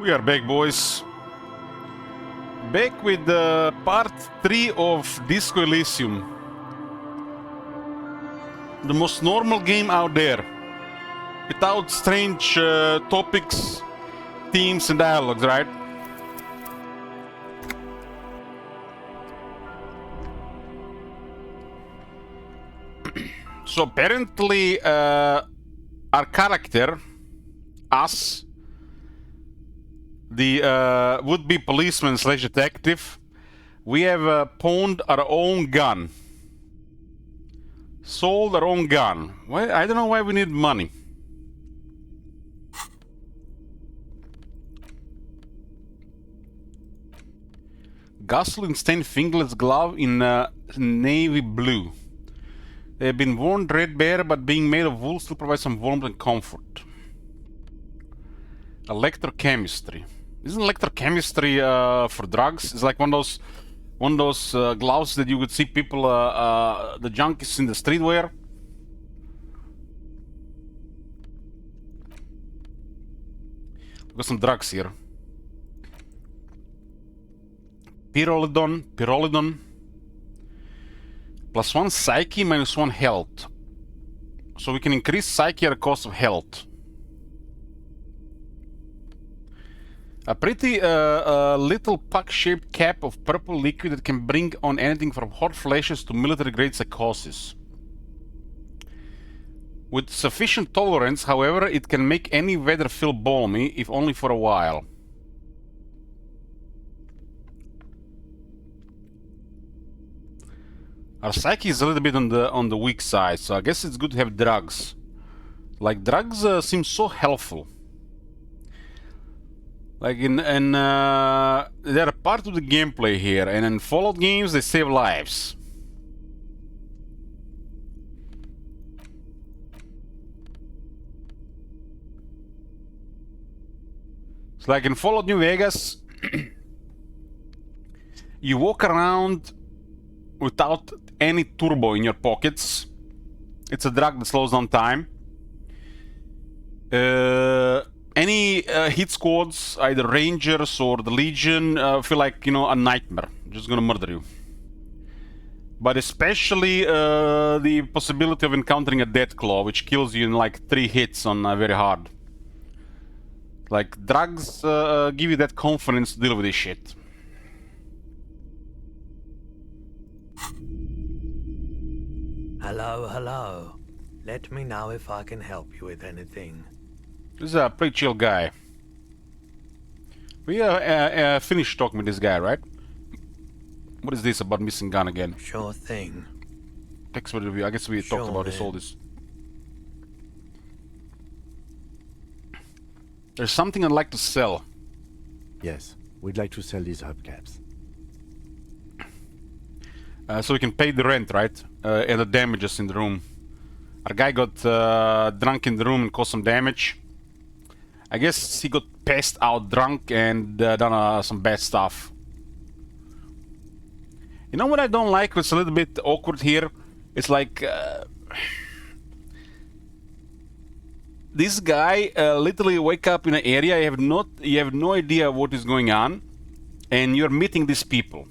We are back, boys. Back with part 3 of Disco Elysium. The most normal game out there. Without strange topics, themes and dialogues, right? So apparently our character, us, the would-be policeman / detective, we have pawned our own gun. Sold our own gun. Why? I don't know why we need money. Gasoline-stained fingerless glove in navy blue. They have been worn threadbare, but being made of wool still provides some warmth and comfort. Electrochemistry. Isn't electrochemistry for drugs? It's like one of those gloves that you would see people, the junkies in the street wear. We've got some drugs here. Pyrrolidon. +1 psyche, -1 health. So we can increase psyche at the cost of health. A pretty little puck-shaped cap of purple liquid that can bring on anything from hot flashes to military-grade psychosis. With sufficient tolerance, however, it can make any weather feel balmy, if only for a while. Our psyche is a little bit on the weak side, so I guess it's good to have drugs. Like, drugs seem so helpful. Like they're a part of the gameplay here, and in Fallout games they save lives. It's like in Fallout New Vegas, you walk around without any turbo in your pockets. It's a drug that slows down time. Any hit squads, either Rangers or the Legion, feel like, you know, a nightmare. Just gonna murder you. But especially the possibility of encountering a Deathclaw, which kills you in like 3 hits on very hard. Like, drugs give you that confidence to deal with this shit. Hello. Let me know if I can help you with anything. This is a pretty chill guy. We finished talking with this guy, right? What is this about missing gun again? Sure thing. Text review. I guess we talked about this, all this. There's something I'd like to sell. Yes, we'd like to sell these hubcaps. So we can pay the rent, right? And the damages in the room. Our guy got drunk in the room and caused some damage. I guess he got passed out drunk and done some bad stuff. You know what I don't like? What's a little bit awkward here? It's like this guy literally wake up in an area. You have no idea what is going on, and you're meeting these people.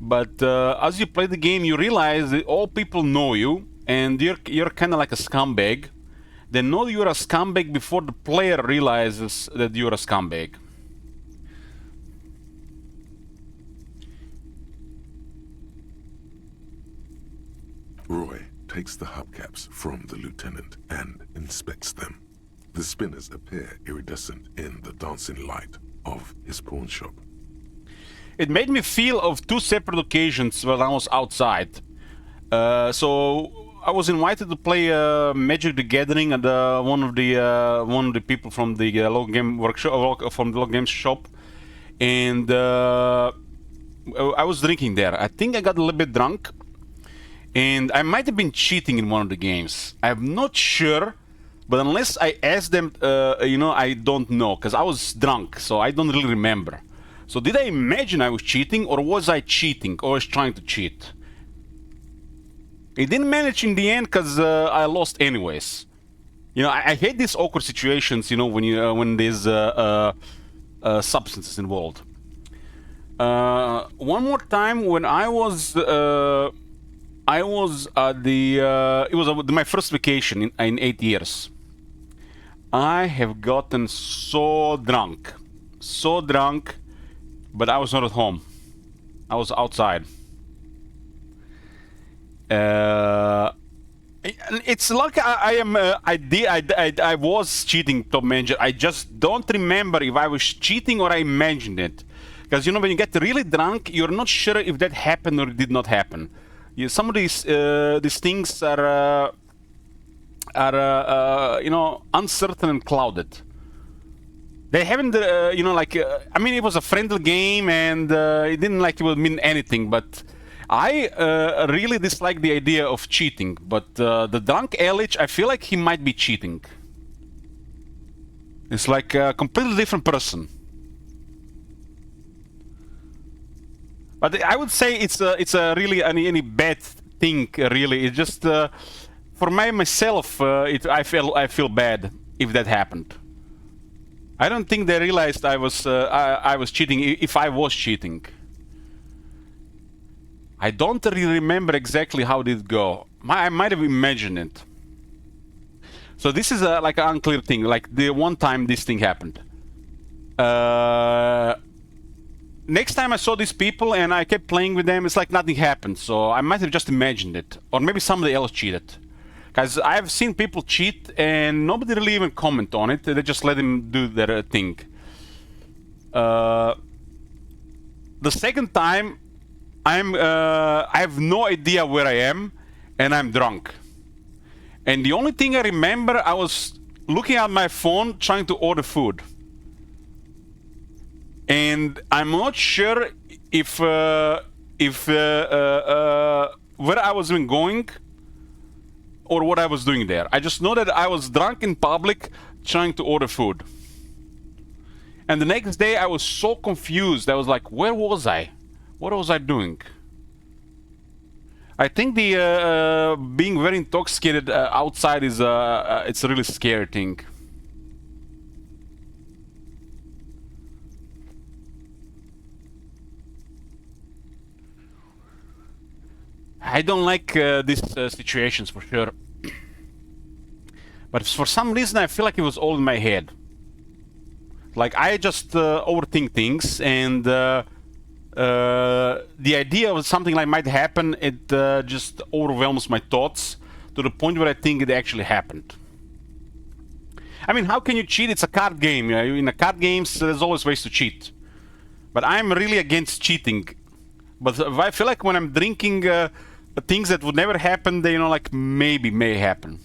But as you play the game, you realize that all people know you, and you're kind of like a scumbag. They know you're a scumbag before the player realizes that you're a scumbag. Roy takes the hubcaps from the lieutenant and inspects them. The spinners appear iridescent in the dancing light of his pawn shop. It made me feel of 2 separate occasions when I was outside. So I was invited to play Magic the Gathering at one of the people from the local game workshop, from the local games shop, and I was drinking there. I think I got a little bit drunk, and I might have been cheating in one of the games. I'm not sure, but unless I asked them, you know, I don't know, because I was drunk, so I don't really remember. So did I imagine I was cheating, or was I cheating, or was trying to cheat? It didn't manage in the end because I lost anyways. You know, I hate these awkward situations. You know, when there's substances involved. One more time when I was at the it was my first vacation in 8 years. I have gotten so drunk, but I was not at home. I was outside. It's like I was cheating, Top Manager. I just don't remember if I was cheating or I imagined it. Because, you know, when you get really drunk, you're not sure if that happened or it did not happen. Some of these things are you know, uncertain and clouded. They haven't, you know, like, I mean, it was a friendly game and it didn't like it would mean anything, but I really dislike the idea of cheating. But the drunk Elich, I feel like he might be cheating. It's like a completely different person. But I would say it's a really any bad thing. Really, it's just for myself. I feel bad if that happened. I don't think they realized I was cheating. If I was cheating, I don't really remember exactly how did it go. I might have imagined it. So this is like an unclear thing. Like the one time this thing happened. Next time I saw these people and I kept playing with them, it's like nothing happened. So I might have just imagined it. Or maybe somebody else cheated. Because I've seen people cheat and nobody really even comment on it. They just let them do their thing. The second time, I have no idea where I am and I'm drunk. And the only thing I remember, I was looking at my phone trying to order food. And I'm not sure if where I was even going or what I was doing there. I just know that I was drunk in public trying to order food. And the next day I was so confused. I was like, where was I? What was I doing? I think the being very intoxicated outside is it's a really scary thing. I don't like these situations for sure. But for some reason I feel like it was all in my head. Like I just overthink things, and the idea of something like might happen, it just overwhelms my thoughts to the point where I think it actually happened. I mean, how can you cheat? It's a card game. In the card games, there's always ways to cheat. But I'm really against cheating. But I feel like when I'm drinking things that would never happen, they, you know, like maybe may happen.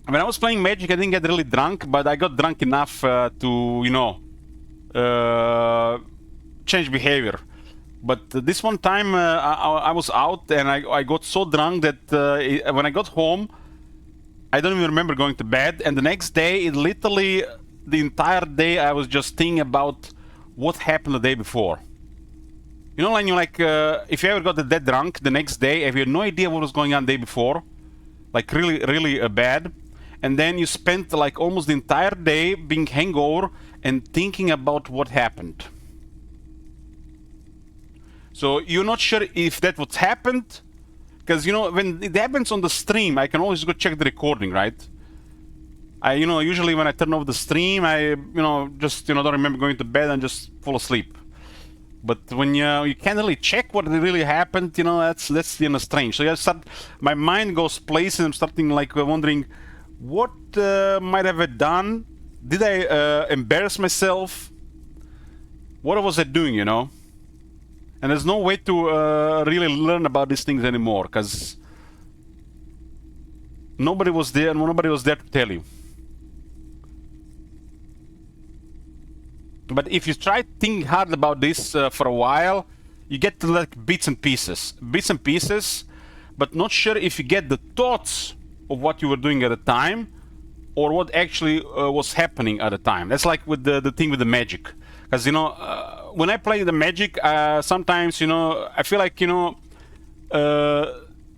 When I was playing Magic, I didn't get really drunk, but I got drunk enough to, you know, change behavior. But this one time I was out and I got so drunk that when I got home, I don't even remember going to bed. And the next day, it literally, the entire day, I was just thinking about what happened the day before. You know, when you're like, if you ever got that drunk the next day, if you had no idea what was going on the day before, like really, really bad, and then you spent like almost the entire day being hangover and thinking about what happened. So you're not sure if that what happened, because, you know, when it happens on the stream, I can always go check the recording, right? You know, usually when I turn off the stream, I, you know, just, you know, don't remember going to bed and just fall asleep. But when you can't really check what really happened, you know, that's you know, strange. So my mind goes places, and I'm starting like wondering, what might have I done? Did I embarrass myself? What was I doing, you know? And there's no way to really learn about these things anymore, because nobody was there, and nobody was there to tell you. But if you try thinking hard about this for a while, you get to like bits and pieces, but not sure if you get the thoughts of what you were doing at the time, or what actually was happening at the time. That's like with the thing with the magic, because, you know, when I play the Magic, sometimes, you know, I feel like, you know,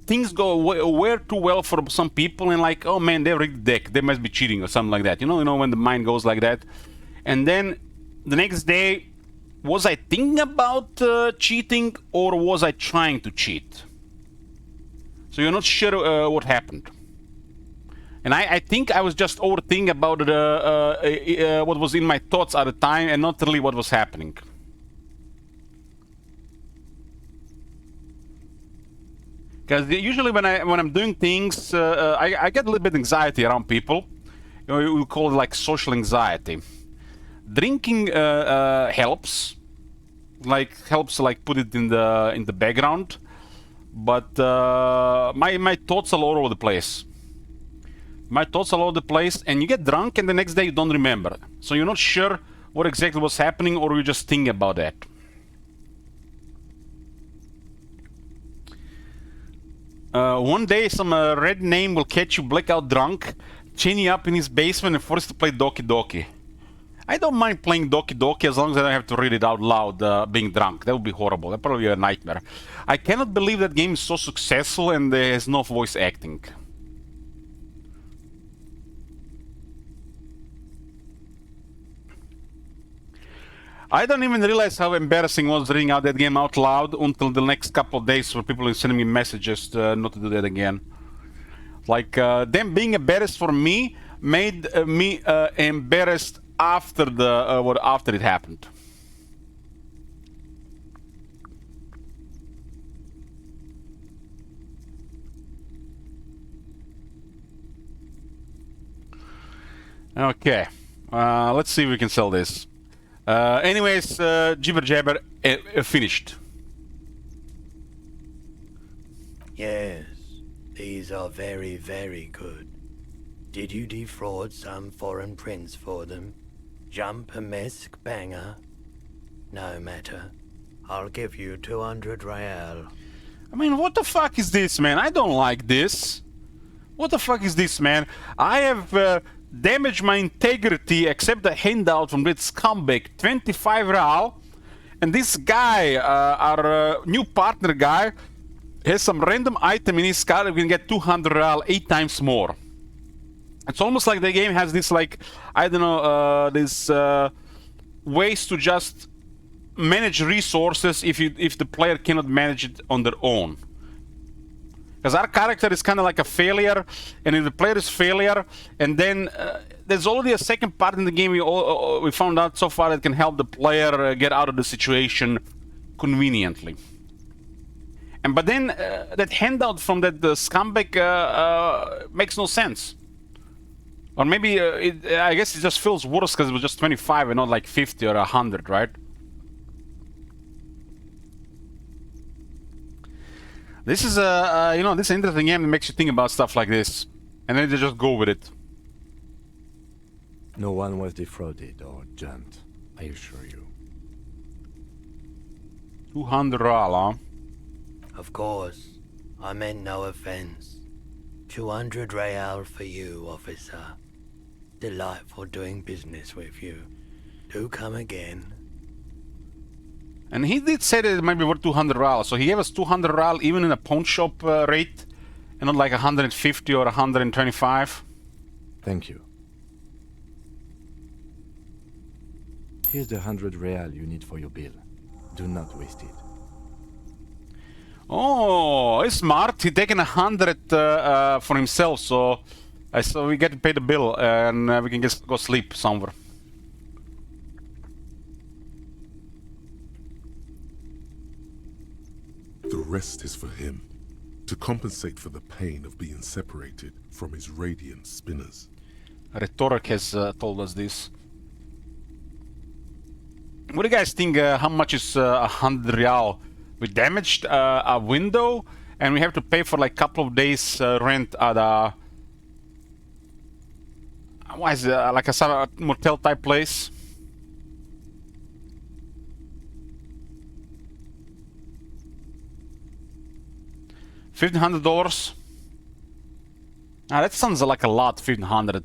things go way too well for some people, and like, oh man, they rigged the deck, they must be cheating or something like that. You know, when the mind goes like that. And then the next day, was I thinking about cheating, or was I trying to cheat? So you're not sure what happened. And I think I was just overthinking about what was in my thoughts at the time, and not really what was happening. Because usually when I'm doing things, I get a little bit anxiety around people. You know, we call it like social anxiety. Drinking helps, helps like put it in the background, but my thoughts are all over the place. My thoughts are all over the place, and you get drunk, and the next day you don't remember. So you're not sure what exactly was happening, or you just think about that. One day some red name will catch you blackout drunk, chain you up in his basement, and force you to play Doki Doki. I don't mind playing Doki Doki as long as I don't have to read it out loud being drunk. That would be horrible. That would probably be a nightmare. I cannot believe that game is so successful and there is no voice acting. I don't even realize how embarrassing it was reading out that game out loud until the next couple of days where people are sending me messages not to do that again. Like, them being embarrassed for me made me embarrassed after after it happened. Okay, let's see if we can sell this. Anyways, Jibber Jabber finished. Yes, these are very, very good. Did you defraud some foreign prince for them? Jump a mesk banger? No matter. I'll give you 200 real. I mean, what the fuck is this, man? I don't like this. What the fuck is this, man? I have damaged my integrity, accept a handout from that scumbag, 25 real. And this guy, our new partner guy, has some random item in his card that we can get 200 real 8 times more. It's almost like the game has this, like, I don't know, this ways to just manage resources if the player cannot manage it on their own. Because our character is kind of like a failure, and if the player is failure, and then there's already a second part in the game we found out so far that can help the player get out of the situation conveniently. But then that handout from that scumbag makes no sense. Or maybe I guess it just feels worse because it was just 25 and not like 50 or 100, right? This is you know, this is an interesting game that makes you think about stuff like this, and then they just go with it. No one was defrauded or jumped, I assure you. 200 real, huh? Of course, I meant no offense. 200 real for you, officer. Delightful doing business with you. Do come again. And he did say that it might be worth 200 real, so he gave us 200 real even in a pawn shop rate, and not like 150 or 125. Thank you. Here's the 100 real you need for your bill. Do not waste it. Oh, he's smart. He taken 100 for himself, so we get to pay the bill, and we can just go sleep somewhere. The rest is for him, to compensate for the pain of being separated from his radiant spinners. Rhetoric has told us this. What do you guys think? How much is 100 real? We damaged a window, and we have to pay for like a couple of days rent at a... What is it? Like a motel type place? $1,500. That sounds like a lot. 1,500.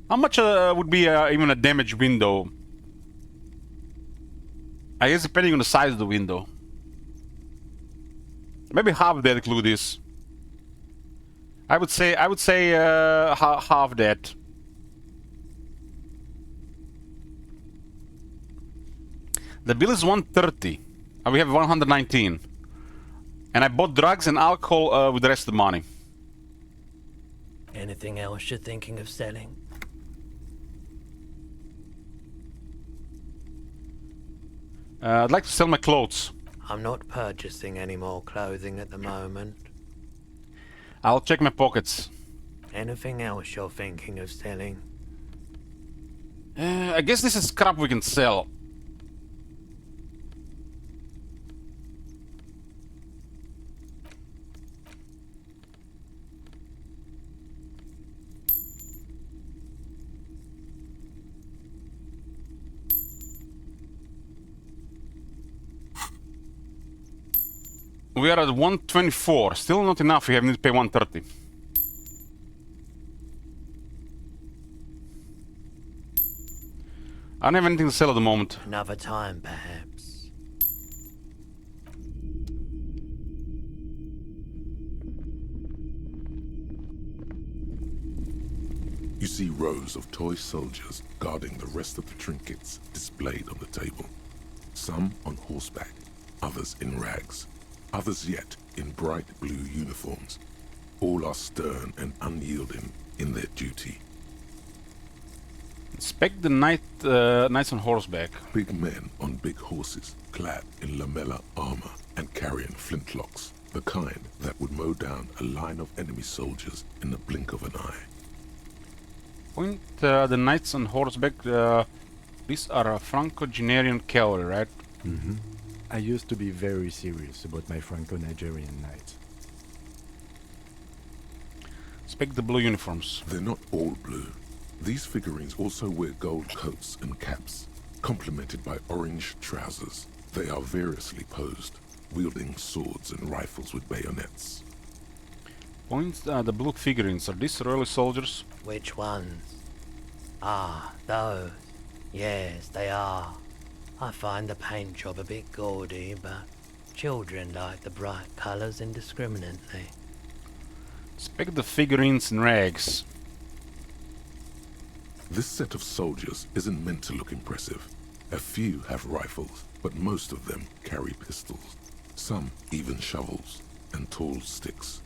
How much would be even a damaged window? I guess depending on the size of the window. Maybe half that include this. I would say half that. The bill is 130. And we have 119. And I bought drugs and alcohol with the rest of the money. Anything else you're thinking of selling? I'd like to sell my clothes. I'm not purchasing any more clothing at the moment. I'll check my pockets. Anything else you're thinking of selling? I guess this is crap we can sell. We are at 124. Still not enough. We have need to pay 130. I don't have anything to sell at the moment. Another time, perhaps. You see rows of toy soldiers guarding the rest of the trinkets displayed on the table. Some on horseback, others in rags, others yet in bright blue uniforms. All are stern and unyielding in their duty. Inspect the knights on horseback. Big men on big horses, clad in lamella armor and carrying flintlocks, the kind that would mow down a line of enemy soldiers in the blink of an eye. Point the knights on horseback. These are Franco-Nigerian cavalry, right? Mm-hmm. I used to be very serious about my Franco-Nigerian knights. Inspect the blue uniforms. They're not all blue. These figurines also wear gold coats and caps, complemented by orange trousers. They are variously posed, wielding swords and rifles with bayonets. Point the blue figurines. Are these royal soldiers? Which ones? Ah, those. Yes, they are. I find the paint job a bit gaudy, but children like the bright colours indiscriminately. Inspect the figurines in rags. This set of soldiers isn't meant to look impressive. A few have rifles, but most of them carry pistols. Some even shovels and tall sticks.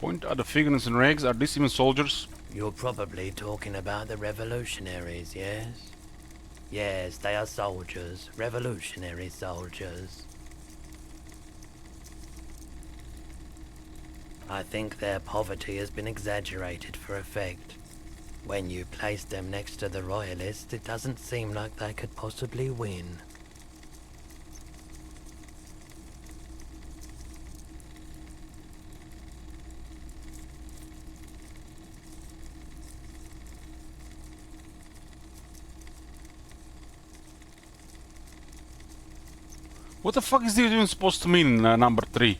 Point at the figurines in rags. Are these even soldiers? You're probably talking about the revolutionaries, yes? Yes, they are soldiers. Revolutionary soldiers. I think their poverty has been exaggerated for effect. When you place them next to the royalists, it doesn't seem like they could possibly win. What the fuck is this even supposed to mean, number 3?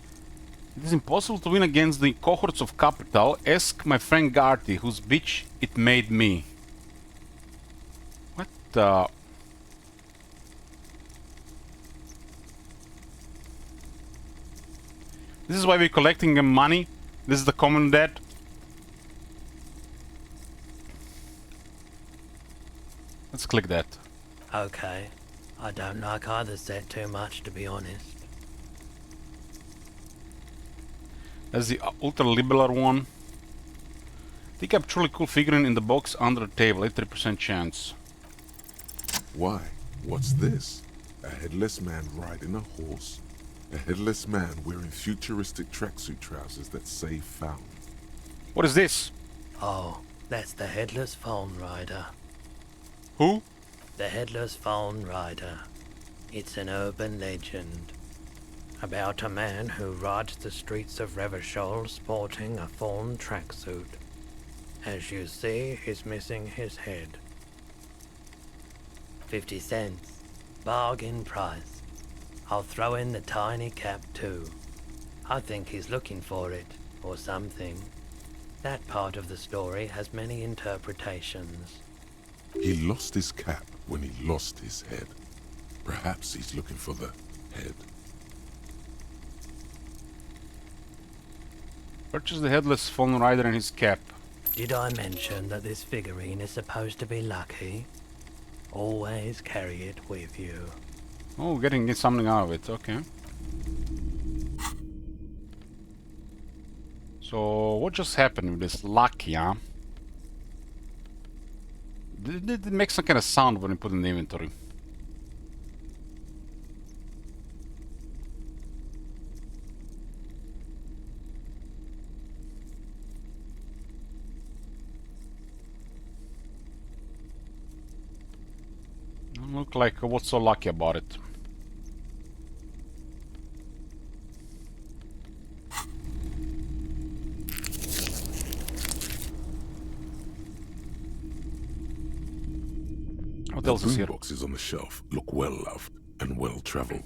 It is impossible to win against the cohorts of capital. Ask my friend Garty, whose bitch it made me. What the... This is why we're collecting money? This is the common debt? Let's click that. Okay. I don't like either set too much, to be honest. That's the ultra-liberal one. Think up truly cool figurine in the box under the table. 83% chance. Why? What's this? A headless man riding a horse? A headless man wearing futuristic tracksuit trousers that say found. What is this? Oh, that's the Headless Phone Rider. Who? The Headless Phone Rider. It's an urban legend about a man who rides the streets of Revachol sporting a fawn tracksuit. As you see, he's missing his head. 50 cents. Bargain price. I'll throw in the tiny cap too. I think he's looking for it, or something. That part of the story has many interpretations. He lost his cap when he lost his head. Perhaps he's looking for the head. Purchase the headless fallen rider and his cap. Did I mention that this figurine is supposed to be lucky? Always carry it with you. Oh, getting something out of it, okay. So, what just happened with this luck, yeah? Did it make some kind of sound when you put it in the inventory? Don't look like what's so lucky about it. What else is here? The boxes on the shelf look well loved and well traveled.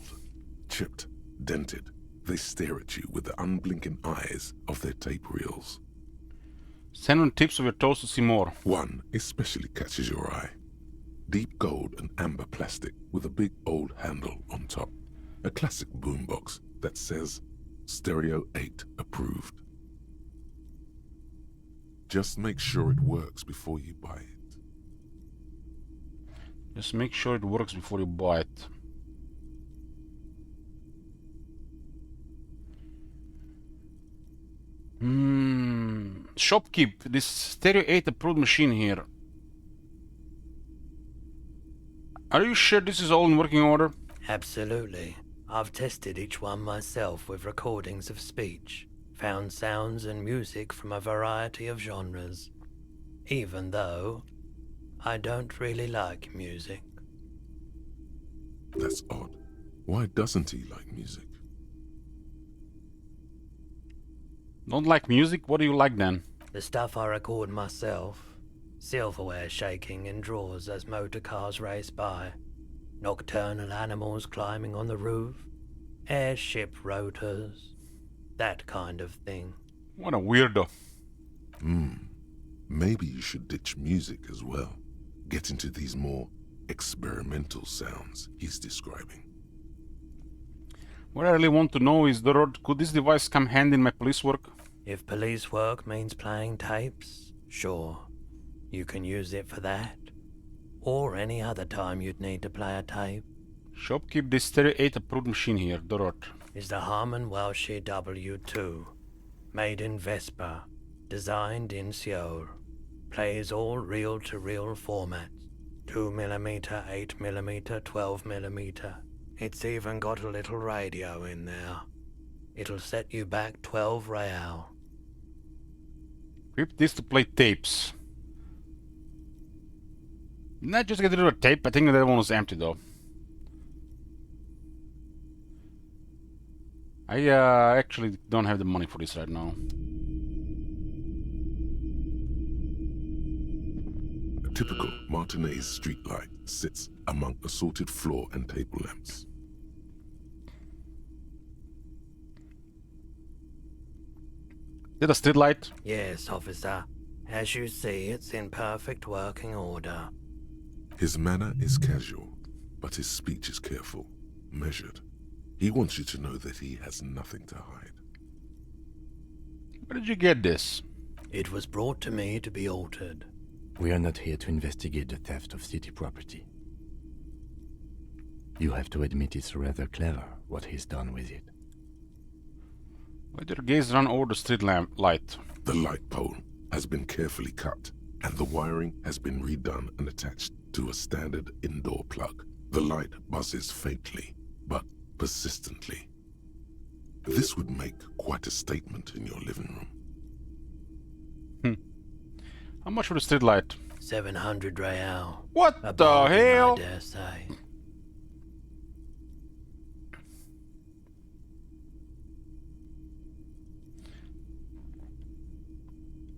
Chipped, dented, they stare at you with the unblinking eyes of their tape reels. Send on tips of your toes to see more. One especially catches your eye. Deep gold and amber plastic with a big old handle on top. A classic boombox that says Stereo 8 approved. Just make sure it works before you buy it. Just make sure it works before you buy it. Shopkeep, this Stereo 8 approved machine here. Are you sure this is all in working order? Absolutely. I've tested each one myself with recordings of speech, found sounds and music from a variety of genres. Even though I don't really like music. That's odd. Why doesn't he like music? Don't like music? What do you like then? The stuff I record myself. Silverware shaking in drawers as motor cars race by. Nocturnal animals climbing on the roof. Airship rotors. That kind of thing. What a weirdo. Maybe you should ditch music as well. Get into these more experimental sounds he's describing. What I really want to know is, could this device come handy in my police work? If police work means playing tapes, sure. You can use it for that. Or any other time you'd need to play a tape. Shopkeep this Stereo 8 approved machine here, Dorot. Is the Harman Welsh W2. Made in Vespa. Designed in Seoul. Plays all reel-to-reel formats. 2mm, 8mm, 12mm. It's even got a little radio in there. It'll set you back 12 real. Equip this to play tapes. Didn't I just get rid of a tape? I think that one was empty though. I actually don't have the money for this right now. A typical Martinez streetlight sits among assorted floor and table lamps. Did a street light? Yes, officer. As you see, it's in perfect working order. His manner is casual, but his speech is careful, measured. He wants you to know that he has nothing to hide. Where did you get this? It was brought to me to be altered. We are not here to investigate the theft of city property. You have to admit it's rather clever what he's done with it. Why did your gaze run over the street light? The light pole has been carefully cut, and the wiring has been redone and attached to a standard indoor plug. The light buzzes faintly, but persistently. This would make quite a statement in your living room. How much for the street light? 700 real. What A the bargain, hell? I dare say.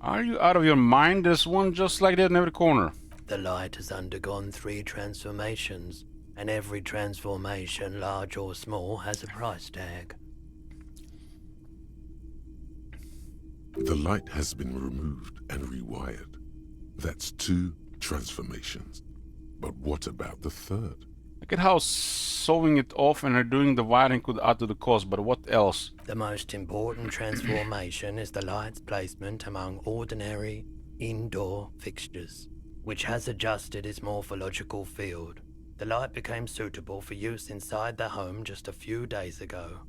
Are you out of your mind? There's one just like that in every corner. The light has undergone 3 transformations, and every transformation, large or small, has a price tag. The light has been removed and rewired. That's 2 transformations. But what about the third? Look at how solving it off and redoing the wiring could add to the cost, but what else? The most important transformation is the light's placement among ordinary indoor fixtures, which has adjusted its morphological field. The light became suitable for use inside the home just a few days ago.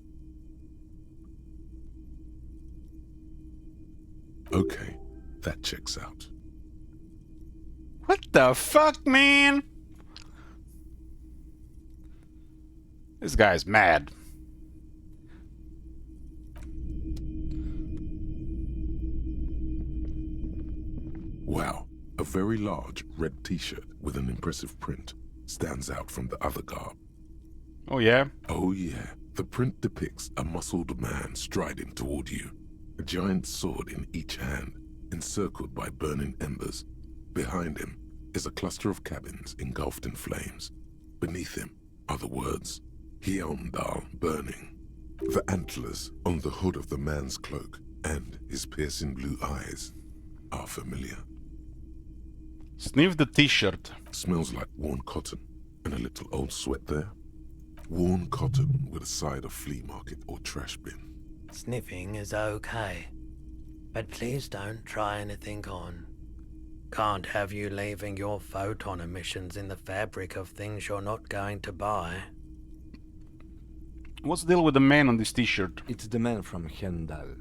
Okay, that checks out. What the fuck, man? This guy's mad. Wow, a very large red t-shirt with an impressive print stands out from the other garb. Oh yeah? Oh yeah, the print depicts a muscled man striding toward you, a giant sword in each hand, encircled by burning embers. Behind him is a cluster of cabins engulfed in flames. Beneath him are the words, Hjelmdal burning. The antlers on the hood of the man's cloak and his piercing blue eyes are familiar. Sniff the t-shirt. Smells like worn cotton and a little old sweat there. Worn cotton with a side of flea market or trash bin. Sniffing is okay, but please don't try anything on. Can't have you leaving your photon emissions in the fabric of things you're not going to buy. What's the deal with the man on this t-shirt? It's the man from Hendal.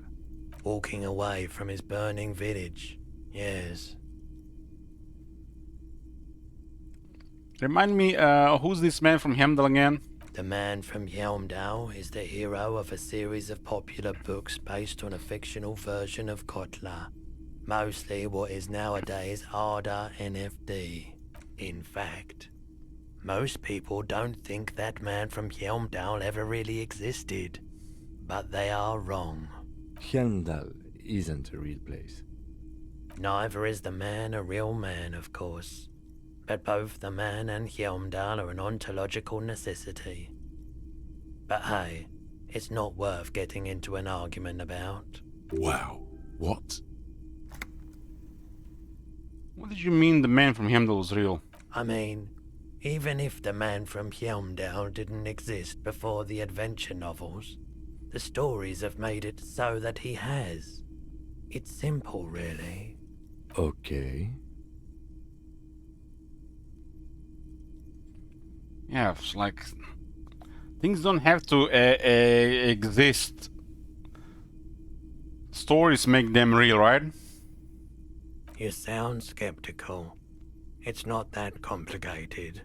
Walking away from his burning village, yes. Remind me, who's this man from Hemdal again? The man from Hjelmdal is the hero of a series of popular books based on a fictional version of Kotla. Mostly what is nowadays Arda NFD. In fact, most people don't think that man from Hjelmdal ever really existed. But they are wrong. Hendal isn't a real place. Neither is the man a real man, of course. But both the man and Hjelmdal are an ontological necessity. But hey, it's not worth getting into an argument about. Wow, what? What did you mean the man from Hemdal was real? I mean, even if the man from Hjelmdal didn't exist before the adventure novels, the stories have made it so that he has. It's simple, really. Okay. Yeah, it's like... things don't have to exist. Stories make them real, right? You sound skeptical. It's not that complicated.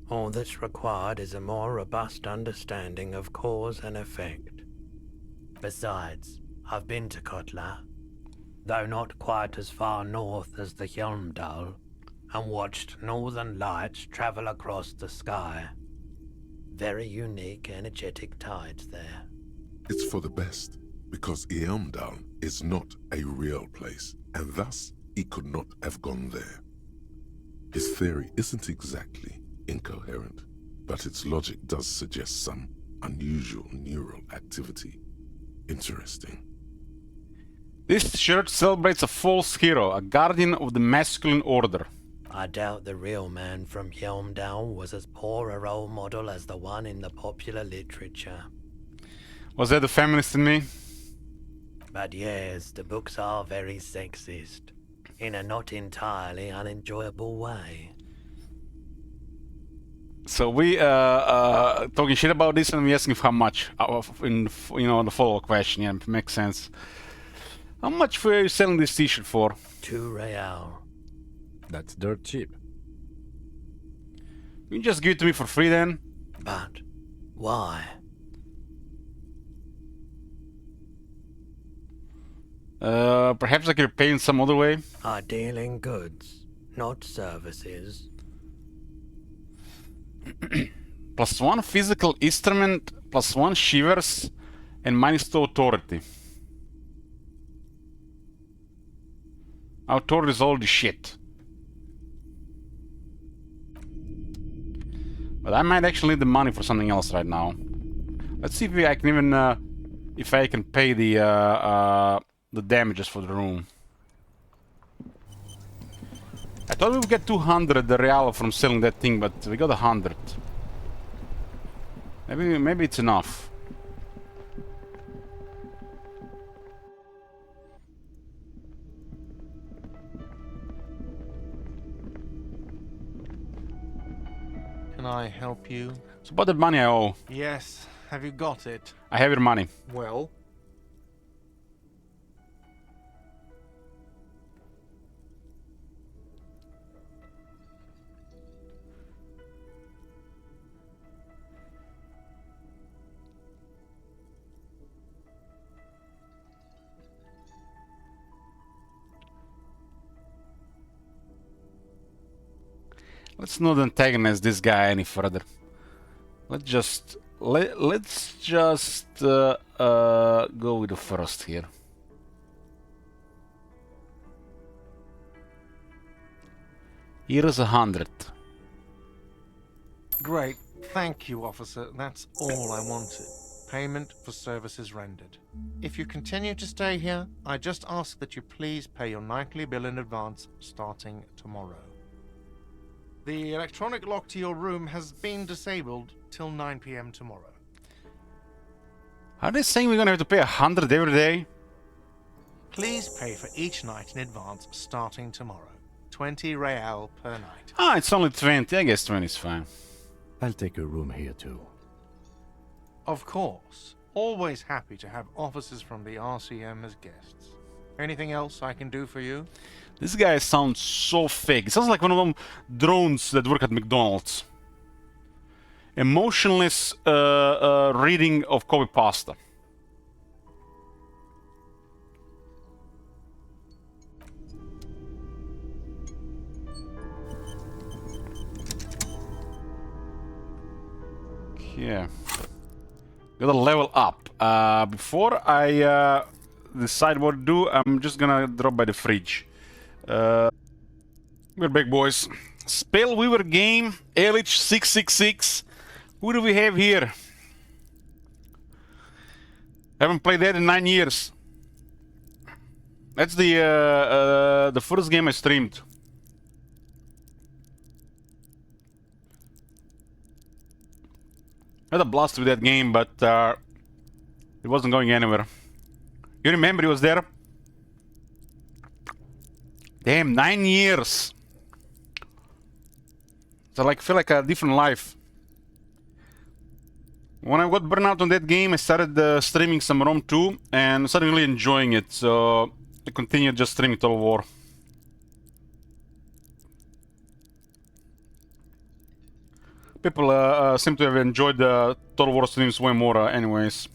All that's required is a more robust understanding of cause and effect. Besides, I've been to Kotla, though not quite as far north as the Hjelmdal, and watched northern lights travel across the sky. Very unique, energetic tides there. It's for the best, because Hjelmdal is not a real place, and thus he could not have gone there. His theory isn't exactly incoherent, but its logic does suggest some unusual neural activity. Interesting. This shirt celebrates a false hero, a guardian of the masculine order. I doubt the real man from Hjelmdal was as poor a role model as the one in the popular literature. Was that the feminist in me? But yes, the books are very sexist, in a not entirely unenjoyable way. So we talking shit about this and we asking for how much in the follow-up question. Yeah, it makes sense. How much were you selling this t-shirt for? 2 real. That's dirt cheap. You can just give it to me for free then? But why? Perhaps I could pay in some other way. I deal in goods, not services. +1 physical instrument, +1 shivers, and -2 authority. Authority is all the shit. But I might actually need the money for something else right now. Let's see if I can even if I can pay the damages for the room. I thought we would get 200 real from selling that thing, but we got 100. Maybe it's enough. Can I help you? So about the money I owe. Yes. Have you got it? I have your money. Well? Let's not antagonize this guy any further. Let's just go with the first here. Here is 100. Great. Thank you, officer. That's all I wanted. Payment for services rendered. If you continue to stay here, I just ask that you please pay your nightly bill in advance starting tomorrow. The electronic lock to your room has been disabled till 9 p.m. tomorrow. Are they saying we're gonna have to pay 100 every day? Please pay for each night in advance starting tomorrow. 20 real per night. Ah, it's only 20. I guess 20 is fine. I'll take a room here too. Of course. Always happy to have officers from the RCM as guests. Anything else I can do for you? This guy sounds so fake. It sounds like one of them drones that work at McDonald's. Emotionless reading of copy pasta. Yeah. Gotta level up. Before I decide what to do, I'm just gonna drop by the fridge. We're back, boys. Spellweaver game, LH 666. Who do we have here? Haven't played that in 9 years. That's the first game I streamed. I had a blast with that game, but it wasn't going anywhere. You remember he was there? Damn, 9 years. So I feel like a different life. When I got burned out on that game, I started streaming some Rome 2 and started really enjoying it. So I continued just streaming Total War. People seem to have enjoyed the Total War streams way more anyways.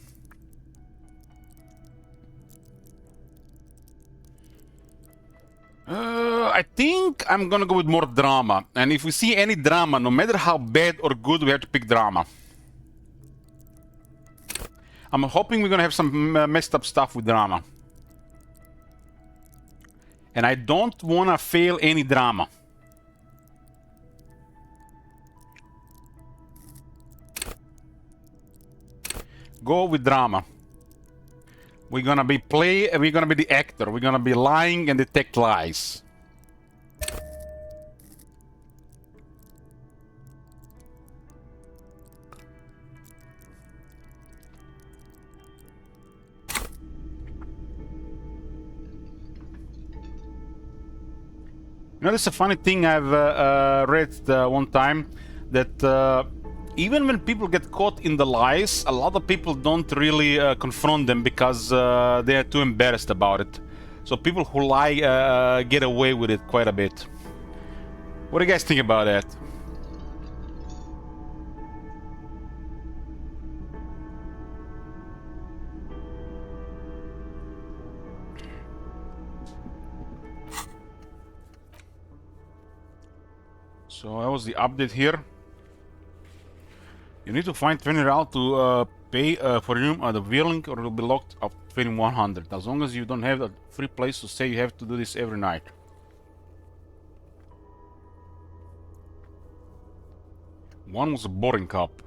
I think I'm gonna go with more drama. And if we see any drama, no matter how bad or good, we have to pick drama. I'm hoping we're gonna have some messed up stuff with drama. And I don't wanna fail any drama. Go with drama. We're gonna be the actor. We're gonna be lying and detect lies. You know, there's a funny thing I've read one time, that even when people get caught in the lies, a lot of people don't really confront them because they are too embarrassed about it. So people who lie get away with it quite a bit. What do you guys think about that? So that was the update here. You need to find 20 real to pay for room at the Wheeling, or it will be locked up 2100. As long as you don't have a free place to stay, you have to do this every night. One was a boring cup.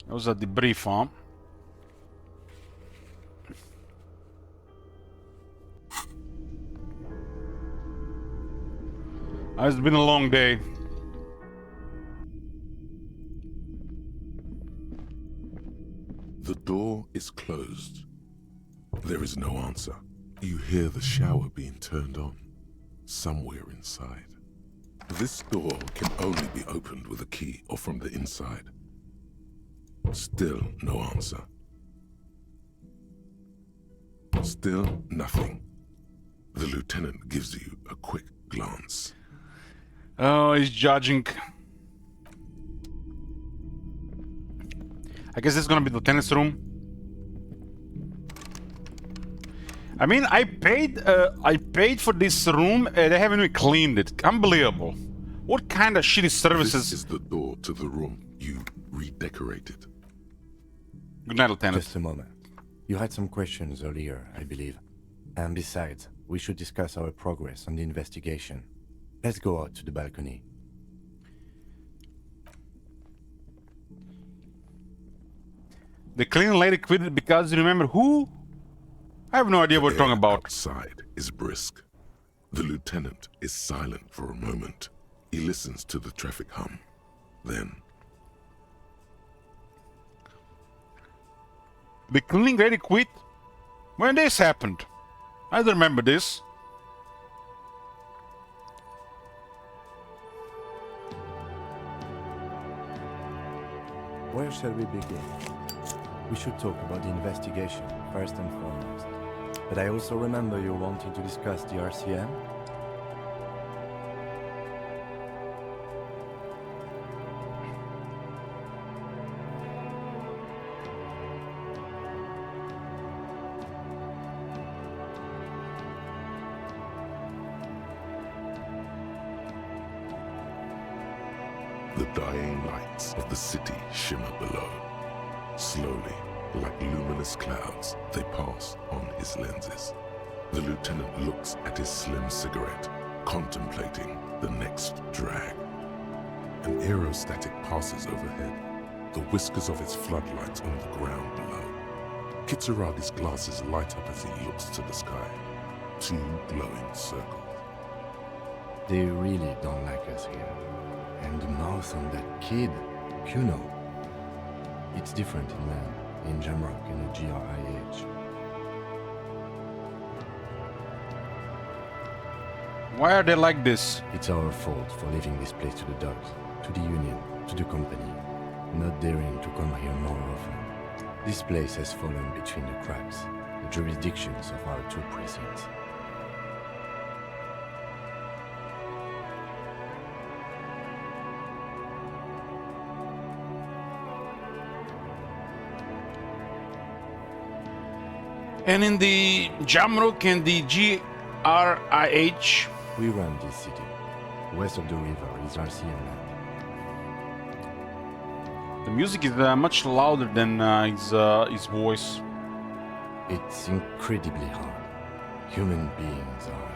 That was a debris farm. It's been a long day. The door is closed. There is no answer. You hear the shower being turned on, somewhere inside. This door can only be opened with a key or from the inside. Still no answer. Still nothing. The lieutenant gives you a quick glance. Oh, he's judging. I guess it's gonna be the tennis room. I mean, I paid for this room and they haven't even cleaned it. Unbelievable. What kind of shitty services? This is the door to the room you redecorated. Good night, Lieutenant. Just a moment. You had some questions earlier, I believe. And besides, we should discuss our progress on the investigation. Let's go out to the balcony. The cleaning lady quit it because you remember who? I have no idea what we're talking about. Outside is brisk. The lieutenant is silent for a moment. He listens to the traffic hum. Then, The cleaning lady quit? When this happened? I don't remember this. Where shall we begin? We should talk about the investigation, first and foremost. But I also remember you wanting to discuss the RCM? the dying lights of the city shimmer below. Slowly, like luminous clouds, they pass on his lenses. The lieutenant looks at his slim cigarette, contemplating the next drag. An aerostatic passes overhead, the whiskers of its floodlights on the ground below. Kitsuragi's glasses light up as he looks to the sky. Two glowing circles. They really don't like us here. And the mouth on that kid, Kuno. It's different in land, in Jamrock and the GRIH. Why are they like this? It's our fault for leaving this place to the dogs, to the Union, to the company, not daring to come here more often. This place has fallen between the cracks, the jurisdictions of our two precincts. And in the Jamrock and the GRIH, We run this city. West of the river is RCM land. the music is much louder than his voice. It's incredibly hard. Human beings are.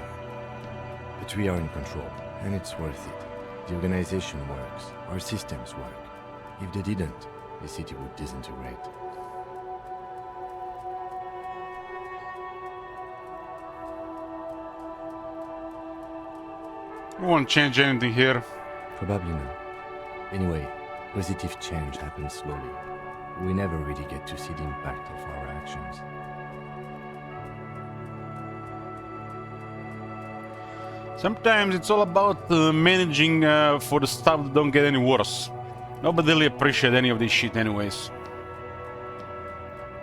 But we are in control, and it's worth it. The organization works. Our systems work. If they didn't, the city would disintegrate. We won't change anything here. Probably not. Anyway, positive change happens slowly. We never really get to see the impact of our actions. Sometimes it's all about managing for the stuff that don't get any worse. Nobody really appreciates any of this shit anyways.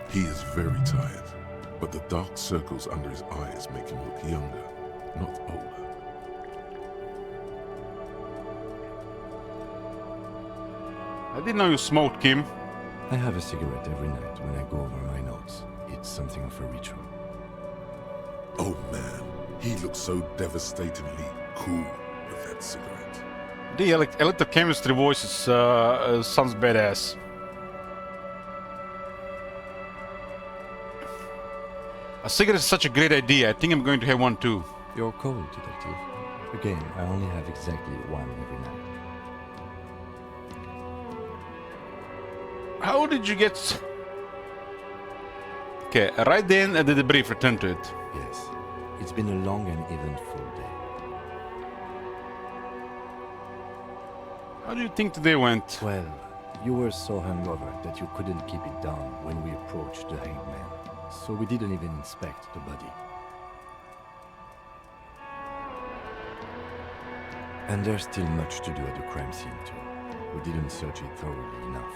He is very tired, but the dark circles under his eyes make him look younger, not older. I didn't know you smoked, Kim. I have a cigarette every night when I go over my notes. It's something of a ritual. Oh man, he looks so devastatingly cool with that cigarette. The electrochemistry voice sounds badass. A cigarette is such a great idea. I think I'm going to have one too. You're cold, detective. Again, I only have exactly one every night. How did you get... Okay, right then the debrief, return to it. Yes, it's been a long and eventful day. How do you think today went? Well, You were so hungover that you couldn't keep it down when we approached the hanged man, so we didn't even inspect the body. And there's still much to do at the crime scene too. We didn't search it thoroughly enough.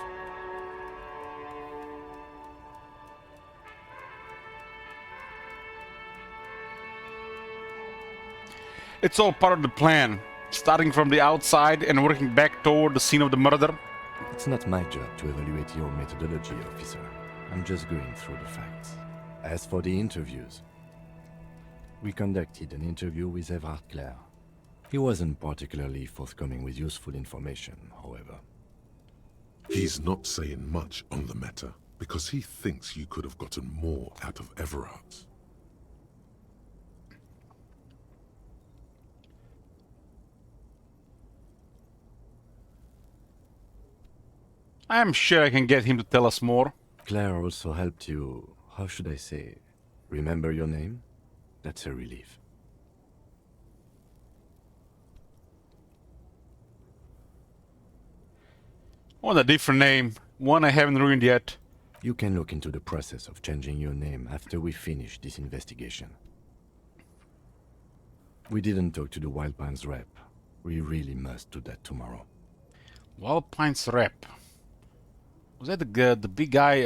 It's all part of the plan. Starting from the outside and working back toward the scene of the murder. It's not my job to evaluate your methodology, officer. I'm just going through the facts. As for the interviews, we conducted an interview with Everard Clare. He wasn't particularly forthcoming with useful information, however. He's not saying much on the matter because he thinks you could have gotten more out of Everard. I am sure I can get him to tell us more. Claire also helped you, how should I say, remember your name? That's a relief. I want a different name. One I haven't ruined yet. You can look into the process of changing your name after we finish this investigation. We didn't talk to the Wild Pines rep. We really must do that tomorrow. Wild Pines rep. Was that the big guy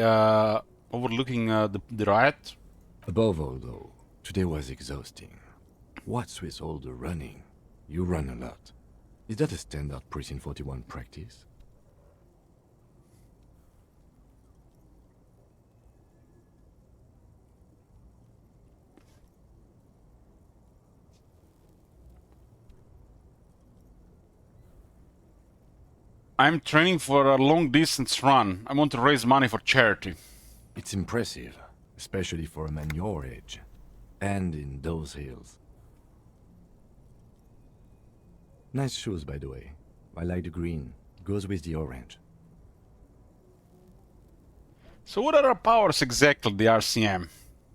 overlooking the riot? Above all, though, today was exhausting. What's with all the running? You run a lot. Is that a standard Precinct 41 practice? I'm training for a long-distance run. I want to raise money for charity. It's impressive, especially for a man your age. And in those hills. Nice shoes, by the way. I like the green. Goes with the orange. So what are our powers exactly, the RCM?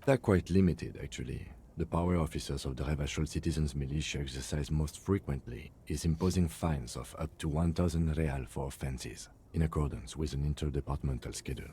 They're quite limited, actually. The power officers of the Revachol Citizens Militia exercise most frequently is imposing fines of up to 1,000 real for offenses, in accordance with an interdepartmental schedule.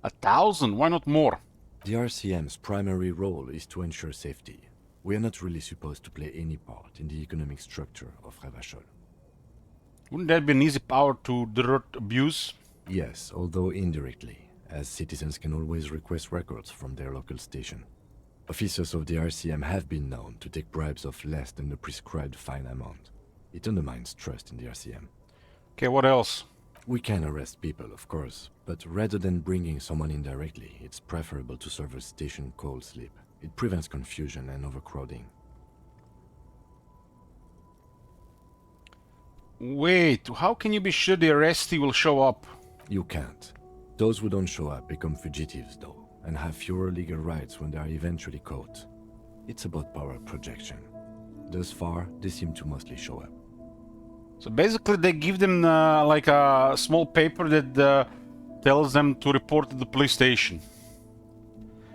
A 1,000? Why not more? The RCM's primary role is to ensure safety. We are not really supposed to play any part in the economic structure of Revachol. Wouldn't that be an easy power to divert abuse? Yes, although indirectly, as citizens can always request records from their local station. Officers of the RCM have been known to take bribes of less than the prescribed fine amount. It undermines trust in the RCM. Okay, what else? We can arrest people, of course, but rather than bringing someone in directly, it's preferable to serve a station call slip. It prevents confusion and overcrowding. Wait, how can you be sure the arrestee will show up? You can't. Those who don't show up become fugitives, though, and have fewer legal rights when they are eventually caught. It's about power projection. Thus far, they seem to mostly show up. So basically they give them like a small paper that tells them to report to the police station.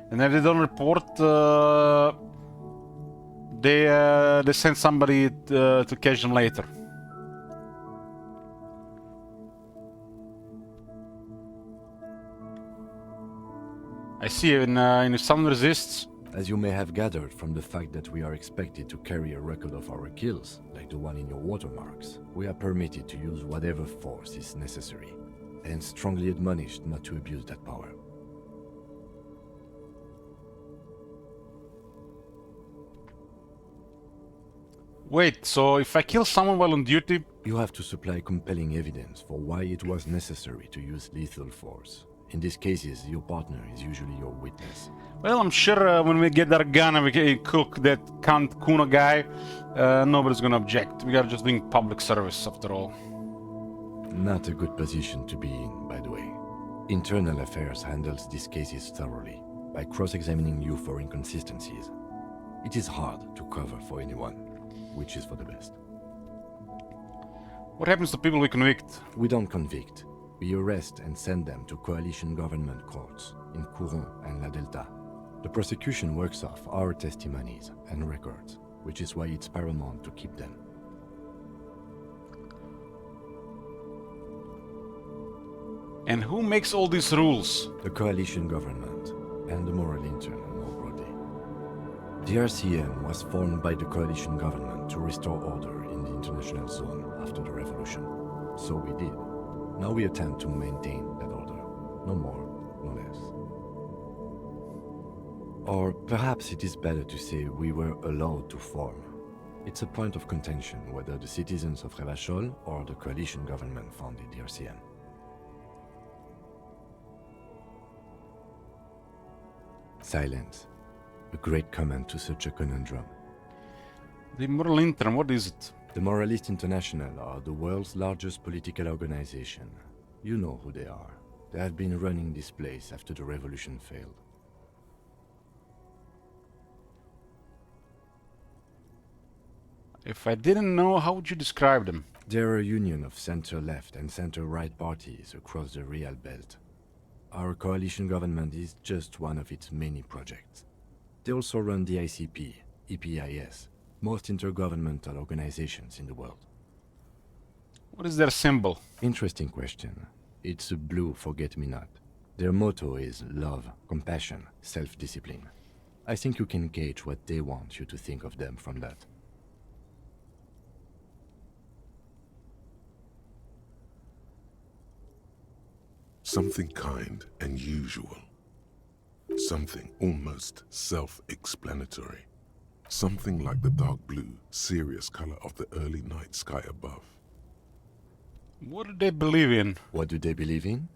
And if they don't report, they send somebody to catch them later. I see, and if someone resists... As you may have gathered from the fact that we are expected to carry a record of our kills, like the one in your watermarks, we are permitted to use whatever force is necessary, and strongly admonished not to abuse that power. Wait, so if I kill someone while on duty... You have to supply compelling evidence for why it was necessary to use lethal force. In these cases, your partner is usually your witness. Well, I'm sure when we get our gun and we can cook that Count Kuno guy, nobody's gonna object. We are just doing public service, after all. Not a good position to be in, by the way. Internal Affairs handles these cases thoroughly, by cross-examining you for inconsistencies. It is hard to cover for anyone, which is for the best. What happens to people we convict? We don't convict. We arrest and send them to coalition government courts in Courron and La Delta. The prosecution works off our testimonies and records, which is why it's paramount to keep them. And who makes all these rules? The coalition government and the moral intern more broadly. The RCM was formed by the coalition government to restore order in the international zone after the revolution. So we did. Now we attempt to maintain that order. No more, no less. Or perhaps it is better to say we were allowed to form. It's a point of contention whether the citizens of Revachol or the coalition government founded the RCM. Silence. A great comment to such a conundrum. The moral intern, what is it? The Moralist International are the world's largest political organization. You know who they are. They have been running this place after the revolution failed. If I didn't know, how would you describe them? They're a union of center-left and center-right parties across the Real Belt. Our coalition government is just one of its many projects. They also run the ICP, EPIS, most intergovernmental organizations in the world. What is their symbol? Interesting question. It's a blue forget-me-not. Their motto is love, compassion, self-discipline. I think you can gauge what they want you to think of them from that. Something kind and usual. Something almost self-explanatory. Something like the dark blue, serious color of the early night sky above. What do they believe in? What do they believe in?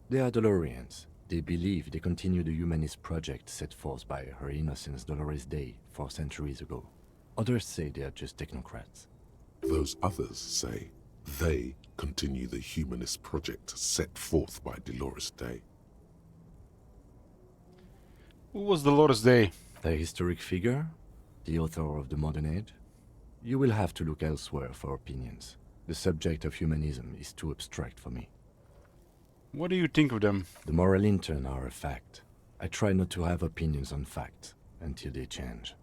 They are Dolorians. They believe they continue the humanist project set forth by Her Innocence Dolores Day 4 centuries ago. Others say they are just technocrats. Those others say they continue the humanist project set forth by Dolores Day. Who was Dolores Day? A historic figure? The author of the modern age? You will have to look elsewhere for opinions. The subject of humanism is too abstract for me. What do you think of them? The moral intern are a fact. I try not to have opinions on facts until they change.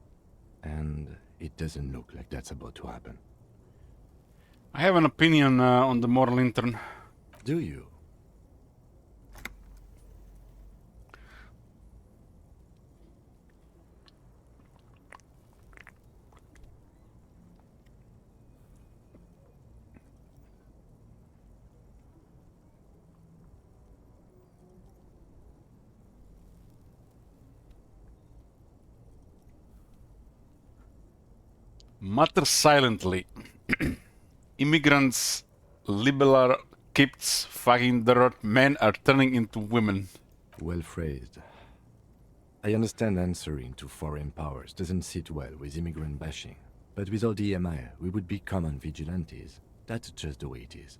And it doesn't look like that's about to happen. I have an opinion on the moral intern. Do you? Mutter silently. Immigrants, liberal kids, fucking dirt, men are turning into women. Well phrased. I understand answering to foreign powers doesn't sit well with immigrant bashing, but without the EMI, we would be common vigilantes. That's just the way it is.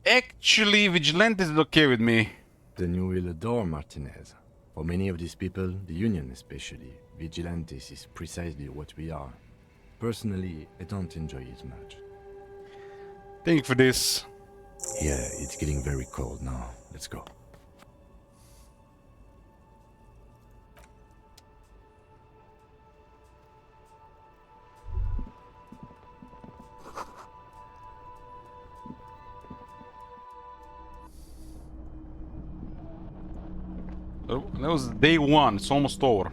Actually, vigilante is okay with me. Then you will adore Martinez. For many of these people, the Union especially, vigilantes is precisely what we are. Personally, I don't enjoy it much. Thank you for this. Yeah, it's getting very cold now. Let's go. Oh, that was day one. It's almost over.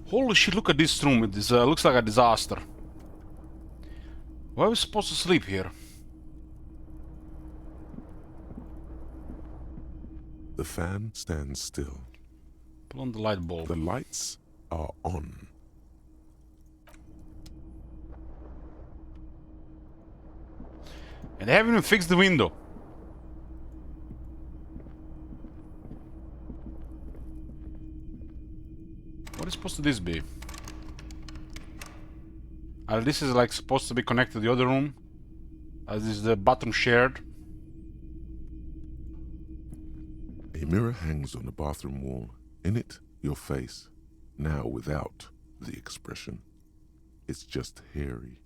Holy shit, look at this room. It is, looks like a disaster. Why are we supposed to sleep here? The fan stands still. Pull on the light bulb. The lights are on. And they haven't even fixed the window. What is supposed to this be? This is like supposed to be connected to the other room. This is the bathroom shared. A A mirror hangs on the bathroom wall. In it, your face. Now without the expression. It's just hairy.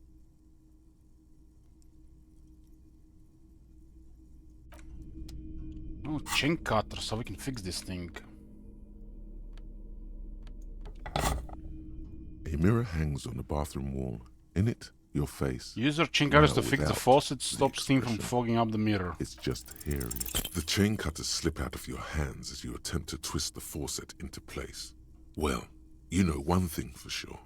Oh, chain cutter, so we can fix this thing. A mirror hangs on the bathroom wall. In it, your face. Use your chain cutters Now to fix the without faucet, the stop steam from expression. fogging up the mirror. It's just hairy. The chain cutters slip out of your hands as you attempt to twist the faucet into place. Well, you know one thing for sure.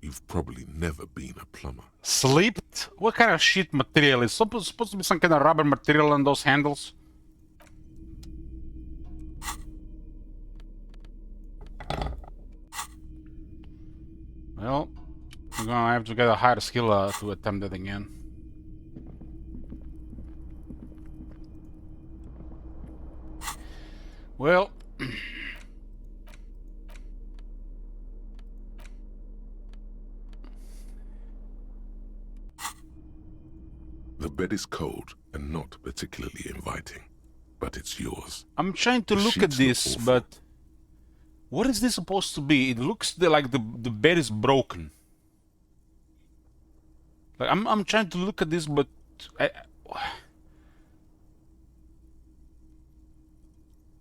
You've probably never been a plumber. Slipped? What kind of shit material is supposed to be some kind of rubber material on those handles? Well, I'm gonna have to get a higher skill to attempt it again. Well, The bed is cold and not particularly inviting, but it's yours. I'm trying to The look at sheets look this, awful. but what is this supposed to be? It looks like the bed is broken. Like I'm trying to look at this, but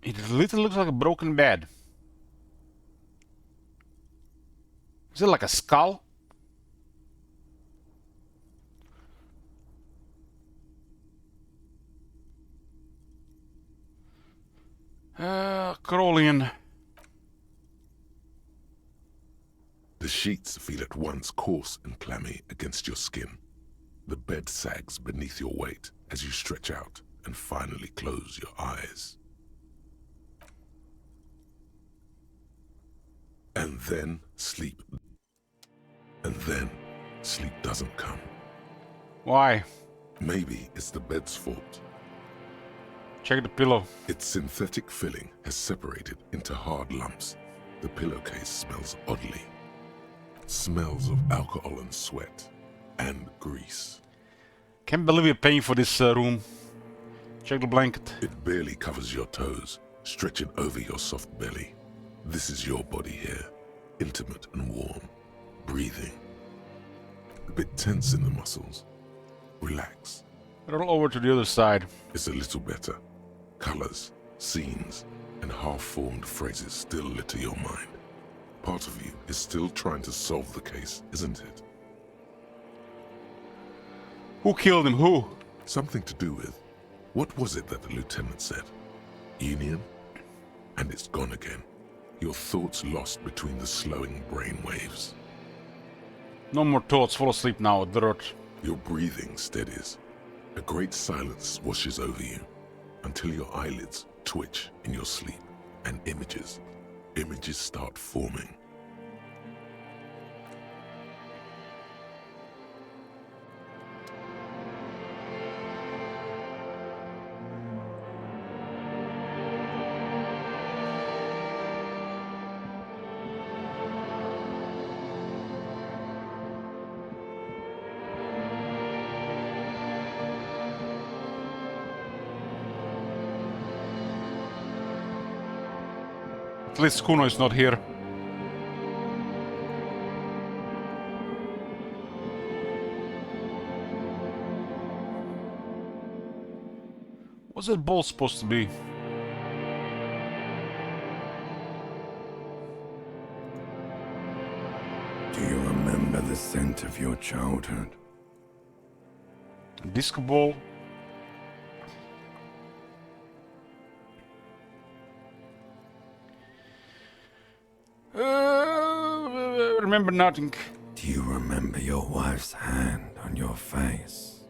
it literally looks like a broken bed. Is it like a skull? Crawling. The sheets feel at once coarse and clammy against your skin. The bed sags beneath your weight as you stretch out and finally close your eyes. And then sleep. And then sleep doesn't come. Why? Maybe it's the bed's fault. Check the pillow. Its synthetic filling has separated into hard lumps. The pillowcase smells oddly. Smells of alcohol and sweat and grease. Can't believe you're paying for this room. Check the blanket. It barely covers your toes, stretching over your soft belly. This is your body here, intimate and warm, breathing. A bit tense in the muscles. Relax. Roll over to the other side. It's a little better. Colors, scenes, and half-formed phrases still litter your mind. Part of you is still trying to solve the case, isn't it? Who killed him? Who? Something to do with... What was it that the lieutenant said? Union? And it's gone again. Your thoughts lost between the slowing brain waves. No more thoughts. Fall asleep now. Dirt. Your breathing steadies. A great silence washes over you until your eyelids twitch in your sleep and images start forming. At least Kuno is not here. What's that ball supposed to be? Do you remember the scent of your childhood? A disco ball? Remember nothing. Do you remember your wife's hand on your face?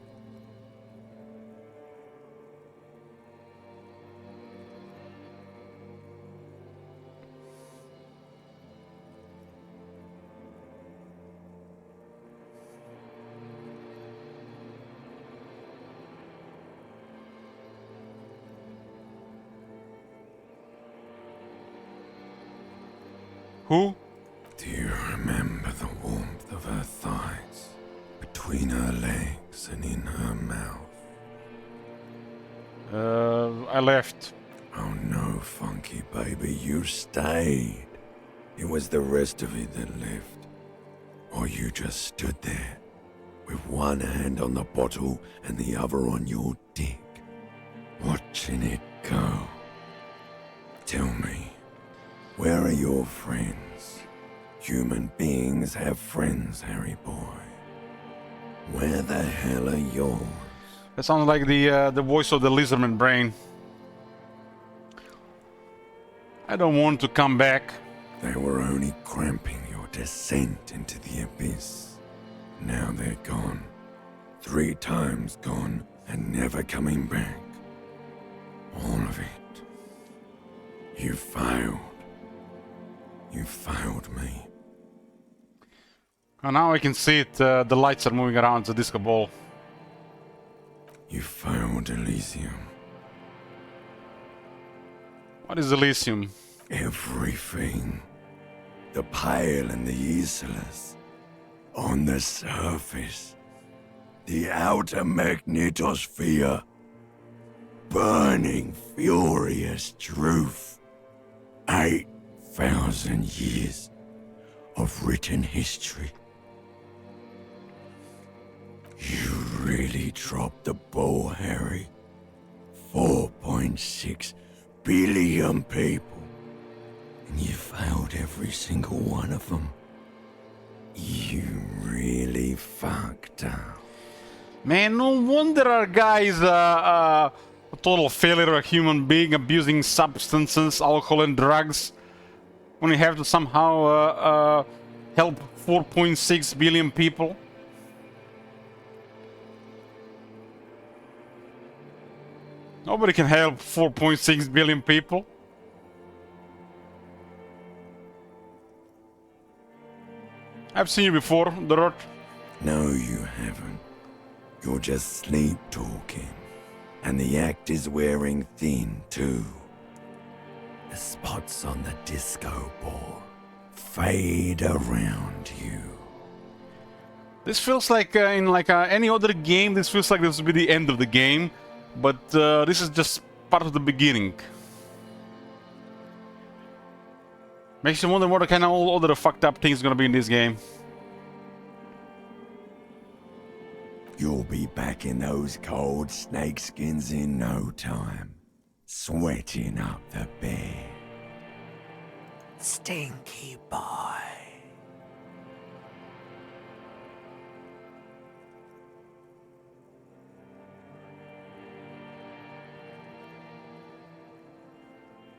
Who? Do you remember the warmth of her thighs, between her legs and in her mouth? I left. Oh no, funky, baby. You stayed. It was the rest of it that left. Or you just stood there, with one hand on the bottle and the other on your dick, watching it go. Tell me, where are your friends? Human beings have friends, Harry boy. Where the hell are yours? That sounds like the voice of the lizardman brain. I don't want to come back. They were only cramping your descent into the abyss. Now they're gone. 3 times gone and never coming back. All of it. You failed. You failed me. And now I can see it. The lights are moving around the disco ball. You failed Elysium. What is Elysium? Everything. The Pale and the Islas. On the surface. The outer magnetosphere. Burning, furious truth. 8,000 years of written history. You really dropped the ball, Harry. 4.6 billion people. And you failed every single one of them. You really fucked up. Man, no wonder our guy is a total failure, a human being abusing substances, alcohol and drugs. When you have to somehow help 4.6 billion people. Nobody can help 4.6 billion people. I've seen you before, Dorot. No, you haven't. You're just sleep talking. And the act is wearing thin, too. The spots on the disco ball fade around you. This feels like in any other game, this feels like this will be the end of the game. But this is just part of the beginning. Makes you wonder what kind of all other fucked up things gonna be in this game. You'll be back in those cold snakeskins in no time. Sweating up the bed. Stinky boy.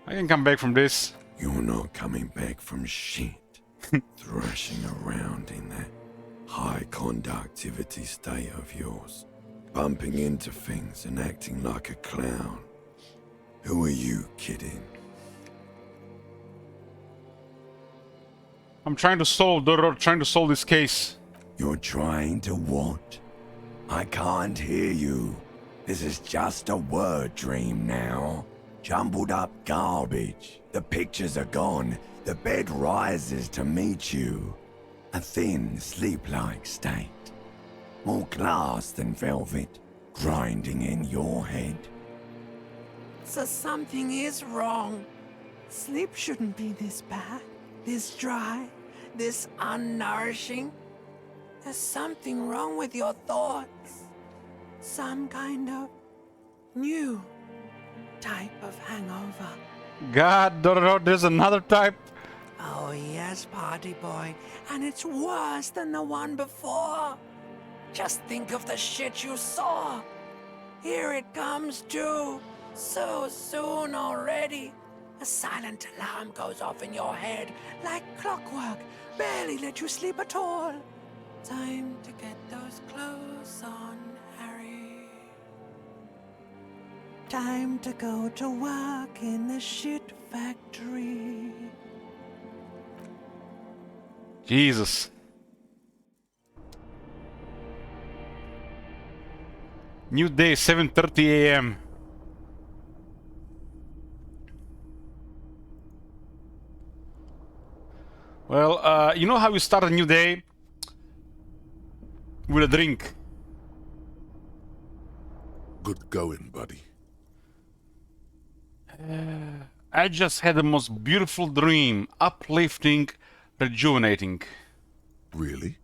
I can come back from this. You're not coming back from shit. Thrashing around in that high conductivity state of yours. Bumping into things and acting like a clown. Who are you kidding? I'm trying to solve this case. You're trying to what? I can't hear you. This is just a word dream now. Jumbled up garbage. The pictures are gone. The bed rises to meet you. A thin, sleep-like state. More glass than velvet, grinding in your head. So something is wrong. Sleep shouldn't be this bad, this dry, this unnourishing. There's something wrong with your thoughts. Some kind of new type of hangover. God, Dorot, there's another type. Oh yes, party boy, and it's worse than the one before. Just think of the shit you saw. Here it comes too, so soon already. A silent alarm goes off in your head like clockwork, barely let you sleep at all. Time to get those clothes on, Harry. Time to go to work in the shit factory. Jesus. New day, 7:30 a.m. Well, you know how you start a new day? With a drink. Good going, buddy. I just had the most beautiful dream. Uplifting, rejuvenating. Really?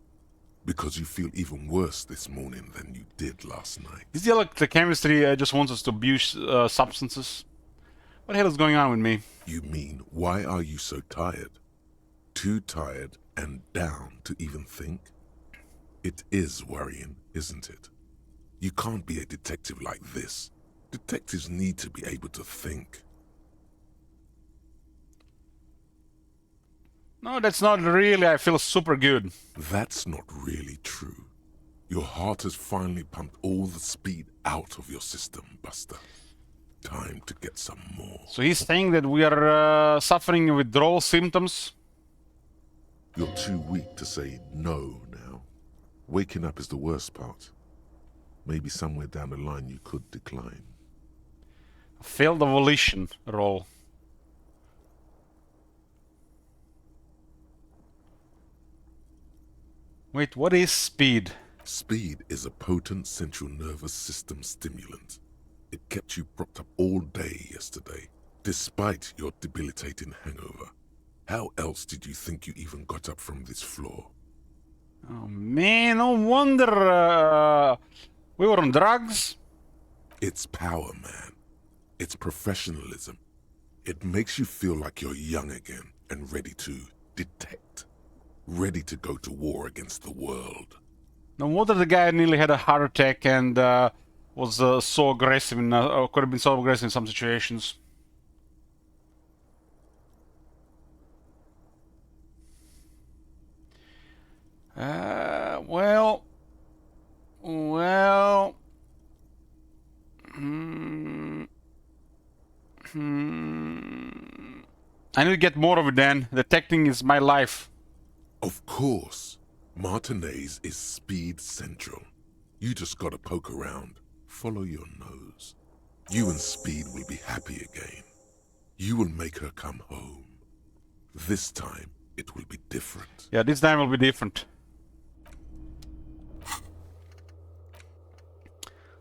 Because you feel even worse this morning than you did last night. Is the electrochemistry just wants us to abuse substances? What the hell is going on with me? You mean, why are you so tired? Too tired and down to even think? It is worrying, isn't it? You can't be a detective like this. Detectives need to be able to think. No, that's not really. I feel super good. That's not really true. Your heart has finally pumped all the speed out of your system, Buster. Time to get some more. So he's saying that we are suffering withdrawal symptoms. You're too weak to say no now. Waking up is the worst part. Maybe somewhere down the line you could decline. Failed the volition roll. Wait, what is speed? Speed is a potent central nervous system stimulant. It kept you propped up all day yesterday, despite your debilitating hangover. How else did you think you even got up from this floor? Oh man, no wonder we were on drugs. It's power, man. It's professionalism. It makes you feel like you're young again and ready to detect. Ready to go to war against the world. No wonder the guy nearly had a heart attack and was so aggressive, could have been so aggressive in some situations. Well... I need to get more of it then. Detecting is my life. Of course. Martinez is speed central. You just gotta poke around. Follow your nose. You and Speed will be happy again. You will make her come home. This time, it will be different. Yeah, this time will be different.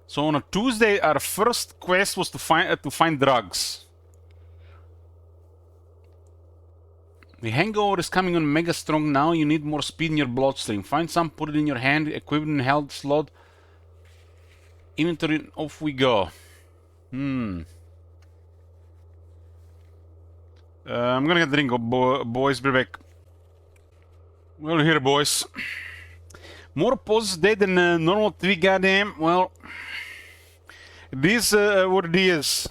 So on a Tuesday, our first quest was to find drugs. The hangover is coming on mega strong now. You need more speed in your bloodstream. Find some, put it in your hand, equip it in health slot. Inventory, off we go. I'm gonna get a drink, boys. Be back. Well, here, boys. More posts dead than normal TV, goddamn. Well, this what it is.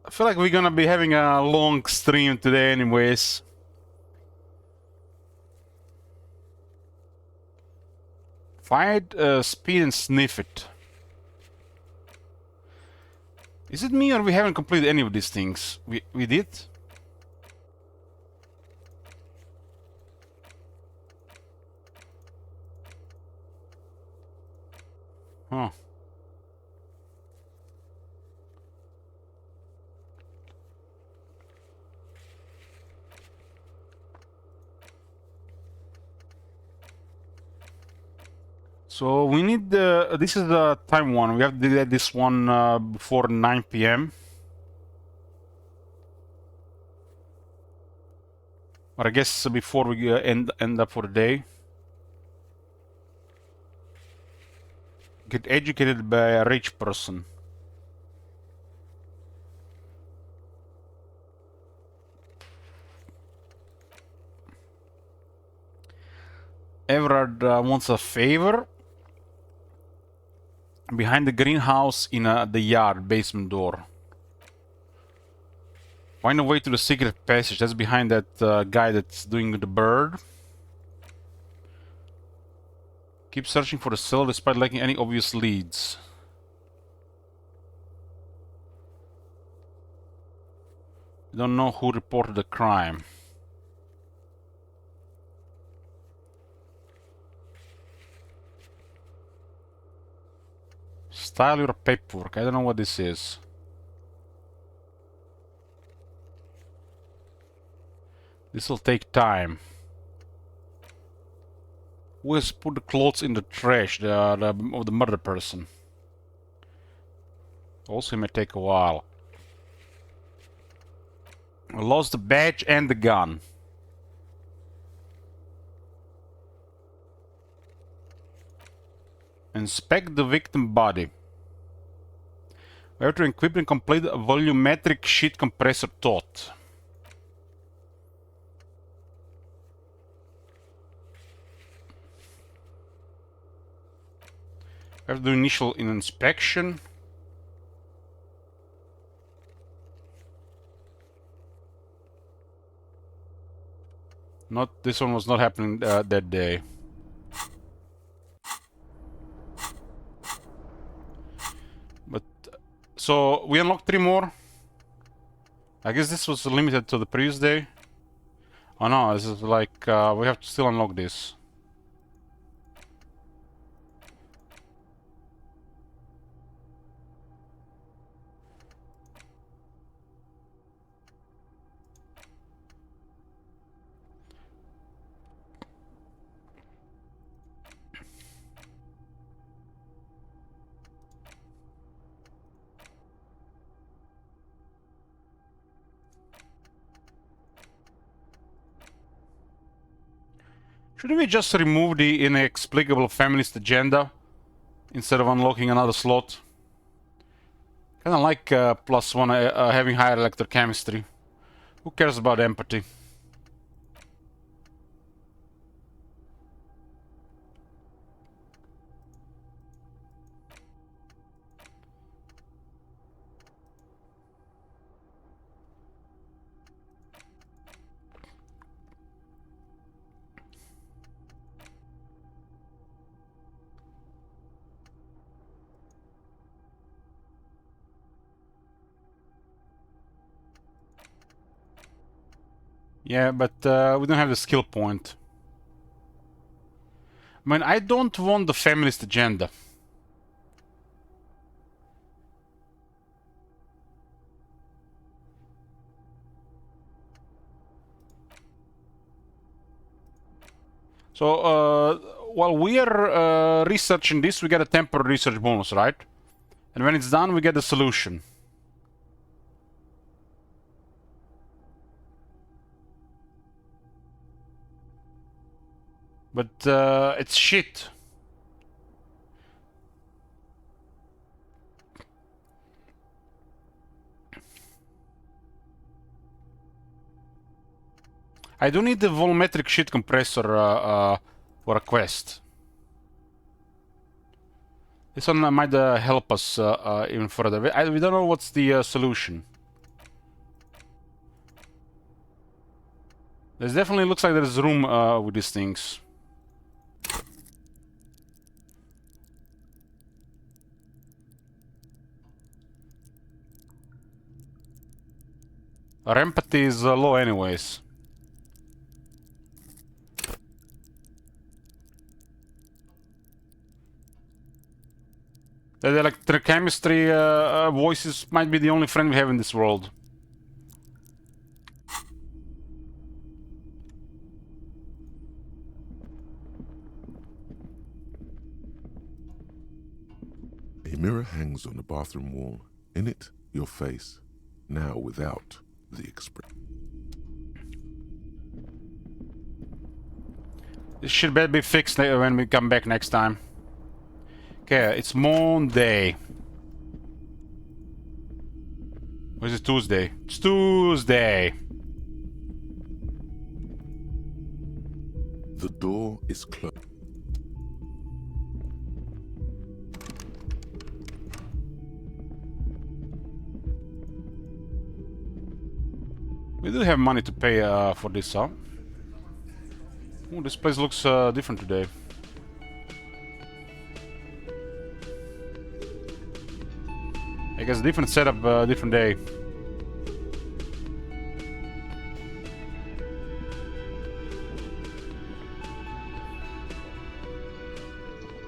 I feel like we're gonna be having a long stream today, anyways. Find speed and sniff it. Is it me or we haven't completed any of these things? We did? Huh. So we need this is the time one. We have to do this one before 9 p.m. Or I guess before we end up for the day. Get educated by a rich person. Everard wants a favor. Behind the greenhouse in the yard, basement door. Find a way to the secret passage. That's behind that guy that's doing the bird. Keep searching for the cellar despite lacking any obvious leads. Don't know who reported the crime. Style your paperwork. I don't know what this is. This will take time. Who has put the clothes in the trash of the murder person? Also, it may take a while. I lost the badge and the gun. Inspect the victim body. We have to equip and complete a volumetric sheet compressor taught. We have to do initial inspection. Not this one was not happening that day. But so we unlocked 3 more. I guess this was limited to the previous day. Oh no, this is like we have to still unlock this. Shouldn't we just remove the inexplicable feminist agenda instead of unlocking another slot? Kinda like +1 having higher electrochemistry. Who cares about empathy? Yeah, but we don't have the skill point. I mean, I don't want the feminist agenda. So, while we are researching this, we get a temporary research bonus, right? And when it's done, we get the solution. But it's shit. I do need the volumetric sheet compressor for a quest. This one might help us even further. We don't know what's the solution. There definitely looks like there's room with these things. Our empathy is low anyways. The electrochemistry voices might be the only friend we have in this world. A mirror hangs on the bathroom wall. In it, your face, now without the expression. This shit better be fixed when we come back next time. Okay, it's Monday. Or is it Tuesday? It's Tuesday! The door is closed. We do have money to pay for this, huh? Ooh, this place looks different today. I guess different setup, different day.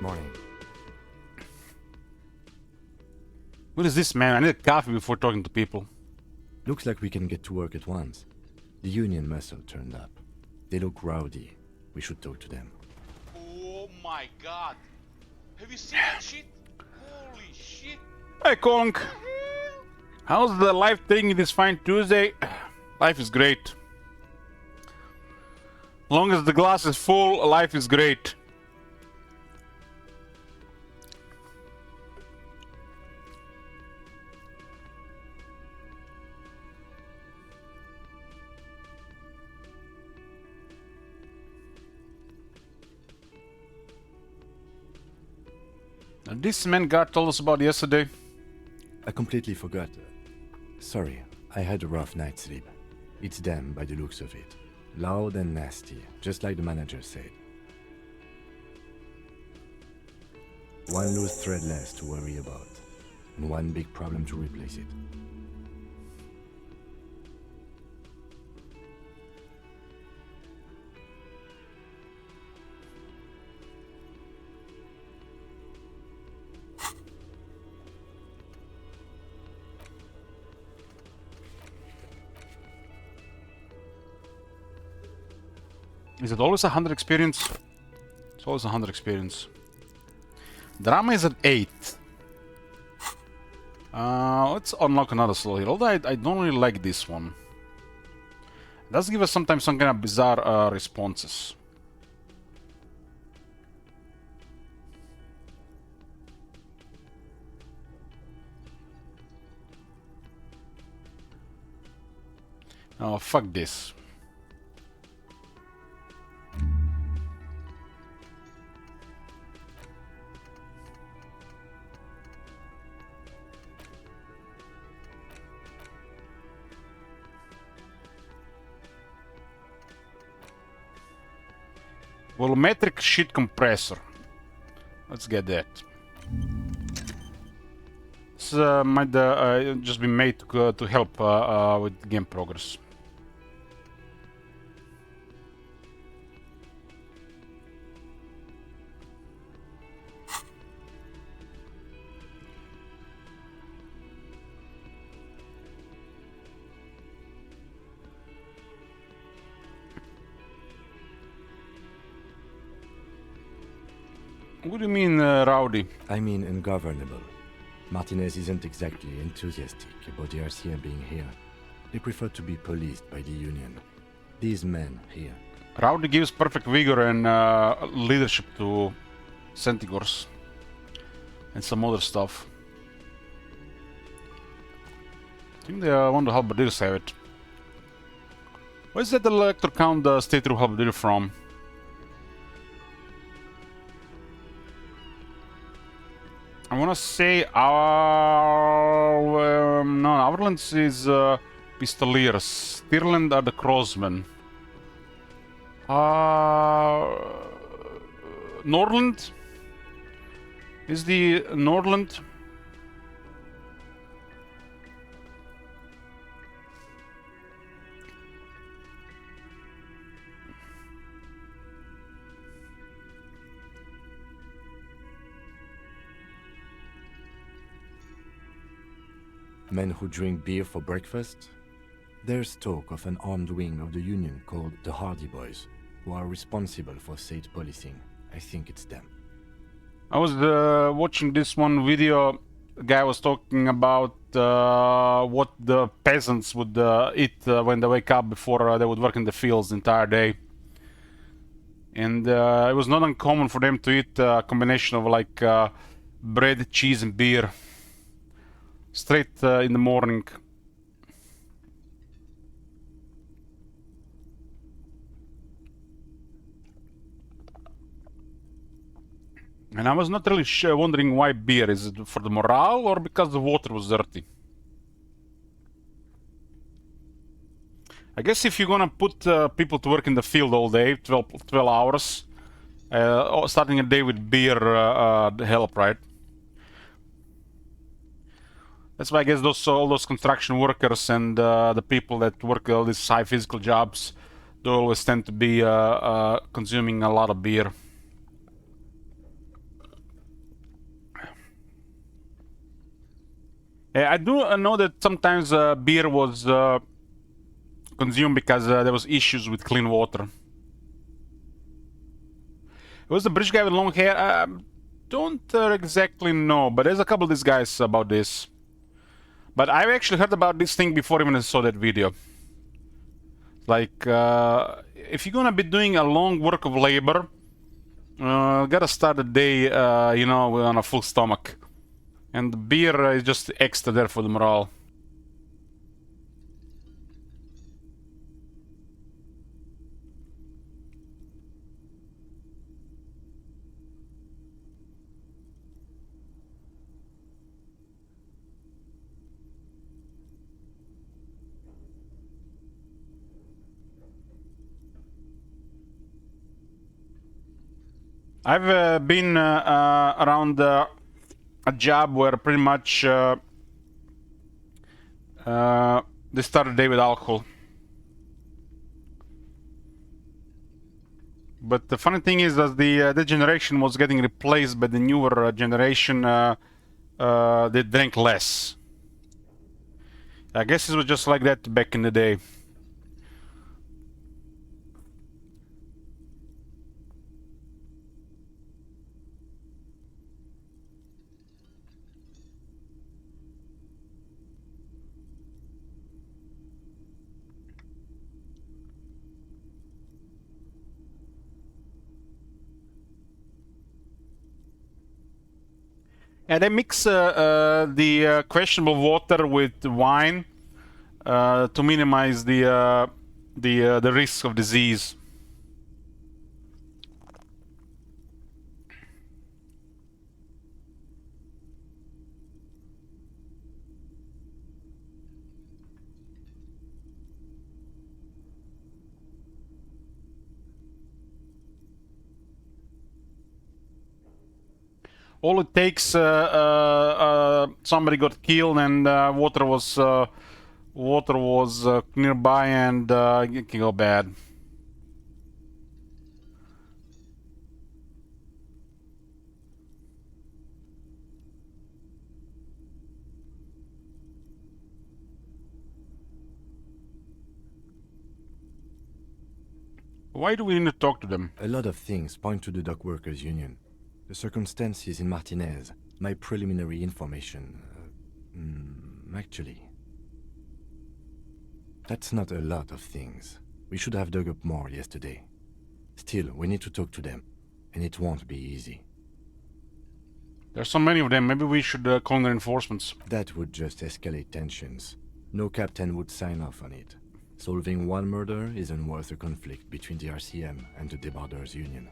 Morning. What is this, man? I need a coffee before talking to people. Looks like we can get to work at once. The union must have turned up. They look rowdy. We should talk to them. Oh my god! Have you seen that shit? Holy shit! Hey, Kong! How's the life thing this fine Tuesday? Life is great. Long as the glass is full, life is great. This man God told us about yesterday. I completely forgot. Sorry, I had a rough night's sleep. It's them by the looks of it. Loud and nasty, just like the manager said. One loose thread less to worry about, and one big problem to replace it. Is it always 100 experience? It's always 100 experience. Drama is at 8. Let's unlock another slow here. Although I don't really like this one. It does give us sometimes some kind of bizarre responses. Oh, fuck this. Volumetric sheet compressor. Let's get that. This might just be made to help with game progress. What do you mean, rowdy? I mean ungovernable. Martinez isn't exactly enthusiastic about the RCM being here. They prefer to be policed by the Union. These men here. Rowdy gives perfect vigor and leadership to Centigors. And some other stuff. I think they want the halberdiers have it. Where's that electro count state through halberdier from? I wanna say our no, Outlands is Pistoliers. Stirland are the Crossmen. Nordland is the Nordland. Men who drink beer for breakfast? There's talk of an armed wing of the Union called the Hardy Boys, who are responsible for state policing. I think it's them. I was watching this one video. The guy was talking about what the peasants would eat when they wake up before they would work in the fields the entire day. And it was not uncommon for them to eat a combination of like bread, cheese and beer. Straight in the morning. And I was not really wondering why beer. Is it for the morale or because the water was dirty? I guess if you're gonna put people to work in the field all day, 12 hours, starting a day with beer help, right? That's why I guess all those construction workers and the people that work all these high physical jobs, they always tend to be consuming a lot of beer. I do know that sometimes beer was consumed because there was issues with clean water. It was the British guy with long hair. I don't exactly know, but there's a couple of these guys about this. But I've actually heard about this thing before even I saw that video. Like, if you're gonna be doing a long work of labor, gotta start the day, you know, on a full stomach. And the beer is just extra there for the morale. I've been around a job where pretty much they start the day with alcohol. But the funny thing is that the generation was getting replaced by the newer generation. They drank less. I guess it was just like that back in the day. And they mix the questionable water with wine to minimize the risk of disease. All it takes, somebody got killed and water was nearby, and it can go bad. Why do we need to talk to them? A lot of things point to the dock workers union. The circumstances in Martinez, my preliminary information. Actually, that's not a lot of things. We should have dug up more yesterday. Still, we need to talk to them, and it won't be easy. There's so many of them, maybe we should call in reinforcements. That would just escalate tensions. No captain would sign off on it. Solving one murder isn't worth a conflict between the RCM and the Debarders Union.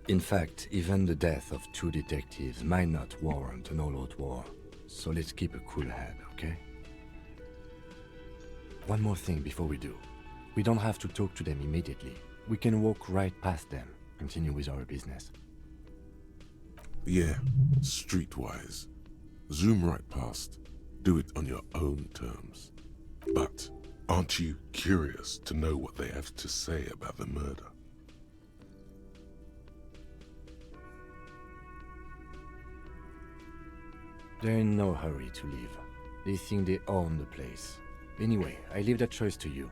In fact, even the death of 2 detectives might not warrant an all-out war. So let's keep a cool head, okay? One more thing before we do. We don't have to talk to them immediately. We can walk right past them, continue with our business. Yeah, streetwise. Zoom right past. Do it on your own terms. But aren't you curious to know what they have to say about the murder? They're in no hurry to leave. They think they own the place. Anyway, I leave that choice to you.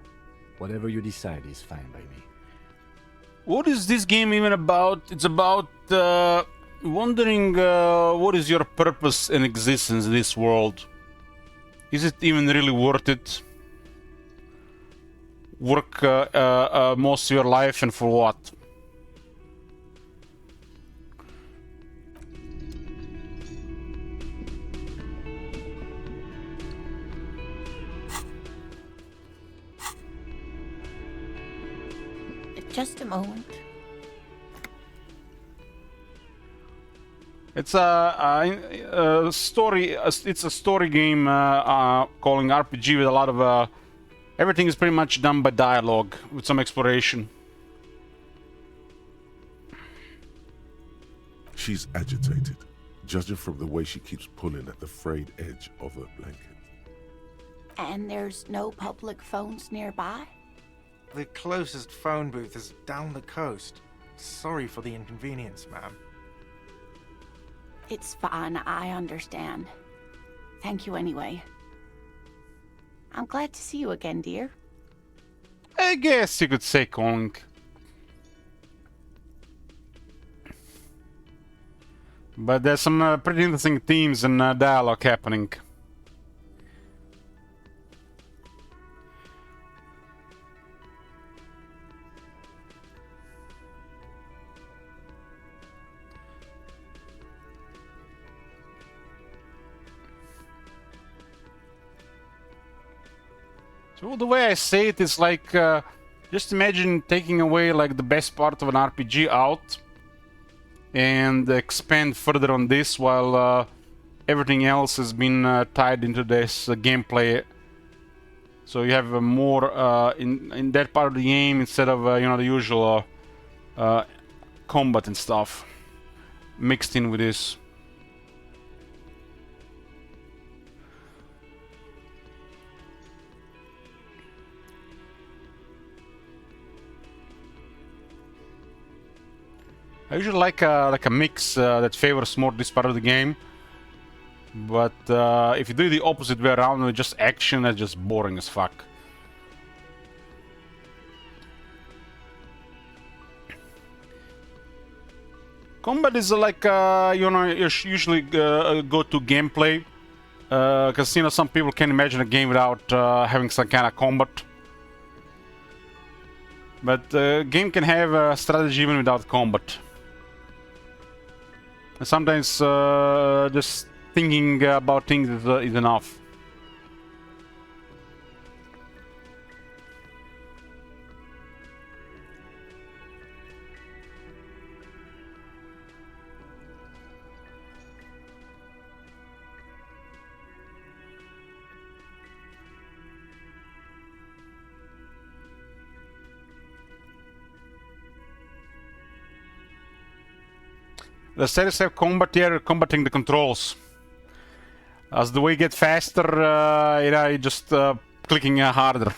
Whatever you decide is fine by me. What is this game even about? It's about wondering what is your purpose and existence in this world. Is it even really worth it? Work most of your life, and for what? Just a moment. It's a story. It's a story game calling RPG with a lot of. Everything is pretty much done by dialogue with some exploration. She's agitated, judging from the way she keeps pulling at the frayed edge of her blanket. And there's no public phones nearby? The closest phone booth is down the coast. Sorry for the inconvenience, ma'am. It's fine, I understand. Thank you anyway. I'm glad to see you again, dear. I guess you could say calling. But there's some pretty interesting themes and dialogue happening. So the way I say it is like, just imagine taking away like the best part of an RPG out and expand further on this while everything else has been tied into this gameplay. So you have more in that part of the game instead of you know, the usual combat and stuff mixed in with this. I usually like a mix that favors more this part of the game, but if you do the opposite way around with just action, that's just boring as fuck. Combat is like you know, usually go-to gameplay, because you know, some people can't imagine a game without having some kind of combat. But game can have a strategy even without combat. And sometimes just thinking about things is enough. The series have combat here, combating the controls. As the way get faster, you know, you just clicking harder.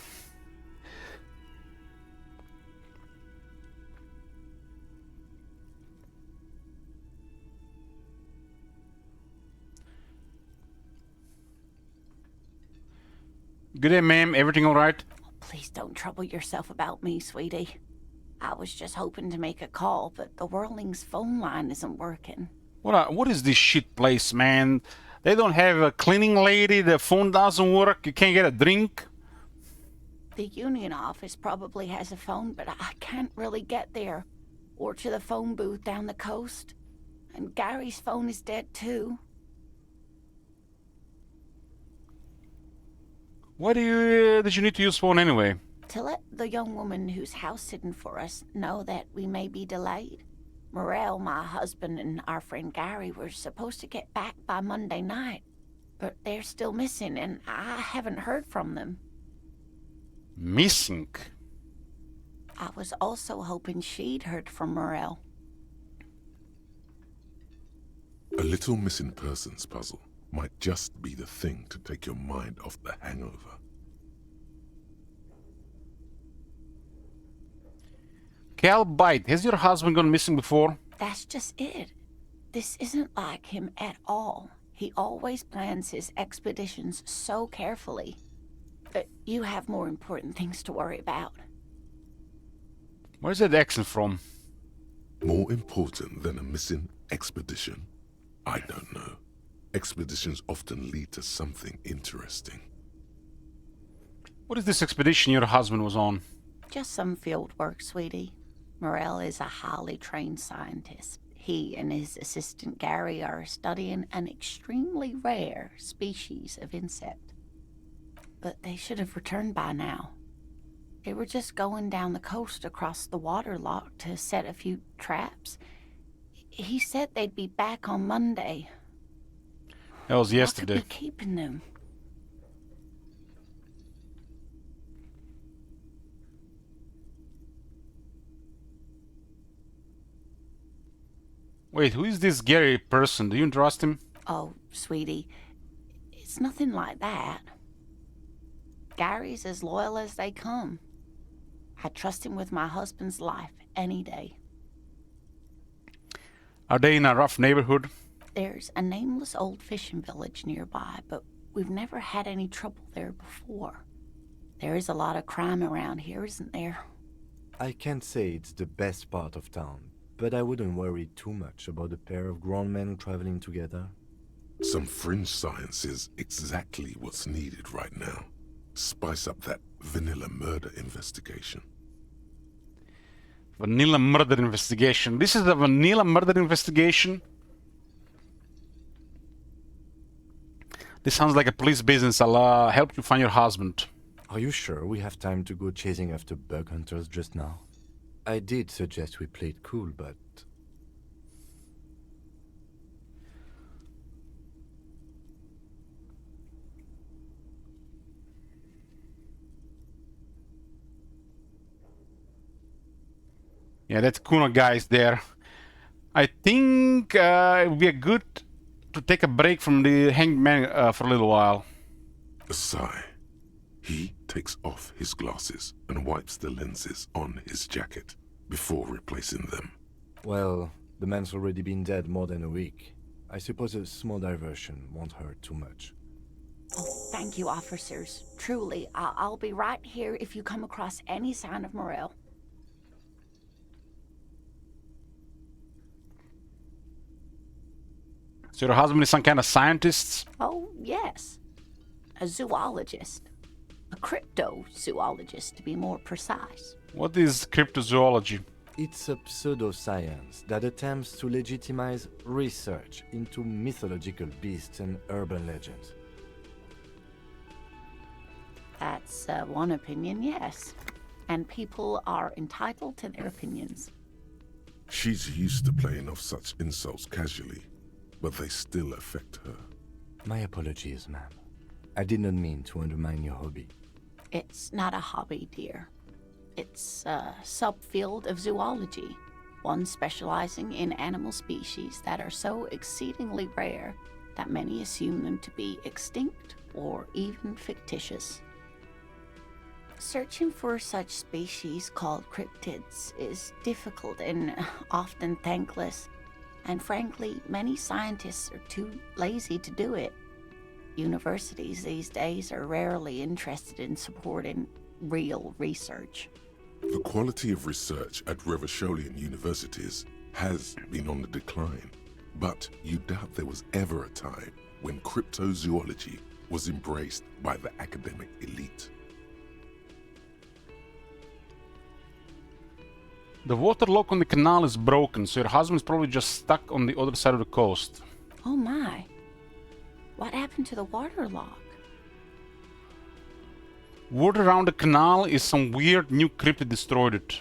Good day, ma'am. Everything all right? Please don't trouble yourself about me, sweetie. I was just hoping to make a call, but the Whirling's phone line isn't working. What is this shit place, man? They don't have a cleaning lady, the phone doesn't work, you can't get a drink? The union office probably has a phone, but I can't really get there. Or to the phone booth down the coast. And Gary's phone is dead too. Why did you need to use phone anyway? To let the young woman who's house-sitting for us know that we may be delayed. Morel, my husband, and our friend Gary were supposed to get back by Monday night, but they're still missing, and I haven't heard from them. Missing? I was also hoping she'd heard from Morel. A little missing persons puzzle might just be the thing to take your mind off the hangover. Cal Bite, has your husband gone missing before? That's just it. This isn't like him at all. He always plans his expeditions so carefully. You have more important things to worry about. Where's that accent from? More important than a missing expedition? I don't know. Expeditions often lead to something interesting. What is this expedition your husband was on? Just some field work, sweetie. Morel is a highly trained scientist. He and his assistant Gary are studying an extremely rare species of insect. But they should have returned by now. They were just going down the coast across the water lock to set a few traps. He said they'd be back on Monday. That was yesterday. What could be keeping them? Wait, who is this Gary person? Do you trust him? Oh, sweetie, it's nothing like that. Gary's as loyal as they come. I trust him with my husband's life any day. Are they in a rough neighborhood? There's a nameless old fishing village nearby, but we've never had any trouble there before. There is a lot of crime around here, isn't there? I can't say it's the best part of town, but I wouldn't worry too much about a pair of grown men traveling together. Some fringe science is exactly what's needed right now. Spice up that vanilla murder investigation. Vanilla murder investigation. This is a vanilla murder investigation? This sounds like a police business. I'll help you find your husband. Are you sure we have time to go chasing after bug hunters just now? I did suggest we play it cool, but... Yeah, that Kuna guy is there. I think it would be good to take a break from the hanged man for a little while. A sigh. He takes off his glasses and wipes the lenses on his jacket before replacing them. Well, the man's already been dead more than a week. I suppose a small diversion won't hurt too much. Oh, thank you, officers. Truly, I'll be right here if you come across any sign of Morel. So your husband is some kind of scientist? Oh, yes. A zoologist. A cryptozoologist, to be more precise. What is cryptozoology? It's a pseudoscience that attempts to legitimize research into mythological beasts and urban legends. That's one opinion, yes. And people are entitled to their opinions. She's used to playing off such insults casually, but they still affect her. My apologies, ma'am. I did not mean to undermine your hobby. It's not a hobby, dear. It's a subfield of zoology, one specializing in animal species that are so exceedingly rare that many assume them to be extinct or even fictitious. Searching for such species called cryptids is difficult and often thankless, and frankly, many scientists are too lazy to do it. Universities these days are rarely interested in supporting real research. The quality of research at Revacholian universities has been on the decline, but you doubt there was ever a time when cryptozoology was embraced by the academic elite. The water lock on the canal is broken, so your husband's probably just stuck on the other side of the coast. Oh my. What happened to the water lock? Word around the canal is some weird new cryptid destroyed it.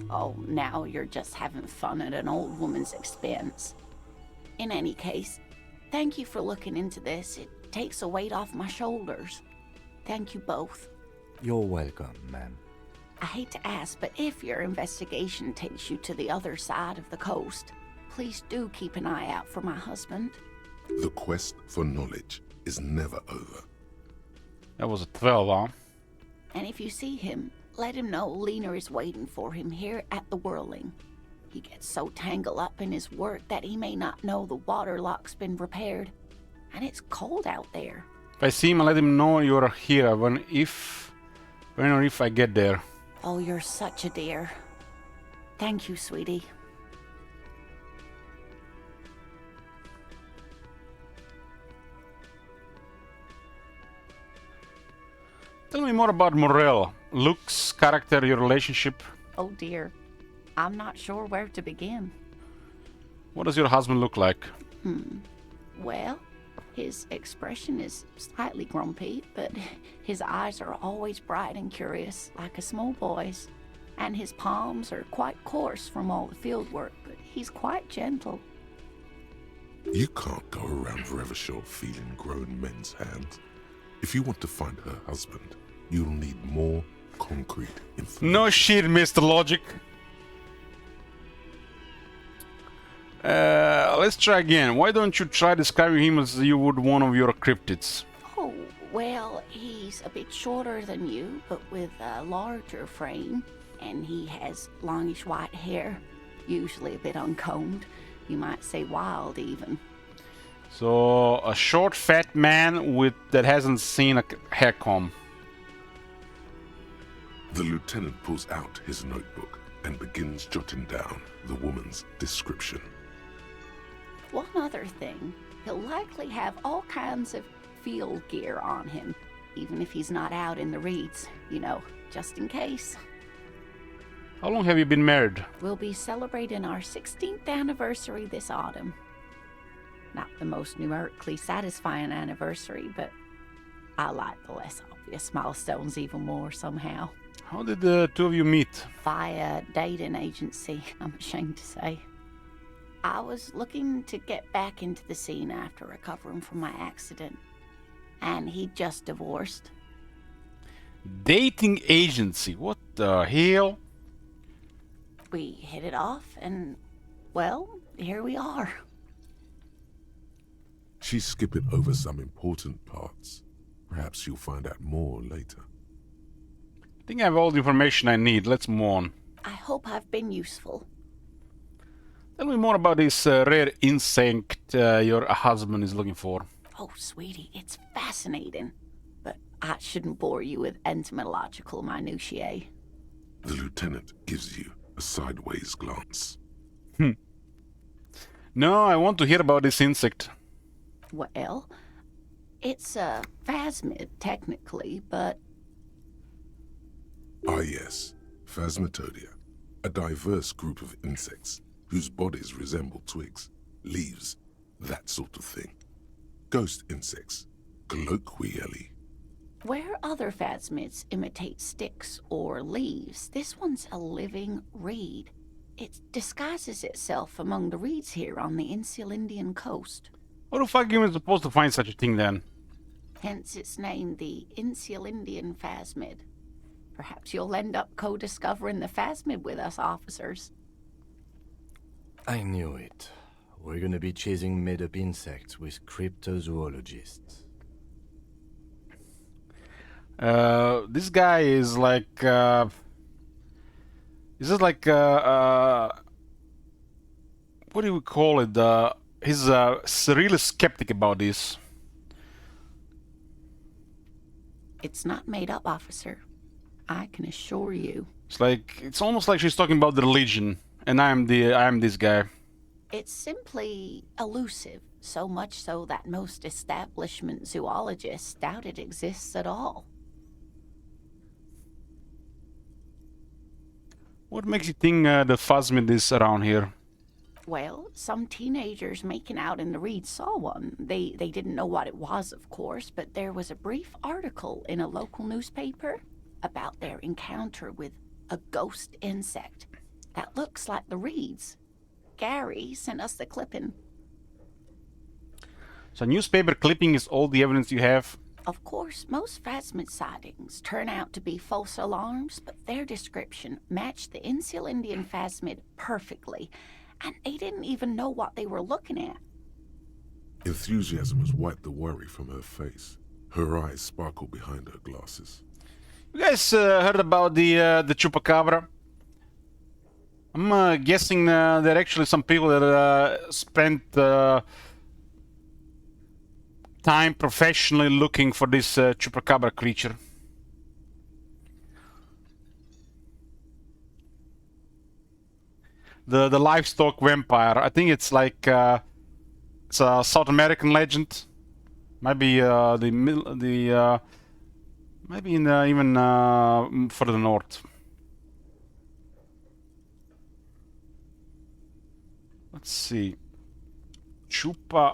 Oh, now you're just having fun at an old woman's expense. In any case, thank you for looking into this. It takes a weight off my shoulders. Thank you both. You're welcome, ma'am. I hate to ask, but if your investigation takes you to the other side of the coast, please do keep an eye out for my husband. The quest for knowledge is never over. That was a 12, huh? And if you see him, let him know Lena is waiting for him here at the Whirling. He gets so tangled up in his work that he may not know the water lock's been repaired. And it's cold out there. If I see him, I'll let him know you're here when or if I get there. Oh, you're such a dear. Thank you, sweetie. Tell me more about Morel. Looks, character, your relationship. Oh dear. I'm not sure where to begin. What does your husband look like? Well, his expression is slightly grumpy, but his eyes are always bright and curious, like a small boy's. And his palms are quite coarse from all the field work, but he's quite gentle. You can't go around Revachol feeling grown men's hands. If you want to find her husband, you'll need more concrete information. No shit, Mr. Logic. Let's try again. Why don't you try describing him as you would one of your cryptids? Oh, well, he's a bit shorter than you, but with a larger frame. And he has longish white hair, usually a bit uncombed. You might say wild, even. So, a short, fat man that hasn't seen a hair comb. The lieutenant pulls out his notebook and begins jotting down the woman's description. One other thing, he'll likely have all kinds of field gear on him, even if he's not out in the reeds, you know, just in case. How long have you been married? We'll be celebrating our 16th anniversary this autumn. Not the most numerically satisfying anniversary, but I like the less obvious. previous milestones even more somehow. How did the two of you meet? Via dating agency, I'm ashamed to say. I was looking to get back into the scene after recovering from my accident, and he just divorced. Dating agency? What the hell? We hit it off, and, well, here we are. She's skipping over some important parts. Perhaps you'll find out more later. I think I have all the information I need. Let's move on. I hope I've been useful. Tell me more about this rare insect your husband is looking for. Oh, sweetie, it's fascinating. But I shouldn't bore you with entomological minutiae. The lieutenant gives you a sideways glance. No, I want to hear about this insect. Well, it's a phasmid, technically, but... Ah yes, Phasmatodea. A diverse group of insects whose bodies resemble twigs, leaves, that sort of thing. Ghost insects, colloquially. Where other phasmids imitate sticks or leaves, this one's a living reed. It disguises itself among the reeds here on the Insular Indian coast. How the fuck am I supposed to find such a thing then? Hence its name, the Insular Indian phasmid. Perhaps you'll end up co-discovering the phasmid with us, officers. I knew it. We're gonna be chasing made-up insects with cryptozoologists. This guy is like, is it like, what do we call it? He's really skeptic about this. It's not made up, officer. I can assure you. It's like, it's almost like she's talking about the religion, and I am this guy. It's simply elusive, so much so that most establishment zoologists doubt it exists at all. What makes you think the phasmid is around here? Well, some teenagers making out in the reeds saw one. They didn't know what it was, of course, but there was a brief article in a local newspaper about their encounter with a ghost insect that looks like the reeds. Gary sent us the clipping. So newspaper clipping is all the evidence you have? Of course, most phasmid sightings turn out to be false alarms, but their description matched the Insular Indian phasmid perfectly, and they didn't even know what they were looking at. Enthusiasm has wiped the worry from her face. Her eyes sparkle behind her glasses. You guys heard about the chupacabra? I'm guessing there are actually some people that spent time professionally looking for this chupacabra creature. The livestock vampire. I think it's like it's a South American legend. Maybe maybe in even further north. Let's see. Chupacabra.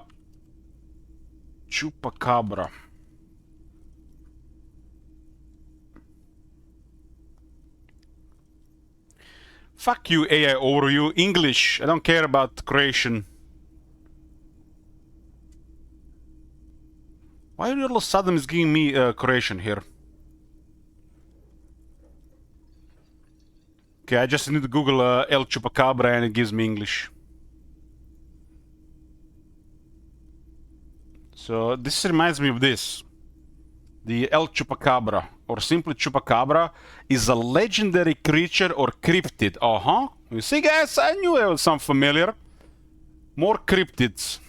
Fuck you, AI overview. English. I don't care about Croatian. Why all of a sudden is giving me Croatian here? Okay, I just need to Google El Chupacabra and it gives me English. So this reminds me of this. The El Chupacabra, or simply Chupacabra, is a legendary creature or cryptid. You see, guys, I knew it was something familiar. More cryptids.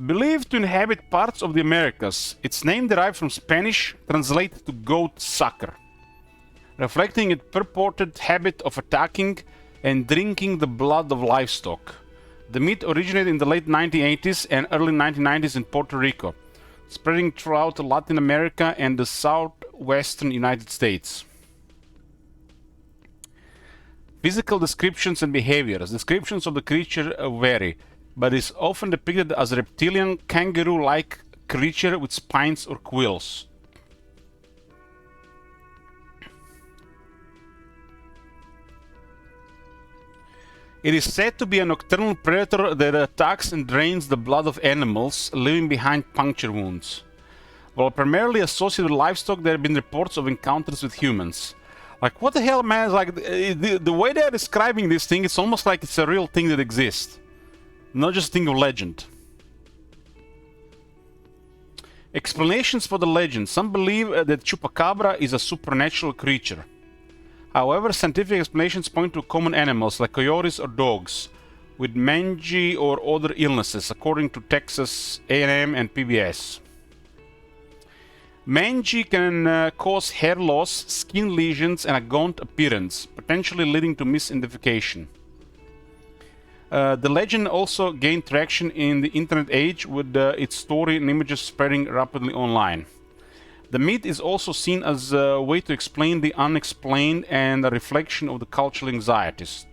Believed to inhabit parts of the Americas, its name derived from Spanish, translated to goat sucker, reflecting its purported habit of attacking and drinking the blood of livestock. The myth originated in the late 1980s and early 1990s in Puerto Rico, spreading throughout Latin America and the southwestern United States. Physical descriptions and behaviors. Descriptions of the creature vary, but is often depicted as a reptilian, kangaroo-like creature with spines or quills. It is said to be a nocturnal predator that attacks and drains the blood of animals, leaving behind puncture wounds. While primarily associated with livestock, there have been reports of encounters with humans. Like, what the hell, man? Like, the way they're describing this thing, it's almost like it's a real thing that exists. Not just a thing of legend. Explanations for the legend. Some believe that Chupacabra is a supernatural creature. However, scientific explanations point to common animals like coyotes or dogs with mange or other illnesses, according to Texas A&M and PBS. Mange can cause hair loss, skin lesions, and a gaunt appearance, potentially leading to misidentification. The legend also gained traction in the internet age, with its story and images spreading rapidly online. The myth is also seen as a way to explain the unexplained and a reflection of the cultural anxieties.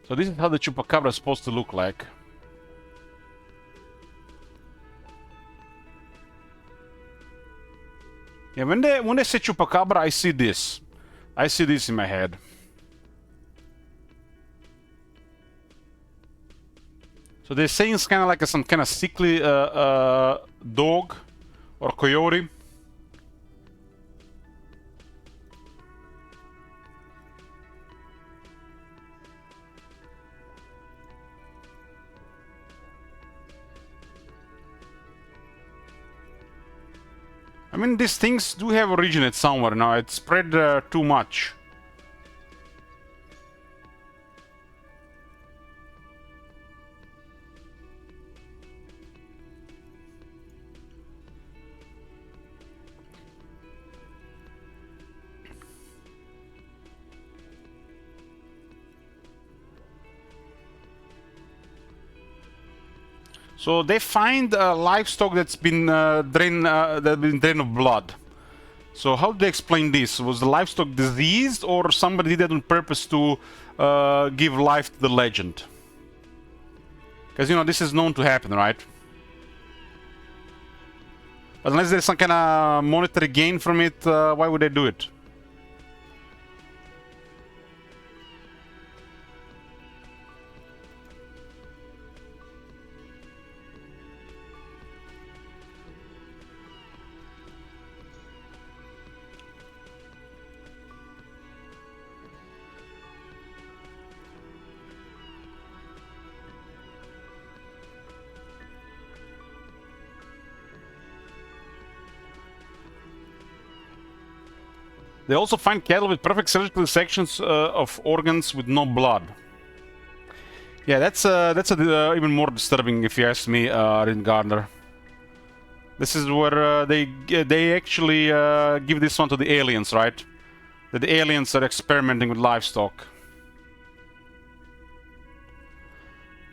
So this is how the Chupacabra is supposed to look like. Yeah, when they say Chupacabra, I see this. I see this in my head. So they're saying it's kind of like some kind of sickly dog or coyote. I mean, these things do have originated somewhere now. It's spread too much. So they find livestock that's been drained of blood. So how do they explain this? Was the livestock diseased, or somebody did that on purpose to give life to the legend? Because, you know, this is known to happen, right? But unless there's some kind of monetary gain from it, why would they do it? They also find cattle with perfect surgical sections of organs with no blood. Yeah, that's even more disturbing, if you ask me, Rin Gardner. This is where they actually give this one to the aliens, right? That the aliens are experimenting with livestock.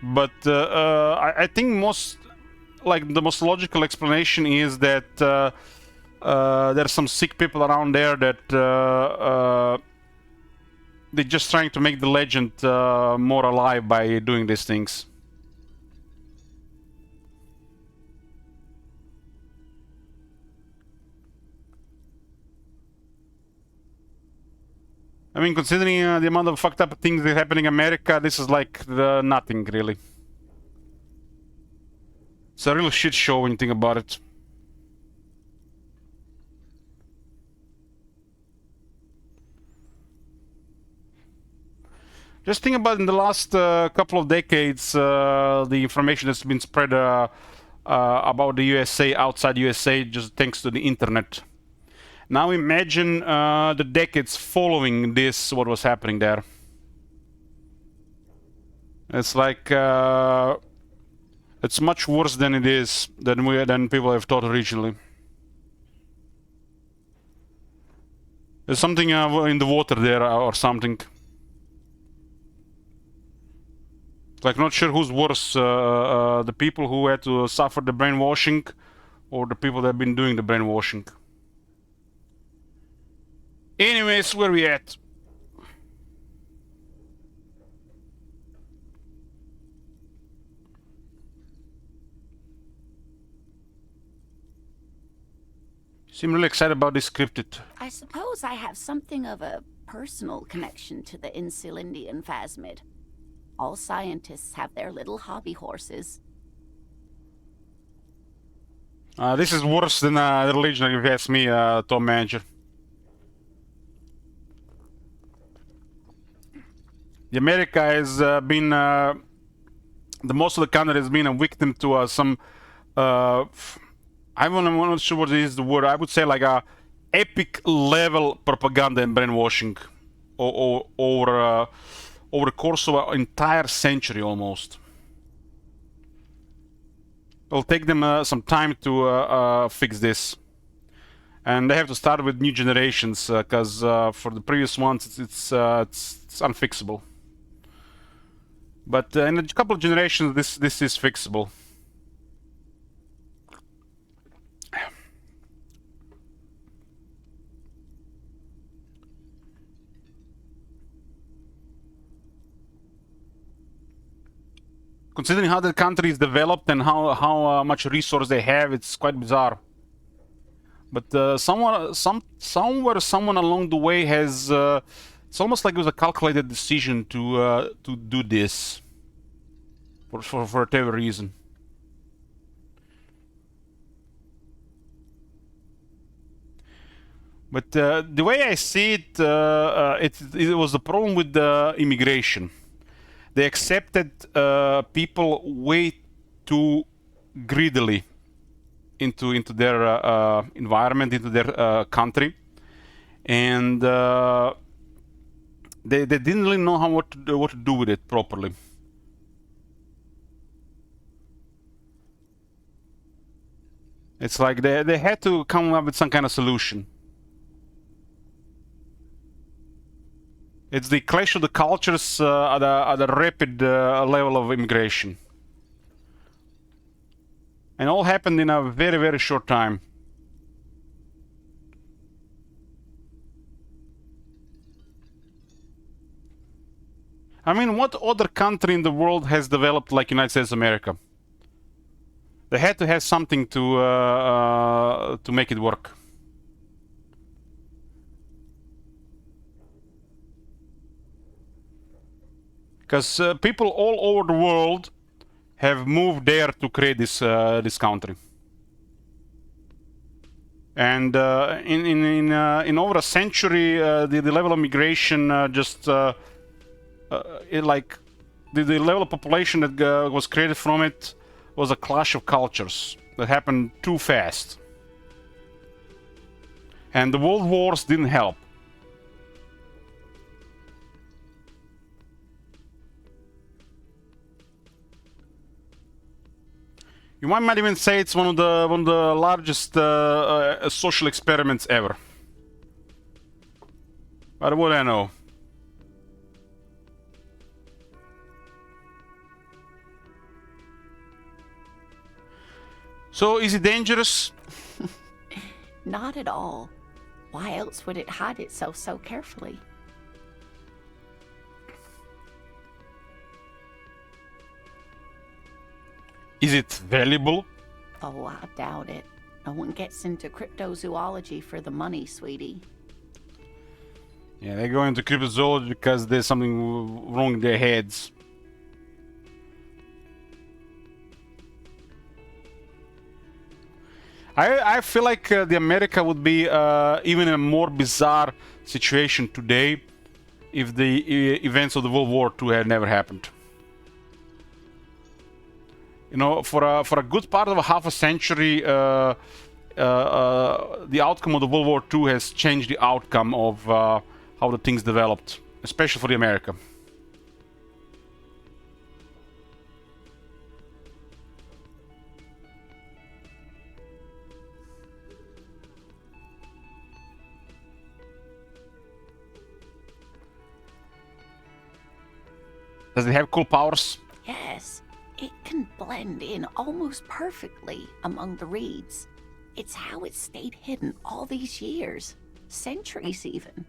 But I think the most logical explanation is that there's some sick people around there that they're just trying to make the legend more alive by doing these things. I mean, considering the amount of fucked up things that are happening in America, this is like nothing, really. It's a real shit show when you think about it. Just think about in the last couple of decades, the information that's been spread about the USA, outside USA, just thanks to the internet. Now imagine the decades following this, what was happening there. It's like it's much worse than it is, than people have thought originally. There's something in the water there or something. Like, not sure who's worse, the people who had to suffer the brainwashing, or the people that have been doing the brainwashing. Anyways, where we at? Seem really excited about this scripted. I suppose I have something of a personal connection to the Insulindian phasmid. All scientists have their little hobby horses. This is worse than religion, if you ask me, Tom Manager. The America has been, the most of the country has been a victim to some, I'm not sure what is the word, I would say like a epic level propaganda and brainwashing over the course of an entire century almost. It'll take them some time to fix this. And they have to start with new generations, because for the previous ones it's unfixable. But in a couple of generations, this is fixable. Considering how the country is developed and how much resource they have, it's quite bizarre. But somewhere someone along the way has. It's almost like it was a calculated decision to do this for whatever reason. But the way I see it, it was the problem with the immigration. They accepted people way too greedily into their environment, into their country, and they didn't really know what to do with it properly. It's like they had to come up with some kind of solution. It's the clash of the cultures at a rapid level of immigration. And all happened in a very, very short time. I mean, what other country in the world has developed like United States of America? They had to have something to make it work. Because people all over the world have moved there to create this country, and in over a century, the level of migration just like the level of population that was created from it was a clash of cultures that happened too fast, and the world wars didn't help. You might even say it's one of the largest social experiments ever. But what do I know? So, is it dangerous? Not at all. Why else would it hide itself so carefully? Is it valuable? Oh, I doubt it. No one gets into cryptozoology for the money, sweetie. Yeah, they go into cryptozoology because there's something wrong in their heads. I feel like the America would be even a more bizarre situation today if the events of the World War II had never happened. You know, for a good part of a half a century, the outcome of the World War II has changed the outcome of how the things developed, especially for the America. Does it have cool powers? Yes, it can blend in almost perfectly among the reeds. It's how it stayed hidden all these years, centuries even.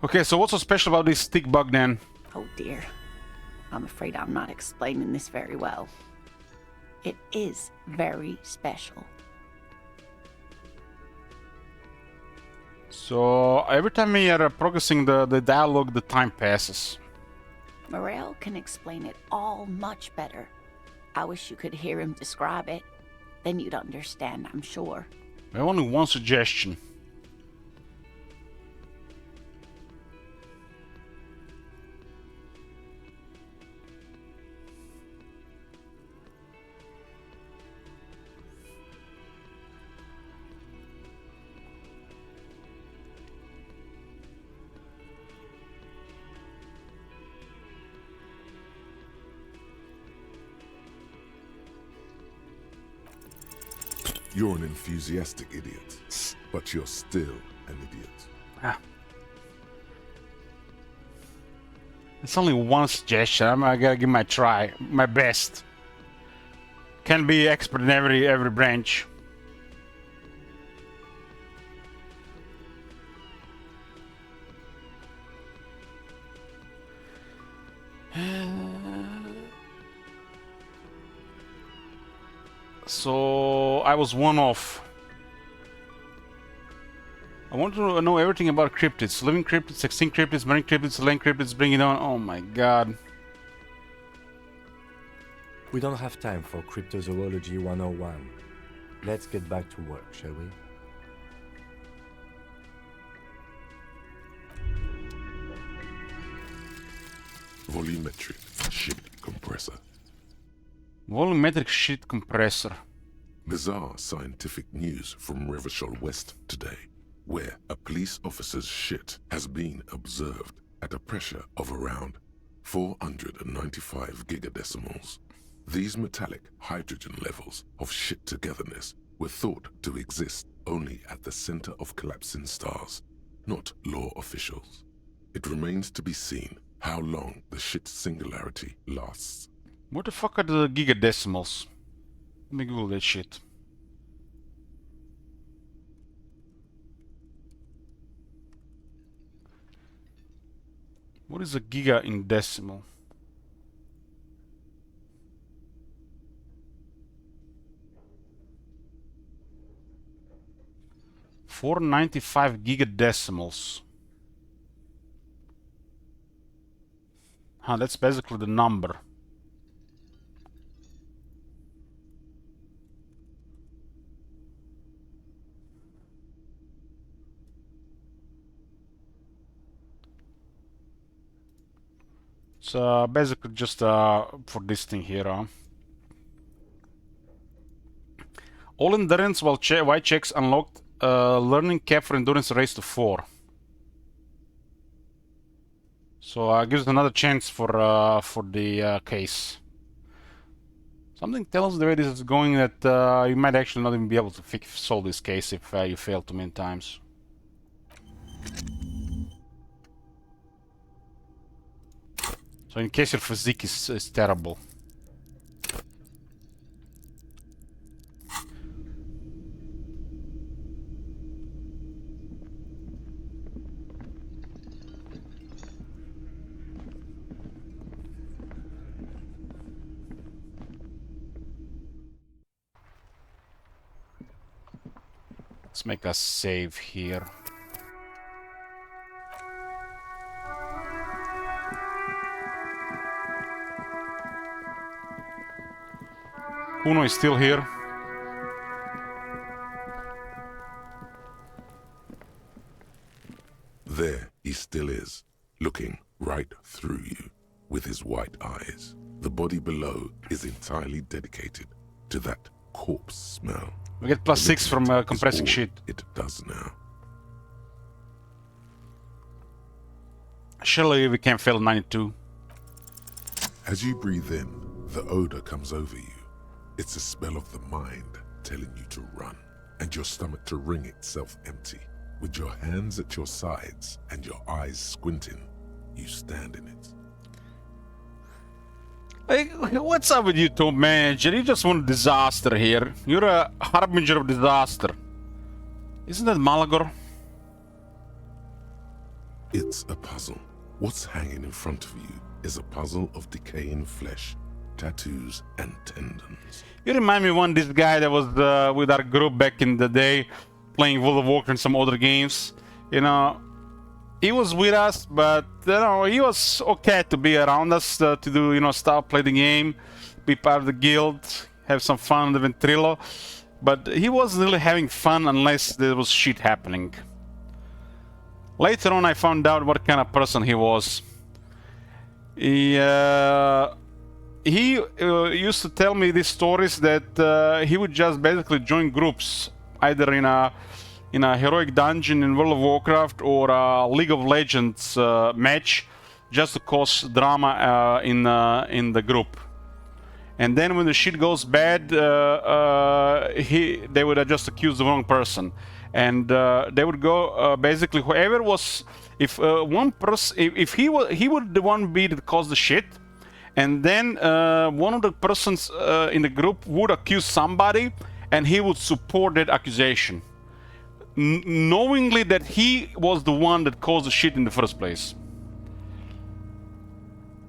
Okay, so what's so special about this stick bug then? Oh dear. I'm afraid I'm not explaining this very well. It is very special. So every time we are progressing the dialogue, the time passes. Morel can explain it all much better. I wish you could hear him describe it. Then you'd understand, I'm sure. I have only one suggestion. You're an enthusiastic idiot, but you're still an idiot. Ah. It's only one suggestion. I gotta give my try, my best. Can't be expert in every branch. So I was one off. I want to know everything about cryptids. Living cryptids, extinct cryptids, marine cryptids, land cryptids, bring it on. Oh my god. We don't have time for Cryptozoology 101. Let's get back to work, shall we? Volumetric ship compressor. Volumetric shit compressor. Bizarre scientific news from Revachol West today, where a police officer's shit has been observed at a pressure of around 495 gigadecimals. These metallic hydrogen levels of shit togetherness were thought to exist only at the center of collapsing stars, not law officials. It remains to be seen how long the shit singularity lasts. What the fuck are the gigadecimals? Let me Google that shit. What is a giga in decimal? $495 gigadecimals. Huh, that's basically the number. It's basically just for this thing here. All endurance while white checks unlocked. Learning cap for endurance raised to 4. So gives another chance for the case. Something tells the way this is going that you might actually not even be able to solve this case if you fail too many times. So in case your physique is terrible. Let's make a save here. Uno is still here. There he still is, looking right through you with his white eyes. The body below is entirely dedicated to that corpse smell. We get +6 from compressing shit. It does now. Surely we can fail 92. As you breathe in, the odor comes over you. It's a smell of the mind telling you to run, and your stomach to wring itself empty. With your hands at your sides and your eyes squinting, you stand in it. Hey, what's up with you two, manager? You just want disaster here. You're a harbinger of disaster. Isn't that Malagor? It's a puzzle. What's hanging in front of you is a puzzle of decaying flesh, tattoos, and tendons. You remind me of this guy that was with our group back in the day, playing World of Warcraft and some other games. You know, he was with us, but you know, he was okay to be around us, to do, you know, stuff, play the game, be part of the guild, have some fun on the Ventrilo. But he wasn't really having fun unless there was shit happening. Later on, I found out what kind of person he was. He used to tell me these stories that he would just basically join groups, either in a heroic dungeon in World of Warcraft or a League of Legends match, just to cause drama in the group. And then when the shit goes bad, they would just accuse the wrong person, and they would go basically whoever was, if one person, if he would the one be that caused the shit, and then one of the persons in the group would accuse somebody, and he would support that accusation, knowingly that he was the one that caused the shit in the first place.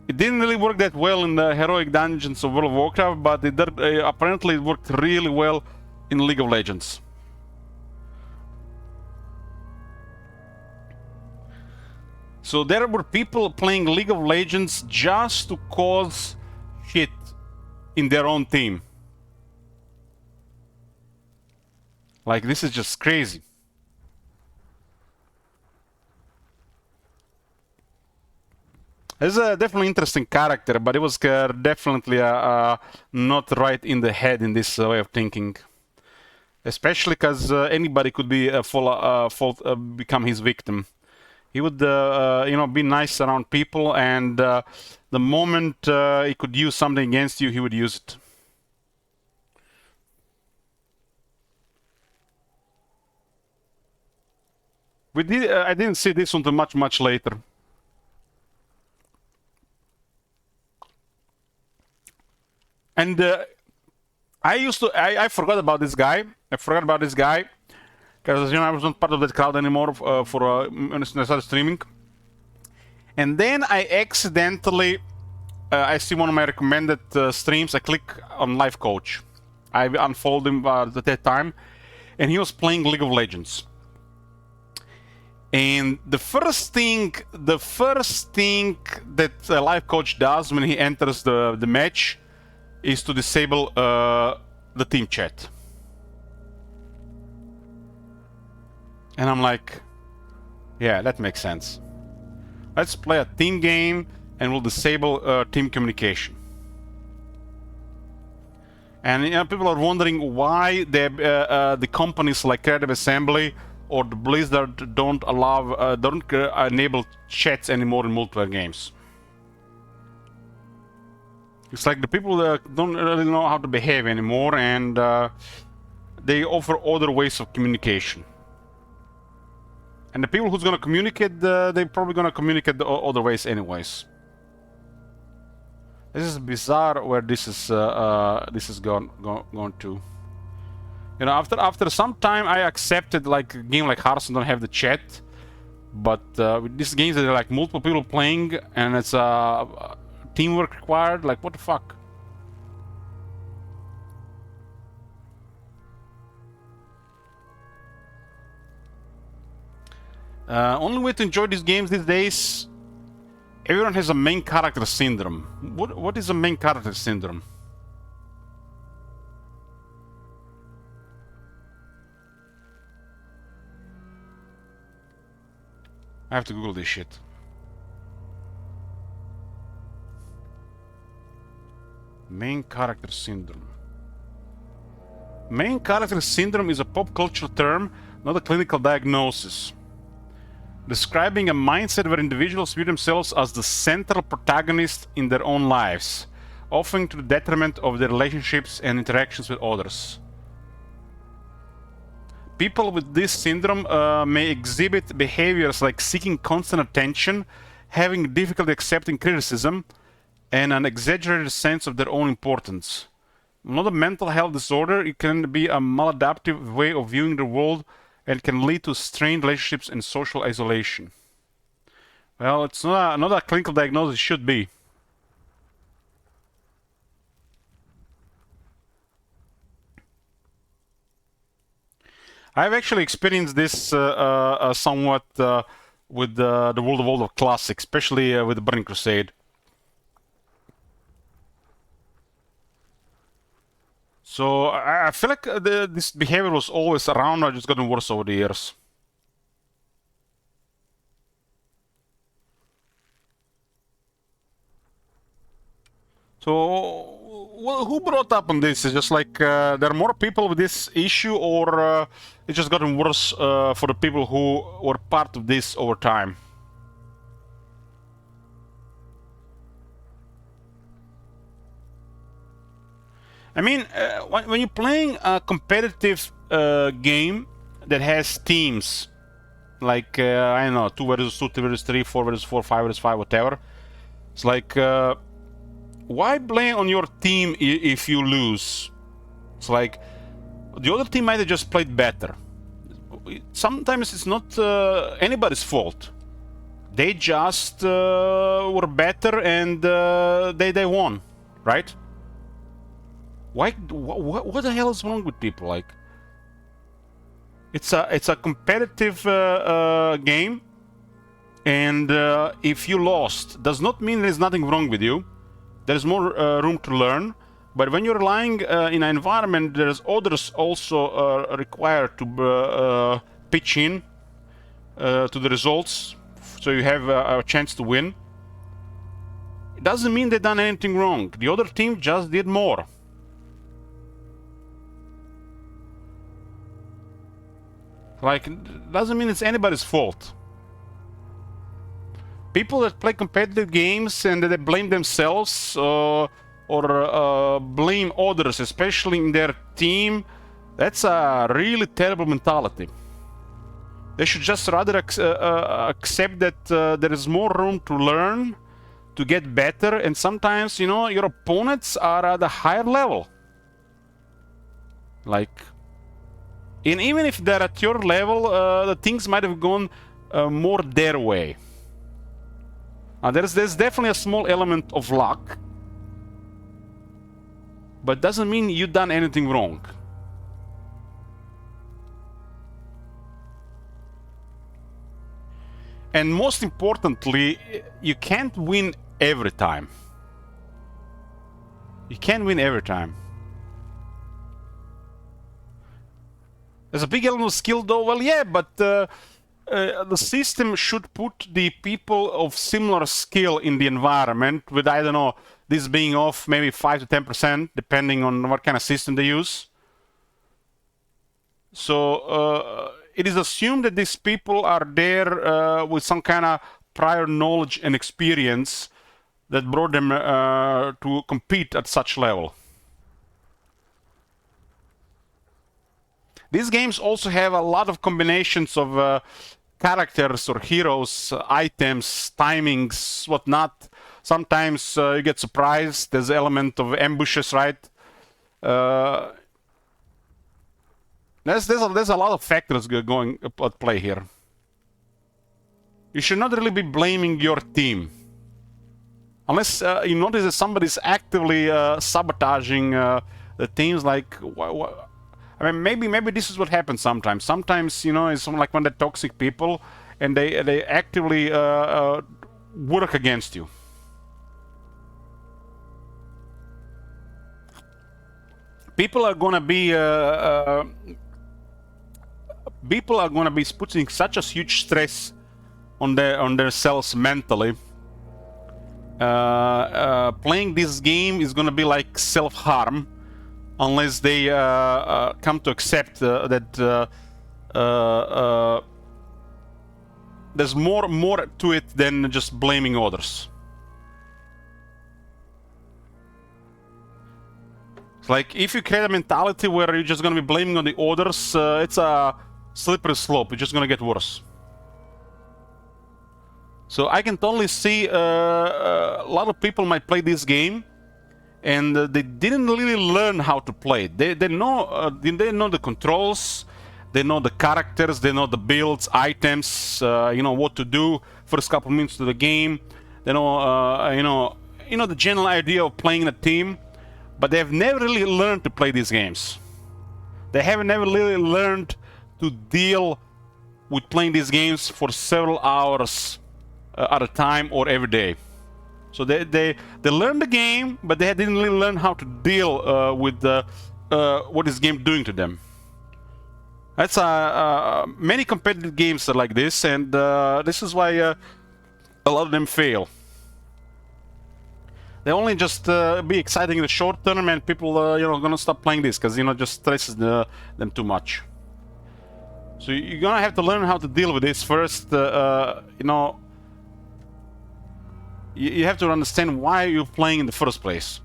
It didn't really work that well in the heroic dungeons of World of Warcraft, but apparently it worked really well in League of Legends. So there were people playing League of Legends just to cause shit in their own team. Like, this is just crazy. He's a definitely interesting character, but it was definitely not right in the head in this way of thinking. Especially because anybody could be become his victim. He would, you know, be nice around people, and the moment he could use something against you, he would use it. I didn't see this until much later. And I forgot about this guy. Because, you know, I was not part of that crowd anymore when I started streaming. And then I accidentally, I see one of my recommended streams, I click on Life Coach. I unfollowed him at that time, and he was playing League of Legends. And the first thing that a Life Coach does when he enters the match is to disable the team chat. And I'm like, yeah, that makes sense. Let's play a team game and we'll disable team communication. And, you know, people are wondering why the companies like Creative Assembly or the Blizzard don't enable chats anymore in multiplayer games. It's like the people don't really know how to behave anymore, and they offer other ways of communication. And the people who's gonna communicate, they're probably gonna communicate the other ways anyways. This is bizarre where this is going to. You know, after some time, I accepted like a game like Hearthstone don't have the chat, but with these games that are like multiple people playing and it's teamwork required, like what the fuck? Only way to enjoy these games these days, everyone has a main character syndrome. What is a main character syndrome? I have to Google this shit. Main character syndrome. Main character syndrome is a pop culture term, not a clinical diagnosis, describing a mindset where individuals view themselves as the central protagonist in their own lives, often to the detriment of their relationships and interactions with others. People with this syndrome may exhibit behaviors like seeking constant attention, having difficulty accepting criticism, and an exaggerated sense of their own importance. Not a mental health disorder, it can be a maladaptive way of viewing the world and can lead to strained relationships and social isolation. Well, it's not a clinical diagnosis. It should be. I've actually experienced this somewhat with the World of Warcraft Classic, especially with the Burning Crusade. So I feel like this behavior was always around. It's just gotten worse over the years. So, who brought up on this? Is just like there are more people with this issue, or it's just gotten worse for the people who were part of this over time? I mean, when you're playing a competitive game that has teams, like, I don't know, 2 versus 2, 3 versus 3, 4 versus 4, 5 versus 5, whatever, it's like, why blame on your team if you lose? It's like, the other team might have just played better. Sometimes it's not anybody's fault. They just were better and they won, right? Why? What the hell is wrong with people? Like, it's a competitive game, and if you lost, does not mean there's nothing wrong with you. There's more room to learn. But when you're relying in an environment, there's others also required to pitch in to the results, so you have a chance to win. It doesn't mean they've done anything wrong. The other team just did more. Like, doesn't mean it's anybody's fault. People that play competitive games and they blame themselves or blame others, especially in their team, that's a really terrible mentality. They should just rather accept that there is more room to learn, to get better, and sometimes, you know, your opponents are at a higher level. Like, and even if they're at your level, the things might have gone more their way. There's definitely a small element of luck, but doesn't mean you've done anything wrong. And most importantly, you can't win every time. You can't win every time. There's a big element of skill though. Well, yeah, but the system should put the people of similar skill in the environment with, I don't know, this being off maybe 5 to 10%, depending on what kind of system they use. So it is assumed that these people are there with some kind of prior knowledge and experience that brought them to compete at such level. These games also have a lot of combinations of characters or heroes, items, timings, whatnot. Sometimes you get surprised. There's an element of ambushes, right? There's a lot of factors going at play here. You should not really be blaming your team. Unless you notice that somebody's actively sabotaging the teams, like... I mean, maybe this is what happens sometimes. Sometimes, you know, it's like when they're toxic people and they actively work against you. People are gonna be putting such a huge stress on their selves mentally. Playing this game is gonna be like self-harm. Unless they come to accept that there's more to it than just blaming others. It's like, if you create a mentality where you're just going to be blaming on the others, it's a slippery slope. It's just going to get worse. So I can totally see a lot of people might play this game and they didn't really learn how to play it. They know the controls, They know the characters, they know the builds, items, you know what to do first couple minutes to the game. They know, you know the general idea of playing in a team, but they have never really learned to play these games. They haven't never really learned to deal with playing these games for several hours at a time or every day. So they learned the game, but they didn't really learn how to deal with what this game doing to them. That's many competitive games are like this, and this is why a lot of them fail. They only just be exciting in the short term, and people you know gonna stop playing this because you know just stresses them too much. So you're gonna have to learn how to deal with this first. You know, you have to understand why you're playing in the first place.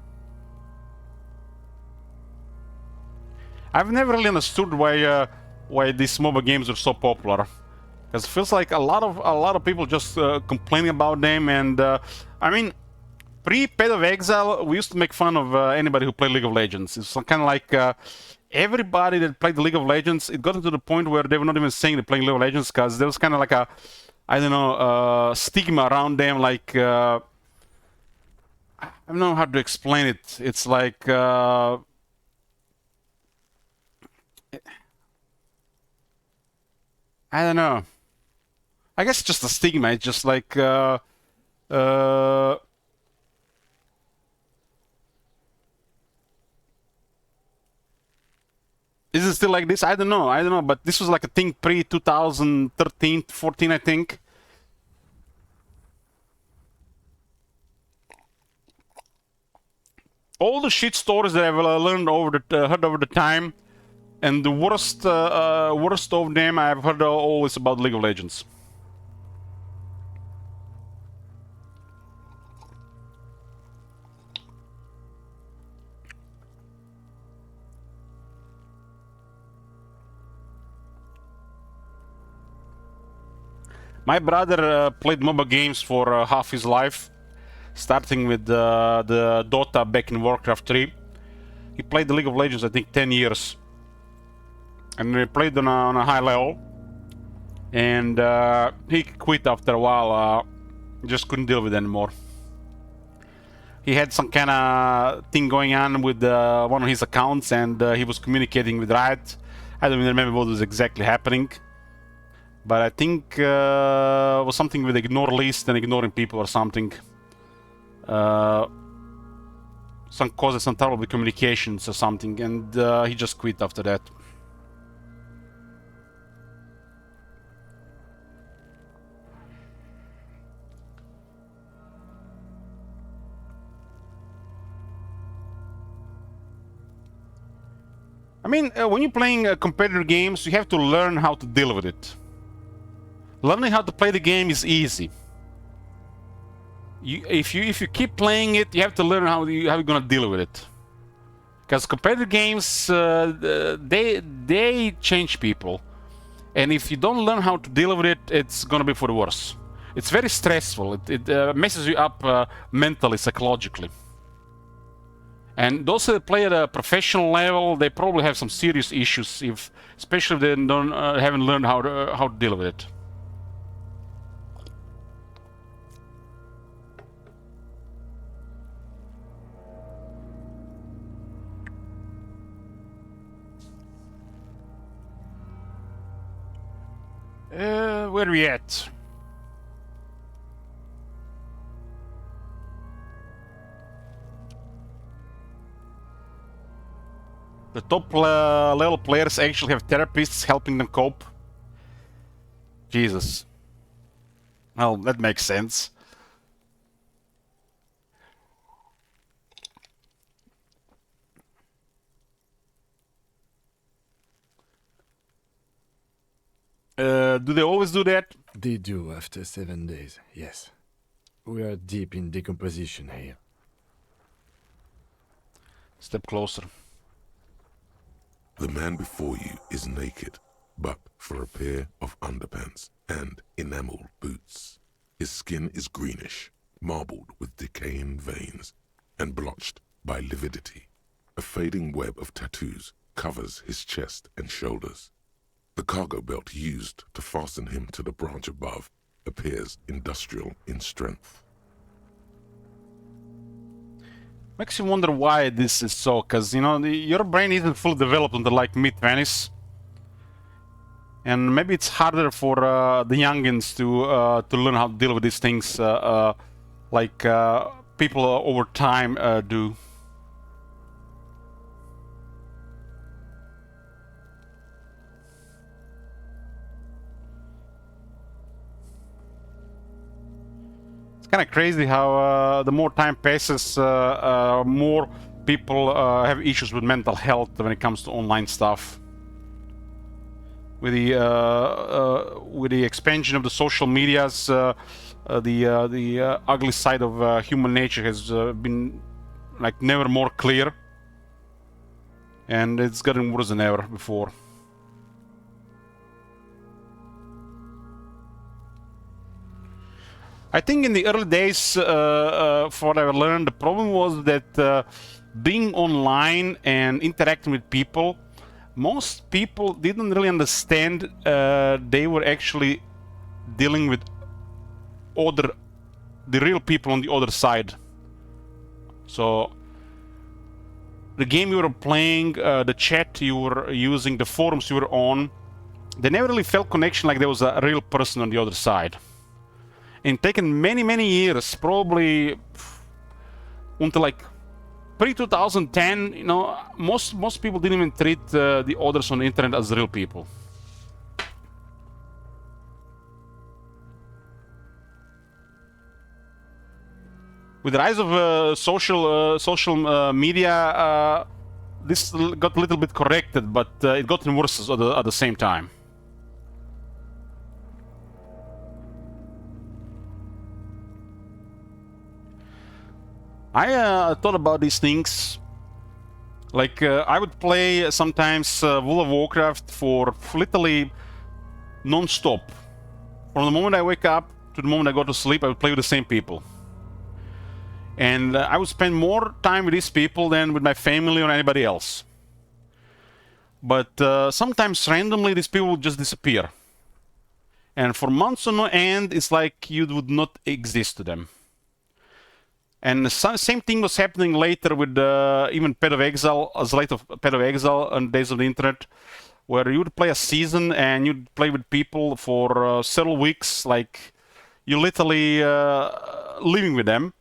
I've never really understood why these mobile games are so popular, because it feels like a lot of people just complaining about them. And I mean, pre-Path of Exile, we used to make fun of anybody who played League of Legends. It's kind of like everybody that played the League of Legends, it got to the point where they were not even saying they're playing League of Legends, because there was kind of like a, I don't know, stigma around them. Like I don't know how to explain it. It's like I don't know. I guess it's just a stigma. It's just like is it still like this? I don't know. I don't know. But this was like a thing pre 2013, 14, I think. All the shit stories that I've learned over the heard over the time, and the worst of them I've heard always about League of Legends. My brother played mobile games for half his life, starting with the Dota back in Warcraft 3. He played the League of Legends, I think, 10 years. And he played on a high level. And he quit after a while, just couldn't deal with it anymore. He had some kind of thing going on with one of his accounts, and he was communicating with Riot. I don't even remember what was exactly happening. But I think it was something with ignore list and ignoring people or something. Some causes some trouble with communications or something, and he just quit after that. I mean, when you're playing competitive games, you have to learn how to deal with it. Learning how to play the game is easy. If you keep playing it, you have to learn how you're gonna deal with it. Because competitive games, they change people, and if you don't learn how to deal with it, it's gonna be for the worse. It's very stressful. It messes you up mentally, psychologically. And those that play at a professional level, they probably have some serious issues, especially if they haven't learned how to deal with it. Where are we at? The top level players actually have therapists helping them cope. Jesus. Well, that makes sense. Do they always do that? They do after 7 days, yes. We are deep in decomposition here. Step closer. The man before you is naked, but for a pair of underpants and enamel boots. His skin is greenish, marbled with decaying veins, and blotched by lividity. A fading web of tattoos covers his chest and shoulders. The cargo belt used to fasten him to the branch above appears industrial in strength. Makes you wonder why this is so, because, you know, your brain isn't fully developed until like mid-20s. And maybe it's harder for the youngins to learn how to deal with these things like people over time do. It's kind of crazy how the more time passes, more people have issues with mental health when it comes to online stuff. With the expansion of the social medias, the ugly side of human nature has been like never more clear, and it's gotten worse than ever before. I think in the early days, for what I learned, the problem was that being online and interacting with people, most people didn't really understand they were actually dealing with the real people on the other side. So the game you were playing, the chat you were using, the forums you were on, they never really felt connection like there was a real person on the other side. And taken many years, probably until like pre-2010, you know, most people didn't even treat the others on the internet as real people. With the rise of social media, this got a little bit corrected, but it got worse at the same time. I thought about these things. Like, I would play sometimes World of Warcraft for literally non-stop. From the moment I wake up to the moment I go to sleep, I would play with the same people. And I would spend more time with these people than with my family or anybody else. But sometimes randomly these people would just disappear. And for months on end, it's like you would not exist to them. And the same thing was happening later with even Pet of Exile, as late of Pet of Exile on Days of the Internet, where you would play a season and you'd play with people for several weeks, like you literally living with them,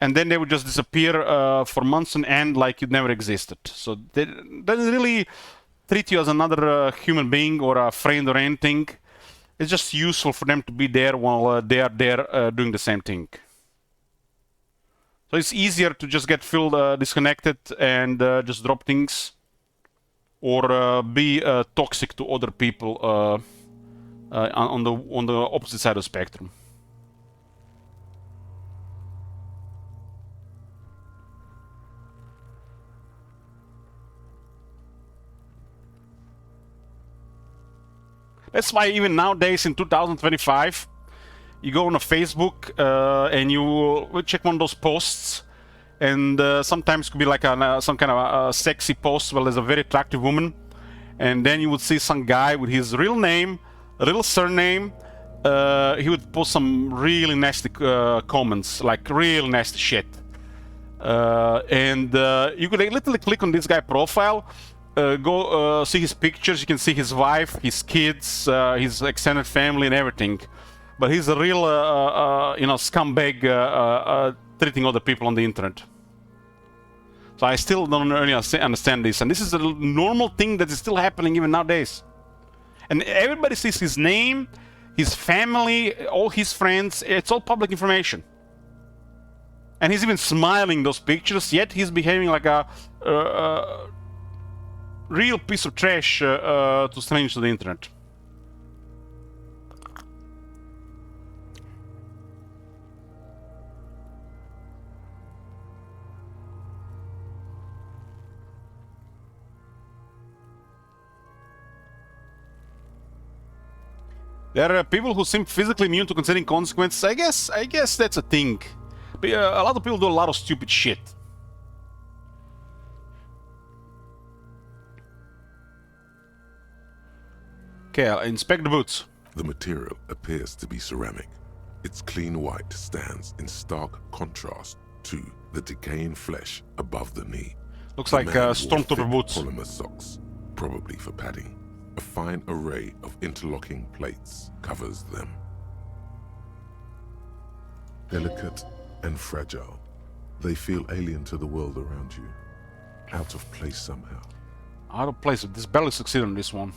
and then they would just disappear for months on end, like you'd never existed. So they doesn't really treat you as another human being or a friend or anything. It's just useful for them to be there while they are there doing the same thing. So it's easier to just get disconnected and just drop things, or be toxic to other people on the opposite side of the spectrum. That's why even nowadays in 2025. You go on a Facebook and you check one of those posts, and sometimes it could be like some kind of a sexy post where there's a very attractive woman, and then you would see some guy with his real name, a little surname. He would post some really nasty comments, like real nasty shit. And you could literally click on this guy's profile, go see his pictures. You can see his wife, his kids, his extended family, and everything. But he's a real, scumbag treating other people on the internet. So I still don't really understand this. And this is a normal thing that is still happening even nowadays. And everybody sees his name, his family, all his friends. It's all public information. And he's even smiling those pictures, yet he's behaving like a real piece of trash to strangers to the internet. There are people who seem physically immune to considering consequences. I guess that's a thing. But, a lot of people do a lot of stupid shit. Okay, I'll inspect the boots. The material appears to be ceramic. Its clean white stands in stark contrast to the decaying flesh above the knee. Looks The like man wore stormtrooper thick boots. polymer socks, probably for padding. A fine array of interlocking plates covers them. Delicate and fragile, they feel alien to the world around you. Out of place somehow. Out of place. This barely succeeded on this one.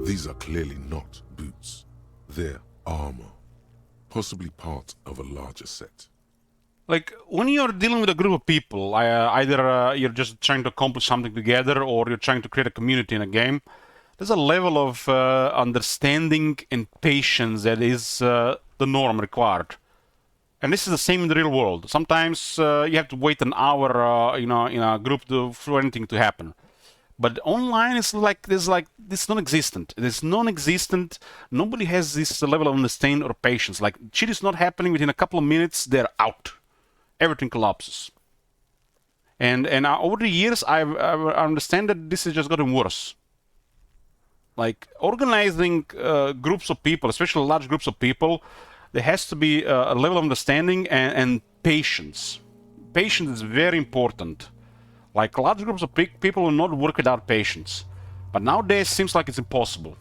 These are clearly not boots. They're armor. Possibly part of a larger set. Like, when you're dealing with a group of people, either you're just trying to accomplish something together or you're trying to create a community in a game, there's a level of understanding and patience that is the norm required. And this is the same in the real world. Sometimes you have to wait an hour, in a group for anything to happen. But online, it's like this non-existent. It's non-existent. Nobody has this level of understanding or patience. Like, shit is not happening within a couple of minutes. They're out. Everything collapses. And over the years, I understand that this has just gotten worse. Like, organizing groups of people, especially large groups of people, there has to be a level of understanding and patience. Patience is very important. Like, large groups of people will not work without patience. But nowadays, it seems like it's impossible.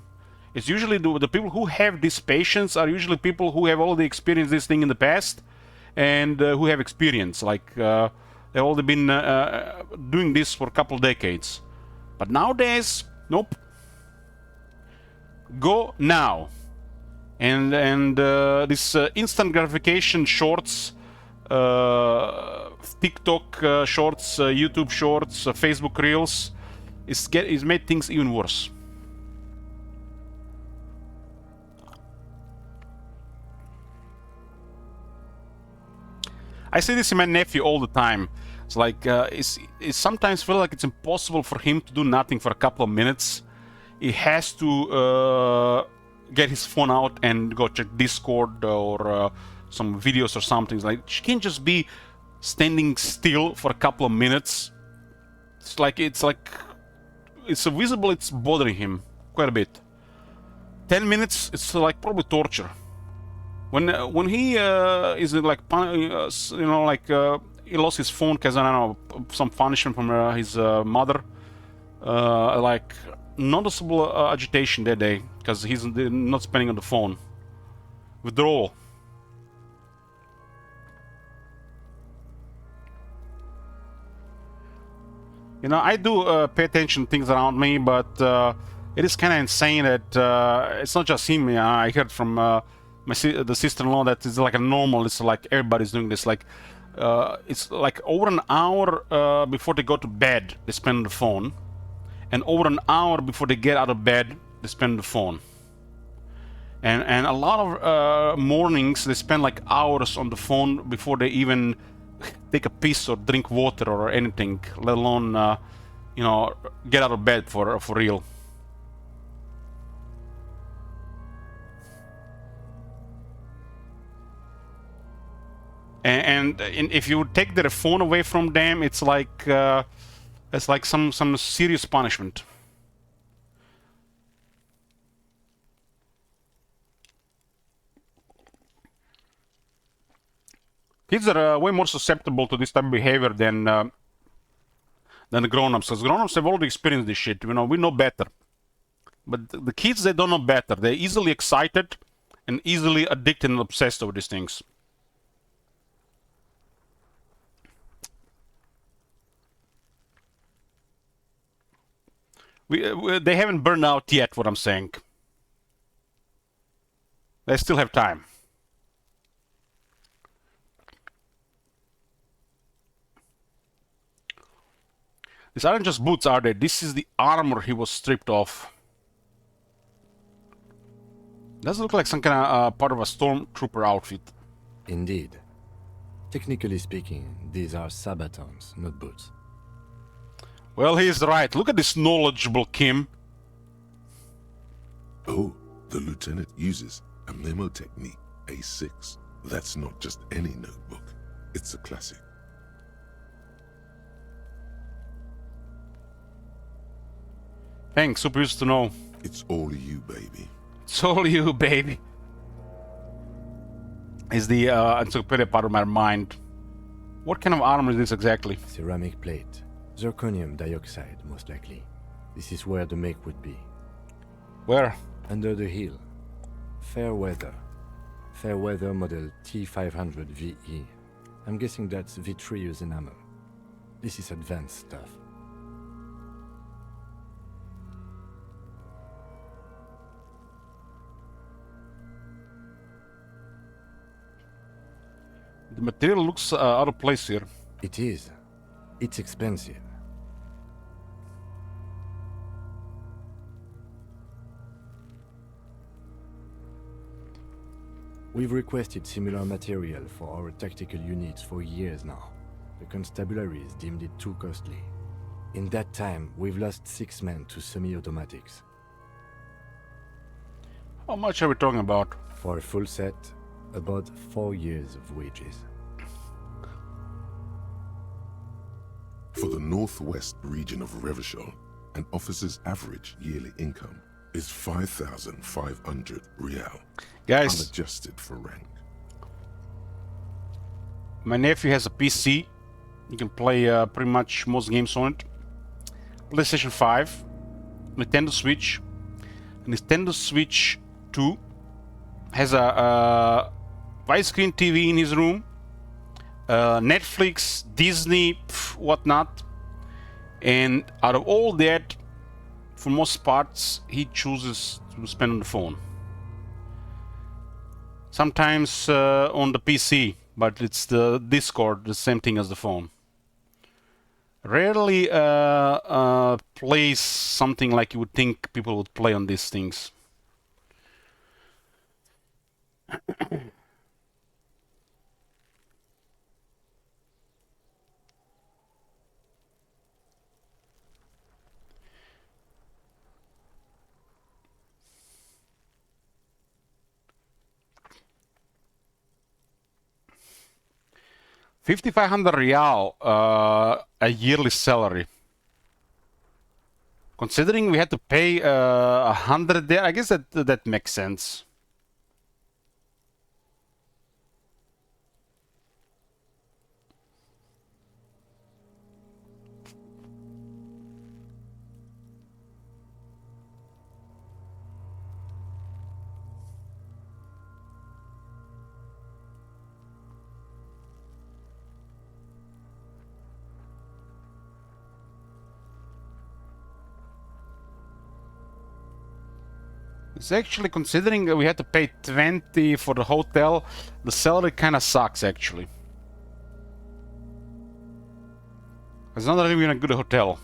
It's usually the people who have this patience are usually people who have already experienced this thing in the past and who have experience. Like, they've already been doing this for a couple of decades. But nowadays, nope. Go now. And this instant gratification shorts, TikTok shorts, YouTube shorts, Facebook reels, is made things even worse. I see this in my nephew all the time. It's like it sometimes feels like it's impossible for him to do nothing for a couple of minutes. He has to get his phone out and go check Discord or some videos or something. Like, she can't just be standing still for a couple of minutes. It's visible. It's bothering him quite a bit. 10 minutes. It's like probably torture. When he is like he lost his phone because I don't know some punishment from his mother. Like, noticeable agitation that day because he's not spending on the phone. Withdrawal. You know, I do pay attention to things around me, but it is kind of insane that it's not just him. I heard from the sister-in-law that it's like a normal. It's like everybody's doing this. Like, it's like over an hour before they go to bed, they spend on the phone. And over an hour before they get out of bed, they spend on the phone. And a lot of mornings, they spend like hours on the phone before they even take a piss or drink water or anything, let alone, get out of bed for real. And if you take their phone away from them, it's like some serious punishment. Kids are way more susceptible to this type of behavior than the grown-ups. Because grown-ups have already experienced this shit. We know better. But the kids, they don't know better. They're easily excited and easily addicted and obsessed over these things. They haven't burned out yet, what I'm saying. They still have time. These aren't just boots, are they? This is the armor he was stripped off. Does look like some kind of part of a stormtrooper outfit. Indeed. Technically speaking, these are sabatons, not boots. Well, he's right. Look at this knowledgeable Kim. Oh, the lieutenant uses a memo technique, A6. That's not just any notebook. It's a classic. Thanks, super used to know. It's all you, baby. It's all you, baby. Is the encyclopedia part of my mind. What kind of armor is this exactly? Ceramic plate. Zirconium dioxide, most likely. This is where the make would be. Where? Under the hill. Fair weather. Fair weather model T500 VE. I'm guessing that's vitreous enamel. This is advanced stuff. The material looks out of place here. It is. It's expensive. We've requested similar material for our tactical units for years now. The constabularies deemed it too costly. In that time, we've lost 6 men to semi-automatics. How much are we talking about? For a full set, about 4 years of wages. For the northwest region of Revachol, an officer's average yearly income is 5,500 real, Guys, unadjusted for rank. my nephew has a PC. You can play pretty much most games on it. PlayStation 5, Nintendo Switch, Nintendo Switch 2, has a widescreen TV in his room, Netflix, Disney, whatnot. And out of all that, for most parts, he chooses to spend on the phone. Sometimes on the PC, but it's the Discord, the same thing as the phone. Rarely plays something like you would think people would play on these things. $5,500 a yearly salary. Considering we had to pay 100 there, I guess that makes sense. It's actually, considering that we had to pay 20 for the hotel, the salary kind of sucks actually. It's not even a good hotel.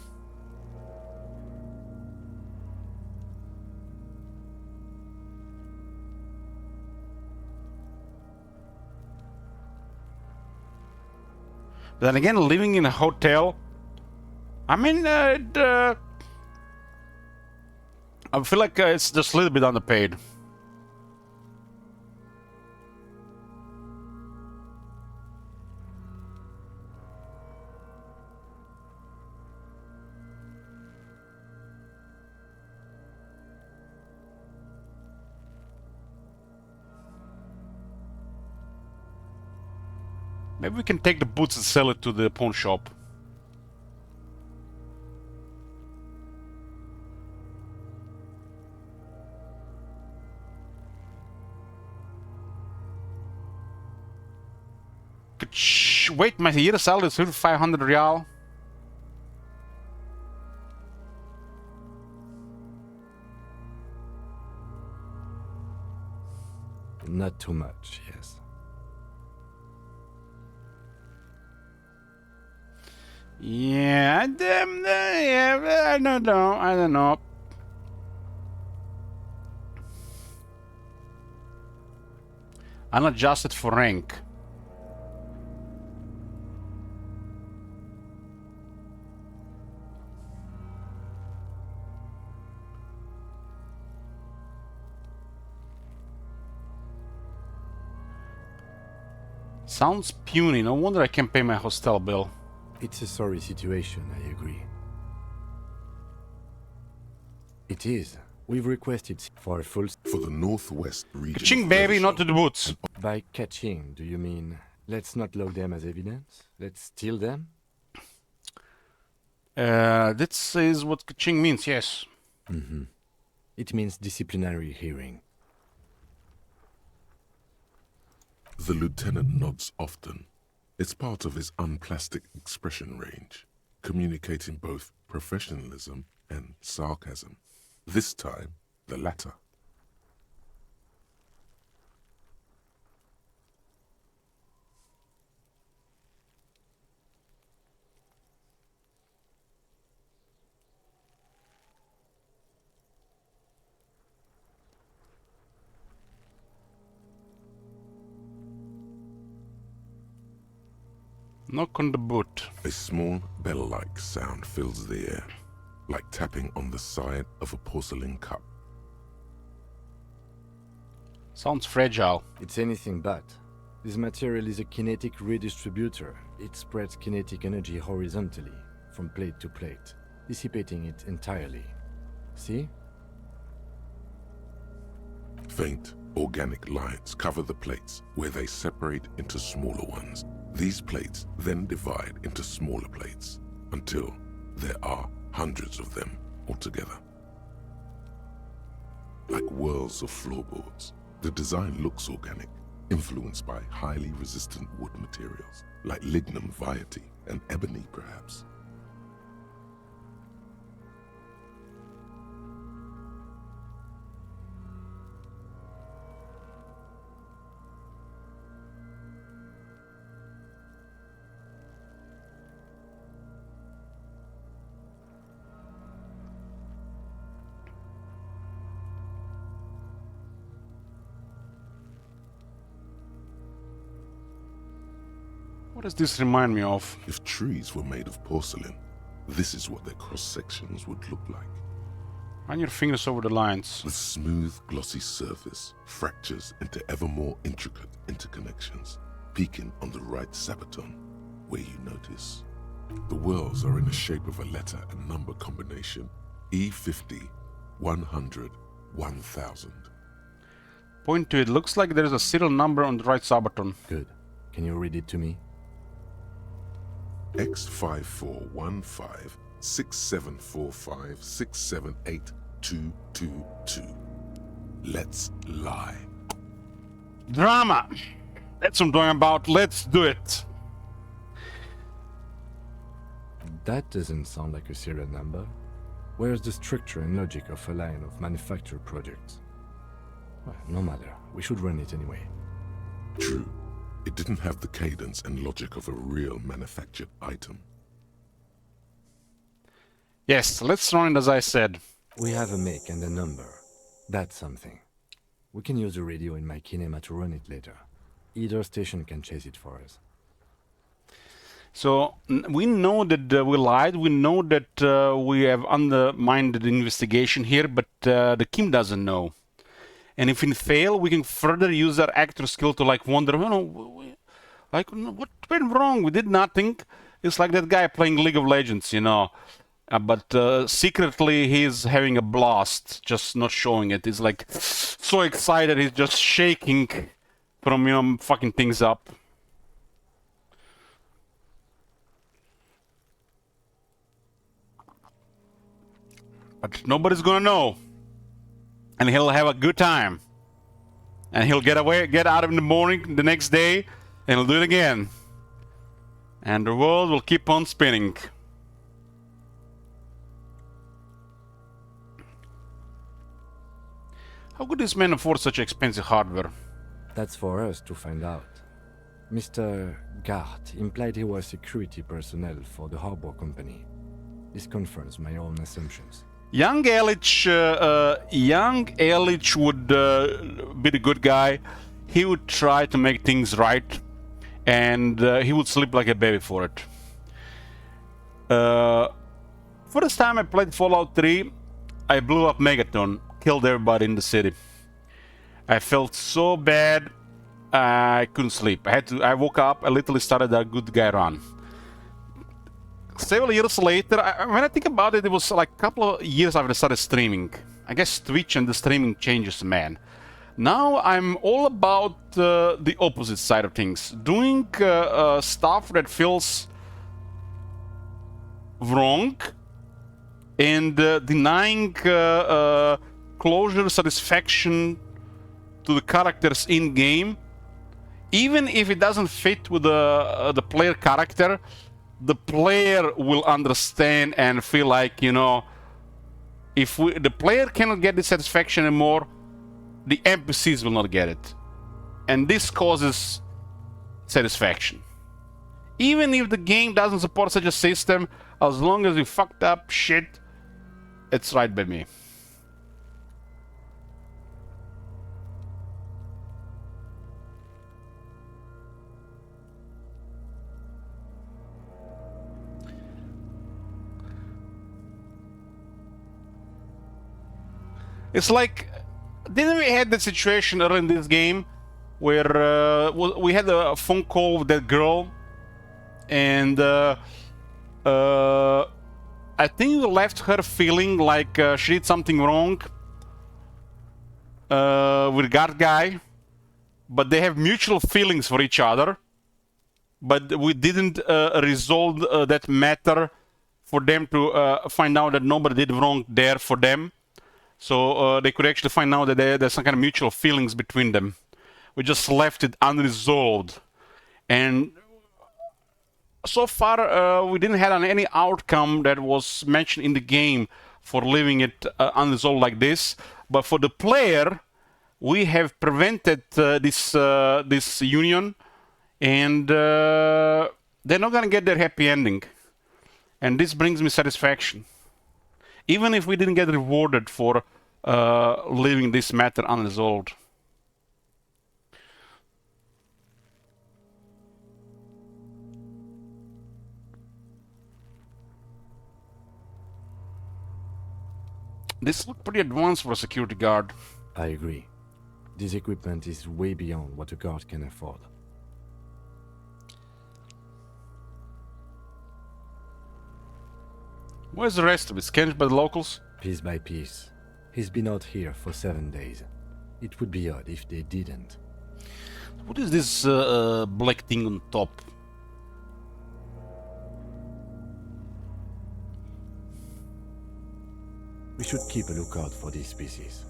But then again, living in a hotel, I mean, I feel like it's just a little bit underpaid. Maybe we can take the boots and sell it to the pawn shop. Wait, my yearly salary is 500 real. Not too much, yes. Yeah, yeah, I don't know. I don't know. Unadjusted for rank. Sounds puny. No wonder I can't pay my hostel bill. It's a sorry situation, I agree. It is. We've requested for a full... For the northwest region. Ka-ching, of baby, Elysium, not to the boots. By catching, do you mean let's not log them as evidence? Let's steal them? This is what ka-ching means, yes. Mm-hmm. It means disciplinary hearing. The lieutenant nods often. It's part of his unplastic expression range, communicating both professionalism and sarcasm. This time, the latter. Knock on the boot. A small bell-like sound fills the air, like tapping on the side of a porcelain cup. Sounds fragile. It's anything but. This material is a kinetic redistributor. It spreads kinetic energy horizontally, from plate to plate, dissipating it entirely. See? Faint, organic lines cover the plates where they separate into smaller ones. These plates then divide into smaller plates until there are hundreds of them altogether. Like whirls of floorboards, the design looks organic, influenced by highly resistant wood materials, like lignum vitae and ebony perhaps. What does this remind me of? If trees were made of porcelain, this is what their cross-sections would look like. Run your fingers over the lines. The smooth, glossy surface fractures into ever more intricate interconnections, peaking on the right sabaton, where you notice. The whirls are in the shape of a letter and number combination, E50, 100, 1000. Point to it. Looks like there's a serial number on the right sabaton. Good. Can you read it to me? X5415 6745 678222. Let's lie. Drama! That's what I'm talking about. Let's do it. That doesn't sound like a serial number. Where's the structure and logic of a line of manufactured products? Well, no matter. We should run it anyway. True. It didn't have the cadence and logic of a real manufactured item. Yes, let's run it as I said. We have a make and a number. That's something. We can use the radio in my kinema to run it later. Either station can chase it for us. So we know that we lied. We know that we have undermined the investigation here, but the Kim doesn't know. And if we fail, we can further use our actor skill to like wonder, you know, like what went wrong? We did nothing. It's like that guy playing League of Legends, you know. But secretly he's having a blast, just not showing it. He's like so excited, he's just shaking from, you know, fucking things up. But nobody's gonna know. And he'll have a good time. And he'll get out in the morning the next day, and he'll do it again. And the world will keep on spinning. How could this man afford such expensive hardware? That's for us to find out. Mr. Gart implied he was security personnel for the harbor company. This confirms my own assumptions. Young Elich would be the good guy. He would try to make things right, and he would sleep like a baby for it. First time I played Fallout 3, I blew up Megaton, killed everybody in the city. I felt so bad, I couldn't sleep. I woke up, I literally started a good guy run. several years later, when I think about it, it was like a couple of years after I started streaming. I guess Twitch and the streaming changes, man. Now I'm all about the opposite side of things. Doing stuff that feels wrong and denying closure, satisfaction to the characters in game, even if it doesn't fit with the player character. The player will understand and feel like, you know, if the player cannot get the satisfaction anymore, the NPCs will not get it, and this causes satisfaction. Even if the game doesn't support such a system, as long as you fucked up shit, it's right by me. It's like, didn't we had that situation early in this game where we had a phone call with that girl, and I think we left her feeling like she did something wrong with guard guy, but they have mutual feelings for each other, but we didn't resolve that matter for them to find out that nobody did wrong there for them. So they could actually find out that there's some kind of mutual feelings between them. We just left it unresolved. And so far, we didn't have any outcome that was mentioned in the game for leaving it unresolved like this. But for the player, we have prevented this union, and they're not gonna get their happy ending. And this brings me satisfaction. Even if we didn't get rewarded for leaving this matter unresolved. This looked pretty advanced for a security guard. I agree. This equipment is way beyond what a guard can afford. Where's the rest of it? Scanned by the locals? Piece by piece. He's been out here for 7 days. It would be odd if they didn't. What is this black thing on top? We should keep a lookout for these species.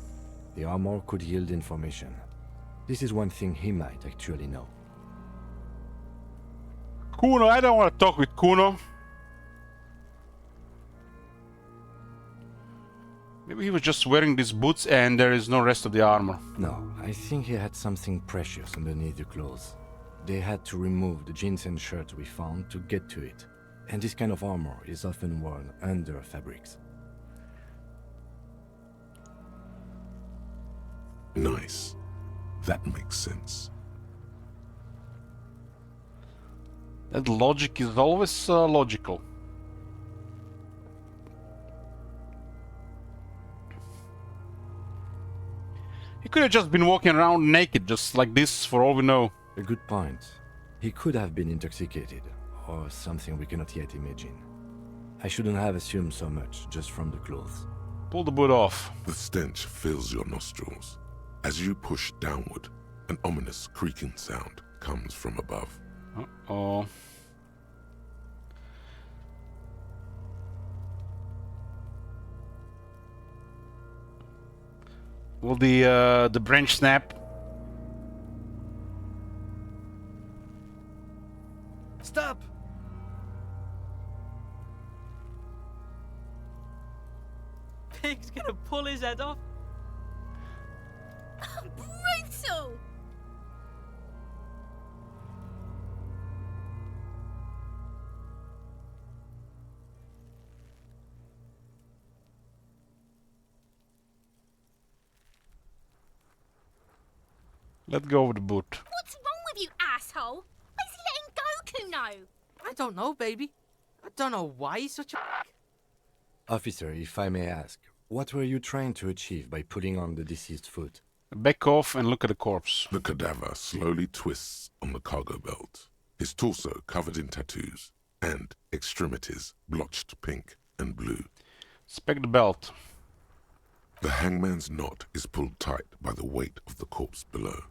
The armor could yield information. This is one thing he might actually know. Kuno, I don't want to talk with Kuno. Maybe he was just wearing these boots and there is no rest of the armor. No, I think he had something precious underneath the clothes. They had to remove the jeans and shirts we found to get to it. And this kind of armor is often worn under fabrics. Nice. That makes sense. That logic is always logical. He could have just been walking around naked, just like this, for all we know. A good point. He could have been intoxicated, or something we cannot yet imagine. I shouldn't have assumed so much just from the clothes. Pull the boot off. The stench fills your nostrils. As you push downward, an ominous creaking sound comes from above. Uh-oh. Will the branch snap? Stop! Pig's gonna pull his head off. Brutal! Let go of the boot. What's wrong with you, asshole? Why's he letting go, Kuno? I don't know, baby. I don't know why he's such a... Officer, if I may ask, what were you trying to achieve by putting on the deceased foot? Back off and look at the corpse. The cadaver slowly twists on the cargo belt, his torso covered in tattoos. and extremities blotched pink and blue. Inspect the belt. The hangman's knot is pulled tight by the weight of the corpse below.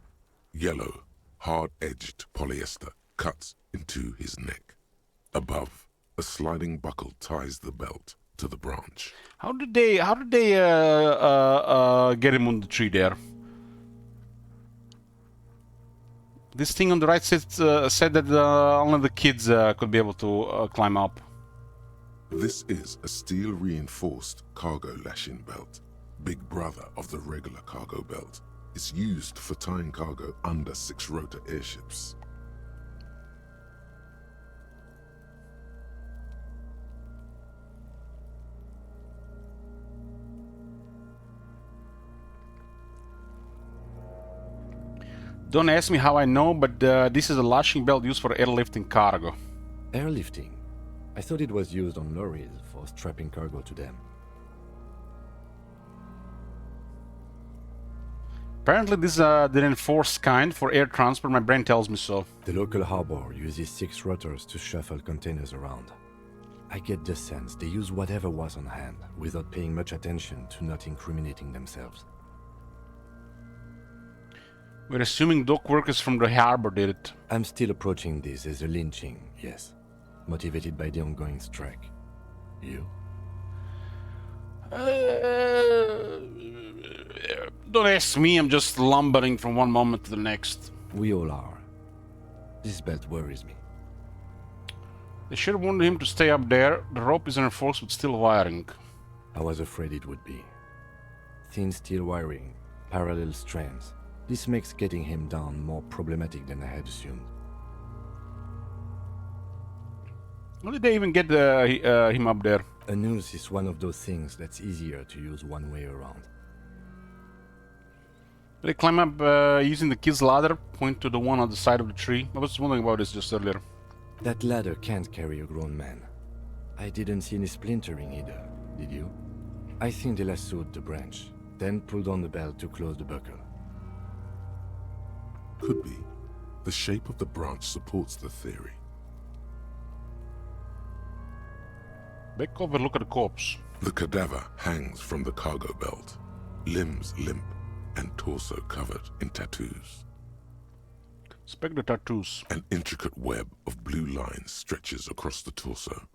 Yellow, hard-edged polyester cuts into his neck. Above, a sliding buckle ties the belt to the branch. How did they get him on the tree there? This thing on the right said that only the kids could be able to climb up. This is a steel-reinforced cargo lashing belt, big brother of the regular cargo belt. It's used for tying cargo under 6-rotor airships. Don't ask me how I know, but this is a lashing belt used for airlifting cargo. Airlifting? I thought it was used on lorries for strapping cargo to them. Apparently this is the reinforced kind for air transport, my brain tells me so. The local harbor uses 6 rotors to shuffle containers around. I get the sense they use whatever was on hand, without paying much attention to not incriminating themselves. We're assuming dock workers from the harbor did it. I'm still approaching this as a lynching, yes. Motivated by the ongoing strike. You? Don't ask me, I'm just lumbering from one moment to the next. We all are. This belt worries me. They should have wanted him to stay up there. The rope is reinforced with steel wiring. I was afraid it would be. Thin steel wiring, parallel strands. This makes getting him down more problematic than I had assumed. How did they even get him up there? A noose is one of those things that's easier to use one way around. They climb up using the kid's ladder, point to the one on the side of the tree. I was wondering about this just earlier. That ladder can't carry a grown man. I didn't see any splintering either, did you? I think they lassoed the branch, then pulled on the belt to close the buckle. Could be. The shape of the branch supports the theory. Back over, look at the corpse. The cadaver hangs from the cargo belt, limbs limp and torso covered in tattoos. Inspect the tattoos. An intricate web of blue lines stretches across the torso,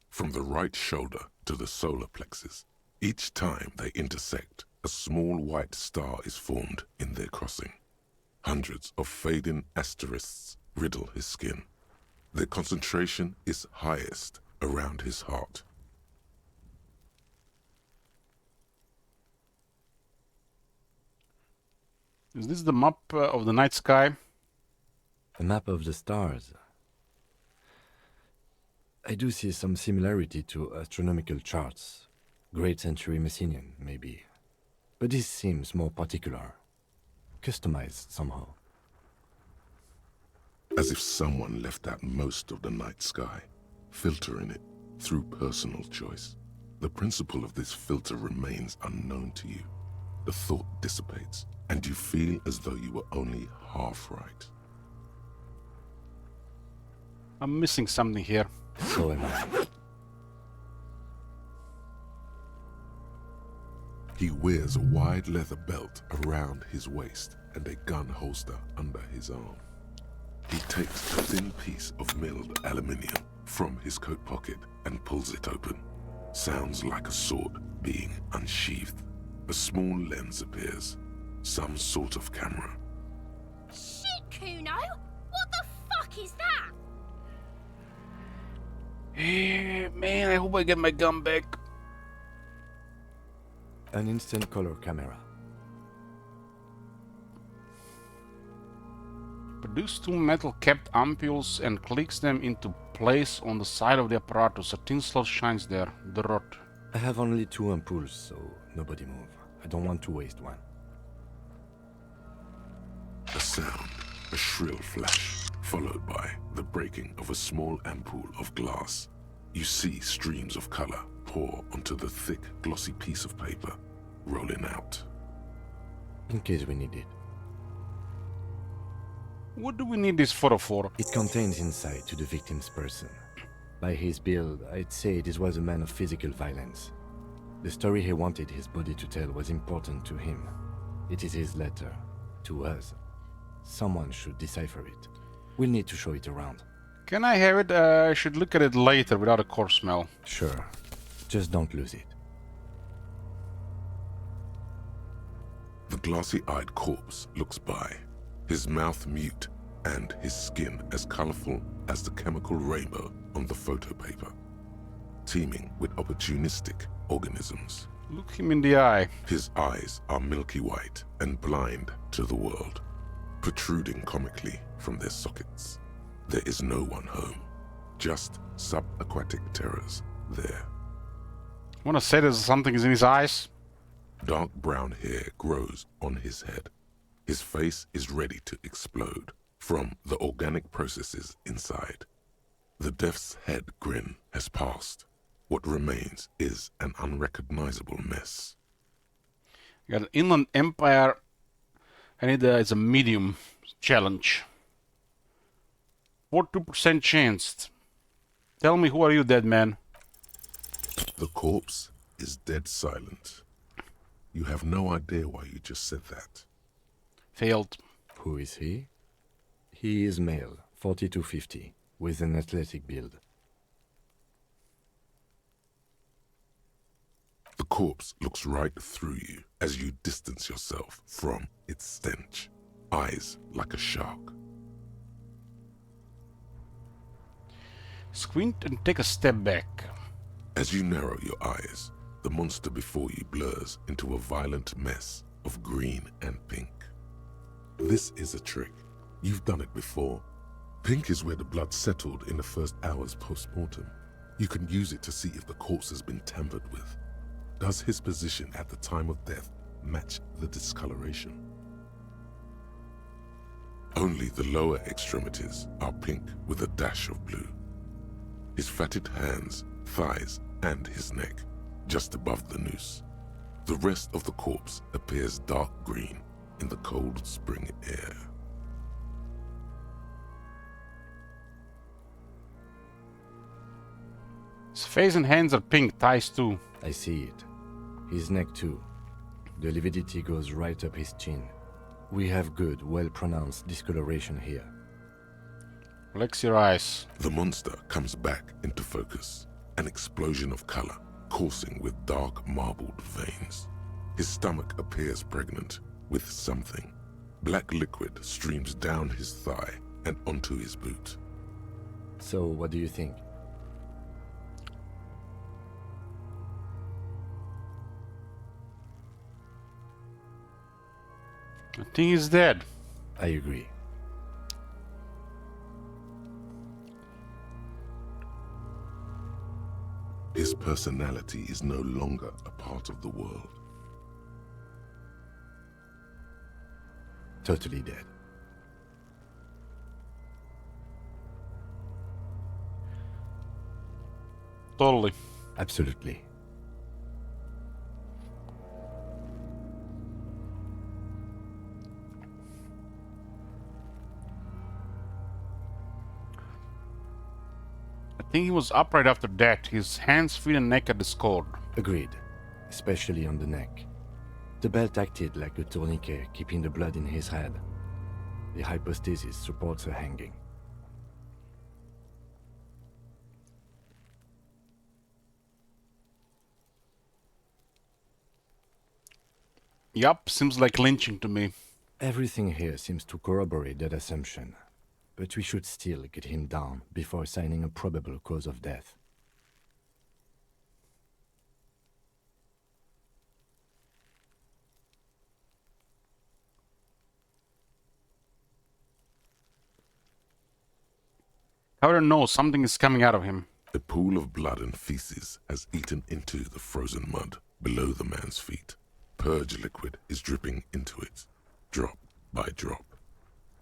from the right shoulder to the solar plexus. Each time they intersect, a small white star is formed in their crossing. Hundreds of fading asterisks riddle his skin. Their concentration is highest around his heart. Is this the map of the night sky? A map of the stars. I do see some similarity to astronomical charts. Great Century Messinian, maybe. But this seems more particular. Customized somehow. As if someone left out most of the night sky, filtering it through personal choice. The principle of this filter remains unknown to you. The thought dissipates, and you feel as though you were only half right. I'm missing something here. So am I. He wears a wide leather belt around his waist and a gun holster under his arm. He takes a thin piece of milled aluminium from his coat pocket and pulls it open. Sounds like a sword being unsheathed. A small lens appears. Some sort of camera. Shit, Kuno! What the fuck is that? Man, I hope I get my gun back. An instant color camera. Produce 2 metal capped ampules and clicks them into place on the side of the apparatus. A thin slot shines there. The rod. I have only 2 ampoules, so nobody move. I don't want to waste one. A sound, a shrill flash, followed by the breaking of a small ampoule of glass. You see streams of color pour onto the thick, glossy piece of paper, rolling out. In case we need it. What do we need this photo for? It contains insight to the victim's person. By his build, I'd say this was a man of physical violence. The story he wanted his body to tell was important to him. It is his letter. To us. Someone should decipher it. We'll need to show it around. Can I have it? I should look at it later without a corpse smell. Sure. Just don't lose it. The glassy-eyed corpse looks by, his mouth mute and his skin as colorful as the chemical rainbow on the photo paper, teeming with opportunistic organisms. Look him in the eye. His eyes are milky white and blind to the world, protruding comically from their sockets. There is no one home, just subaquatic terrors there. Wanna say there's something is in his eyes? Dark brown hair grows on his head. His face is ready to explode from the organic processes inside. The death's head grin has passed. What remains is an unrecognizable mess. Got an Inland Empire. I need it's a medium challenge. 42% chance. Tell me, who are you, dead man? The corpse is dead silent. You have no idea why you just said that. Failed. Who is he? He is male, 40 to 50, with an athletic build. The corpse looks right through you as you distance yourself from its stench. Eyes like a shark. Squint and take a step back. As you narrow your eyes, the monster before you blurs into a violent mess of green and pink. This is a trick. You've done it before. Pink is where the blood settled in the first hours post-mortem. You can use it to see if the corpse has been tampered with. Does his position at the time of death match the discoloration? Only the lower extremities are pink with a dash of blue. His fatted hands, thighs, and his neck, just above the noose. The rest of the corpse appears dark green in the cold spring air. His face and hands are pink, thighs too. I see it. His neck too. The lividity goes right up his chin. We have good, well-pronounced discoloration here. Flex your eyes. The monster comes back into focus, an explosion of color, coursing with dark marbled veins. His stomach appears pregnant with something. Black liquid streams down his thigh and onto his boot. So, what do you think? I think he's dead. I agree. His personality is no longer a part of the world. Totally dead. Totally. Absolutely. I think he was upright after that. His hands, feet, and neck are discolored. Agreed. Especially on the neck. The belt acted like a tourniquet, keeping the blood in his head. The hypostasis supports a hanging. Yup, seems like lynching to me. Everything here seems to corroborate that assumption. But we should still get him down before assigning a probable cause of death. However, no, something is coming out of him. A pool of blood and feces has eaten into the frozen mud below the man's feet. Purge liquid is dripping into it, drop by drop.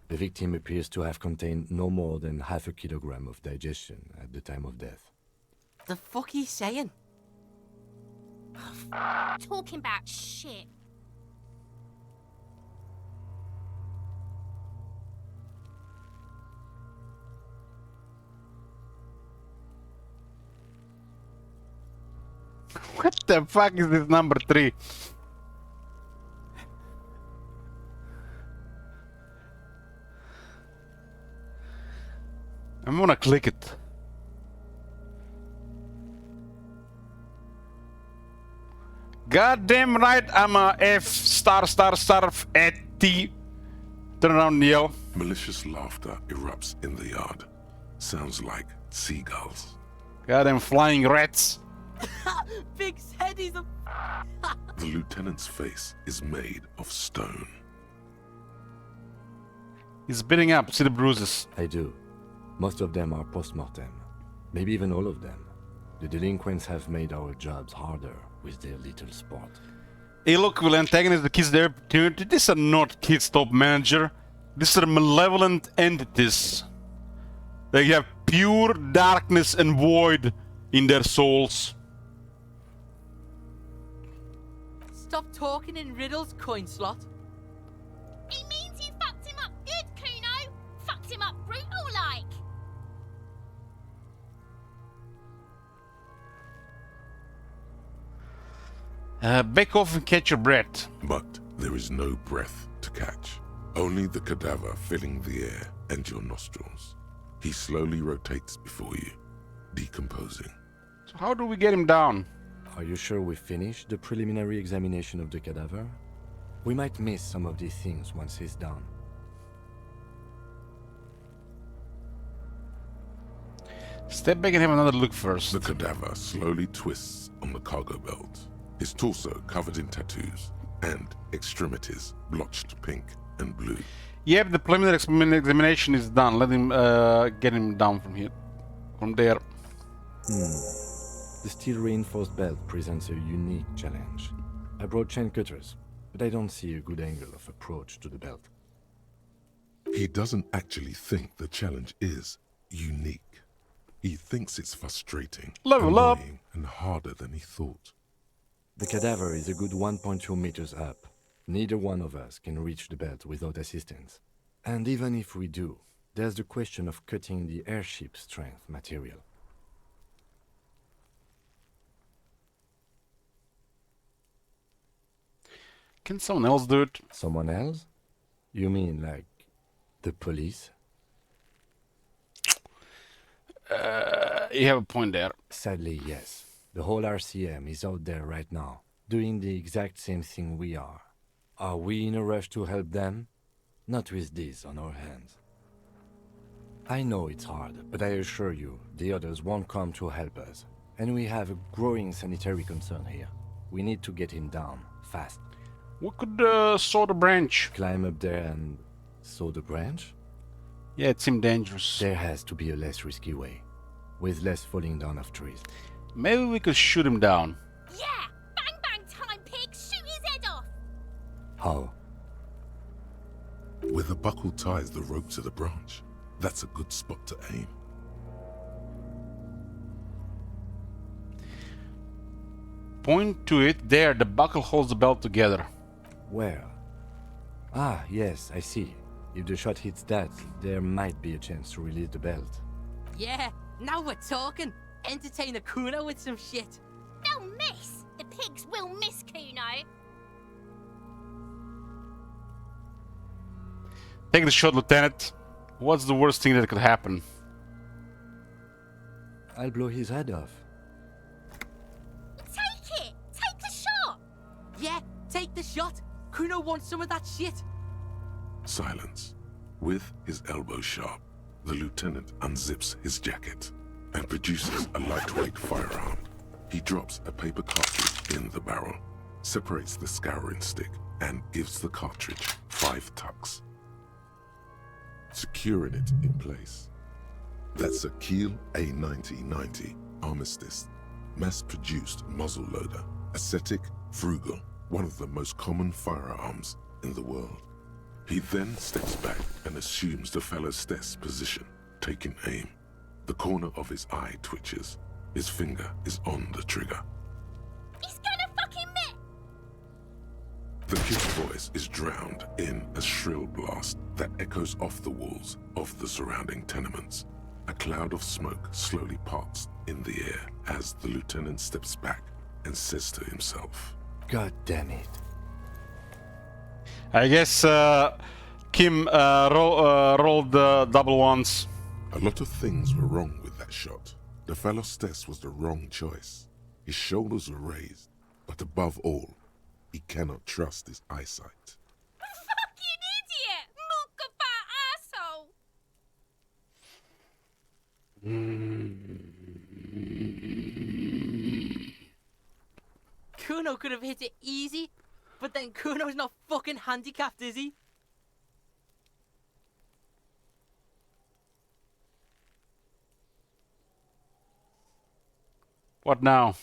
The victim appears to have contained no more than half a kilogram of digestion at the time of death. The fuck he's saying? Talking about shit. What the fuck is this number 3? I'm gonna click it. Goddamn right, I'm a F star at T. Turn around and yell. Malicious laughter erupts in the yard. Sounds like seagulls. Goddamn flying rats. Big said he's a. The lieutenant's face is made of stone. He's beating up. See the bruises. I do. Most of them are post-mortem. Maybe even all of them. The delinquents have made our jobs harder with their little sport. Hey look, we'll antagonize the kids their opportunity. These are not kids, top manager. These are malevolent entities. They have pure darkness and void in their souls. Stop talking in riddles, coin slot. He means you fucked him up good, Kuno. Fucked him up brutal like. Back off and catch your breath. But there is no breath to catch. Only the cadaver filling the air and your nostrils. He slowly rotates before you, decomposing. So how do we get him down? Are you sure we finished the preliminary examination of the cadaver? We might miss some of these things once he's done. Step back and have another look first. The cadaver slowly twists on the cargo belt, his torso covered in tattoos, and extremities blotched pink and blue. Yep, the preliminary examination is done. Let him get him down from here. From there. The steel-reinforced belt presents a unique challenge. I brought chain cutters, but I don't see a good angle of approach to the belt. He doesn't actually think the challenge is unique. He thinks it's frustrating, Level up. annoying, and harder than he thought. The cadaver is a good 1.2 meters up. Neither one of us can reach the belt without assistance. And even if we do, there's the question of cutting the airship strength material. Can someone else do it? Someone else? You mean like the police? You have a point there. Sadly, yes. The whole RCM is out there right now, doing the exact same thing we are. Are we in a rush to help them? Not with this on our hands. I know it's hard, but I assure you, the others won't come to help us. And we have a growing sanitary concern here. We need to get him down, fast. We could saw the branch. Climb up there and saw the branch? Yeah, it seemed dangerous. There has to be a less risky way, with less falling down of trees. Maybe we could shoot him down. Yeah! Bang bang time, pig! Shoot his head off! How? Where the buckle ties the rope to the branch, that's a good spot to aim. Point to it. There, the buckle holds the belt together. Where? Ah, yes, I see. If the shot hits that, there might be a chance to release the belt. Yeah, now we're talking. Entertain a Kuno with some shit. They'll miss! The pigs will miss Kuno. Take the shot, Lieutenant. What's the worst thing that could happen? I'll blow his head off. Take it! Take the shot! Yeah, take the shot. Kuno wants some of that shit. Silence. With his elbow sharp, the lieutenant unzips his jacket and produces a lightweight firearm. He drops a paper cartridge in the barrel, separates the scouring stick, and gives the cartridge 5 tucks, securing it in place. That's a Kiel A9090 Armistice, mass-produced muzzle loader, ascetic, frugal, one of the most common firearms in the world. He then steps back and assumes the fellow's stess position, taking aim. The corner of his eye twitches. His finger is on the trigger. He's gonna fucking miss! The kid's voice is drowned in a shrill blast that echoes off the walls of the surrounding tenements. A cloud of smoke slowly parts in the air as the lieutenant steps back, and says to himself, God damn it. I guess Kim rolled double ones. a lot of things were wrong with that shot. The Phalostes was the wrong choice. His shoulders were raised, but above all, he cannot trust his eyesight. Fucking idiot! Mookabat asshole! Kuno could have hit it easy, but then Kuno's not fucking handicapped, is he? What now?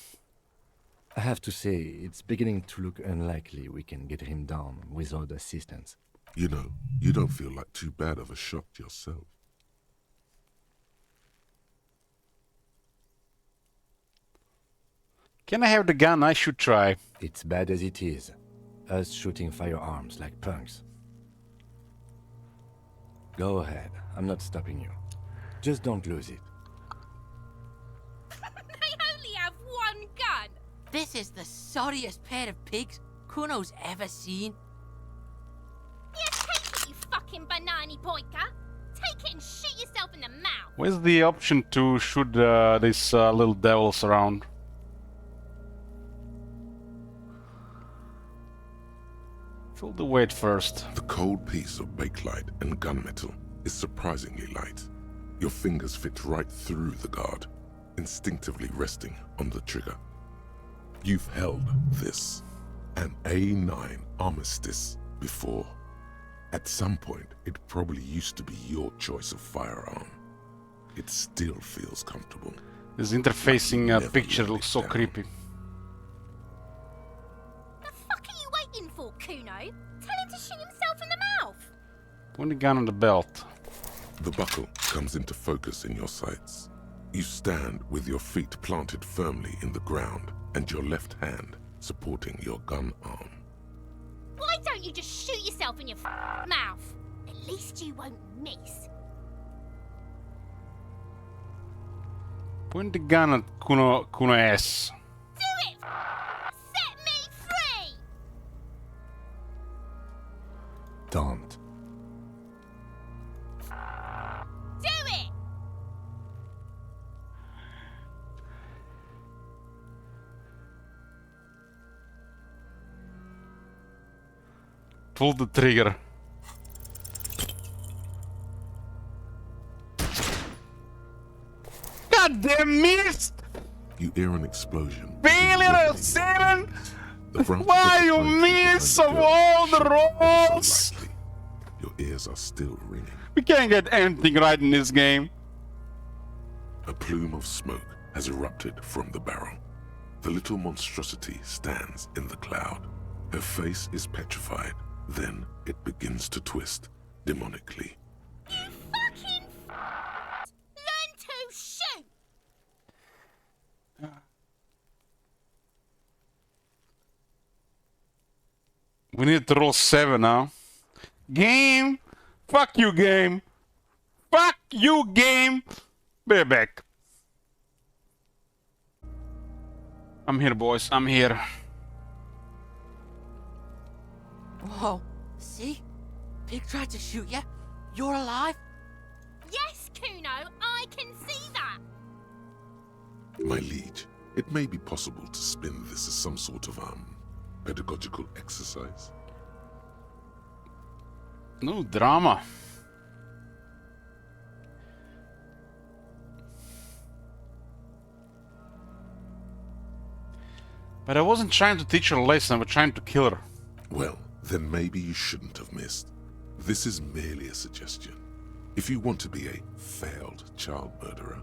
I have to say, it's beginning to look unlikely we can get him down without assistance. You know, you don't feel like too bad of a shot yourself. Can I have the gun? I should try. It's bad as it is. Us shooting firearms like punks. Go ahead. I'm not stopping you. Just don't lose it. They only have one gun! This is the sorriest pair of pigs Kuno's ever seen. Yeah, take it, you fucking banani poika! Take it and shoot yourself in the mouth! Where's the option to shoot these little devils around? Fill the weight first. The cold piece of bakelite and gunmetal is surprisingly light. Your fingers fit right through the guard, instinctively resting on the trigger. You've held this, an A9 Armistice, before. At some point, it probably used to be your choice of firearm. It still feels comfortable. This interfacing picture looks so creepy. The fuck are you waiting for, Kuno? Tell him to shoot himself in the mouth! Point the gun on the belt. The buckle comes into focus in your sights. You stand with your feet planted firmly in the ground and your left hand supporting your gun arm. Why don't you just shoot yourself in your mouth? At least you won't miss. Point the gun at Kuno S. Do it! Set me free! Don't. Do it! Pull the trigger. Goddamn missed! You hear an explosion. Failure of 7! The branches Why of the you pine tree miss behind of the all girl the shake ever rolls? so lightly. Your ears are still ringing. We can't get anything right in this game. A plume of smoke has erupted from the barrel. The little monstrosity stands in the cloud. Her face is petrified. Then it begins to twist demonically. You fucking learn to shoot! We need to roll 7 now. Game! Fuck you, game! Fuck you, game! Be back. I'm here, boys. I'm here. Whoa, see? Pig tried to shoot you. You're alive? Yes, Kuno, I can see that! My liege, it may be possible to spin this as some sort of, pedagogical exercise. No drama. But I wasn't trying to teach her a lesson, I was trying to kill her. Well, then maybe you shouldn't have missed. This is merely a suggestion. If you want to be a failed child murderer,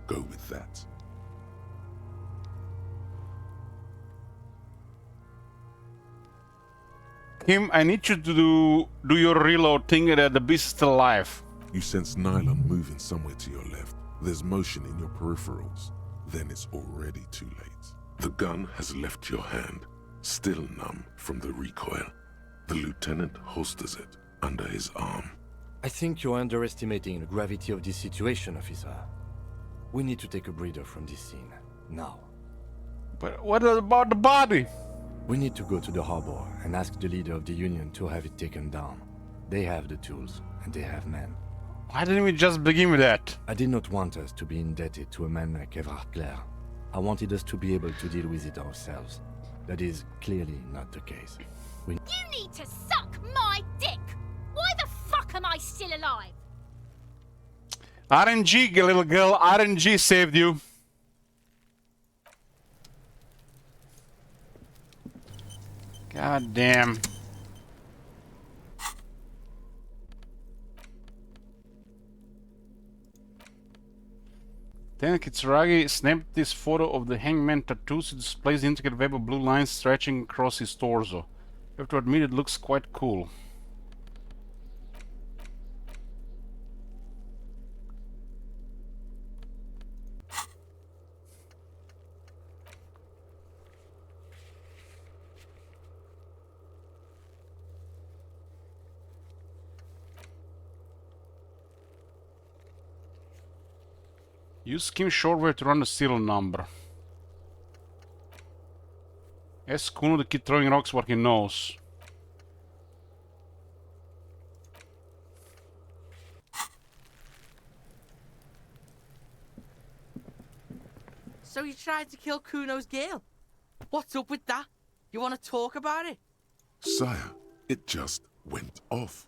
go with that. Kim, I need you to do your reload thing that the beast is still alive. You sense nylon moving somewhere to your left. There's motion in your peripherals. Then it's already too late. The gun has left your hand, still numb from the recoil. The lieutenant holsters it under his arm. I think you're underestimating the gravity of this situation, officer. We need to take a breather from this scene. Now. But what about the body? We need to go to the harbor and ask the leader of the Union to have it taken down. They have the tools, and they have men. Why didn't we just begin with that? I did not want us to be indebted to a man like Everard Clare. I wanted us to be able to deal with it ourselves. That is clearly not the case. You need to suck my dick! Why the fuck am I still alive? RNG, little girl. RNG saved you. God damn. Then Kitsuragi snapped this photo of the hangman tattoos. It displays the intricate web of blue lines stretching across his torso. You have to admit it looks quite cool. Use skim shortwave to run the serial number. Ask Kuno to keep throwing rocks where he knows. So you tried to kill Kuno's girl? What's up with that? You want to talk about it? Sire, it just went off.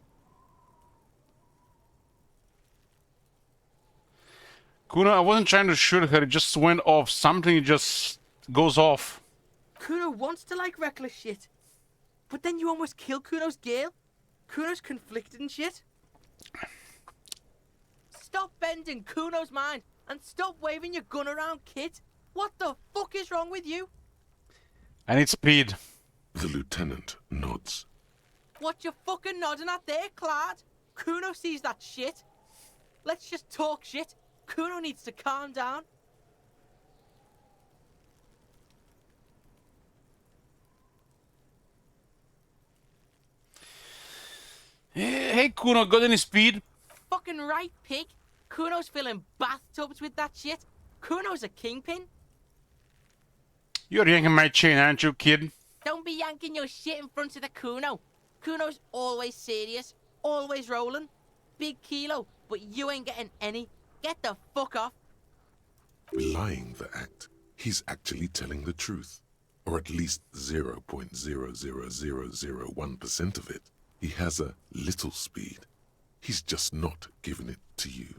Kuno, I wasn't trying to shoot her, it just went off. Something just goes off. Kuno wants to like reckless shit. But then you almost kill Kuno's girl. Kuno's conflicted and shit. Stop bending Kuno's mind and stop waving your gun around, kid. What the fuck is wrong with you? I need speed. The lieutenant nods. What you fucking nodding at there, Clad? Kuno sees that shit. Let's just talk shit. Kuno needs to calm down. Hey Kuno, got any speed? Fucking right, pig. Kuno's filling bathtubs with that shit. Kuno's a kingpin. You're yanking my chain, aren't you, kid? Don't be yanking your shit in front of the Kuno. Kuno's always serious, always rolling. Big kilo, but you ain't getting any. Get the fuck off. Belying the act, he's actually telling the truth. Or at least 0.00001% of it. He has a little speed. He's just not giving it to you.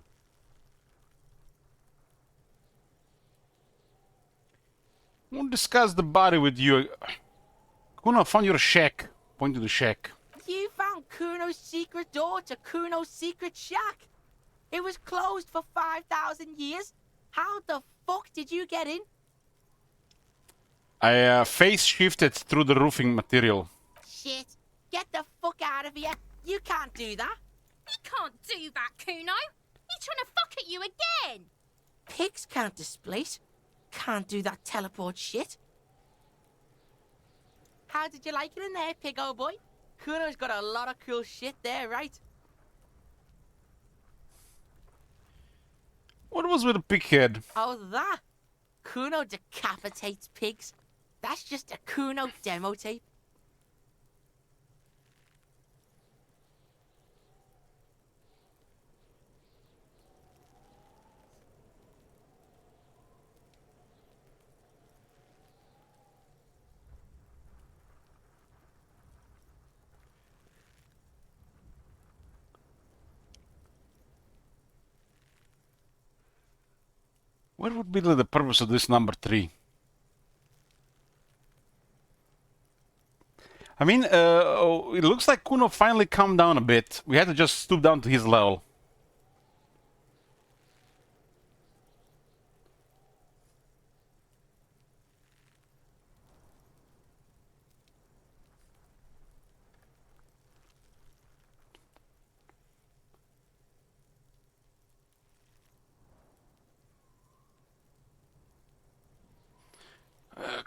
I won't discuss the body with you. Kuno, I found your shack. Point to the shack. You found Kuno's secret door to Kuno's secret shack. It was closed for 5,000 years. How the fuck did you get in? I phase shifted through the roofing material. Shit. Get the fuck out of here. You can't do that. He can't do that, Kuno. He's trying to fuck at you again. Pigs can't displace. Can't do that teleport shit. How did you like it in there, pig old boy? Kuno's got a lot of cool shit there, right? What was with the pig head? Oh, that? Kuno decapitates pigs. That's just a Kuno demo tape. What would be the purpose of this number 3? I mean, it looks like Kuno finally calmed down a bit. We had to just stoop down to his level.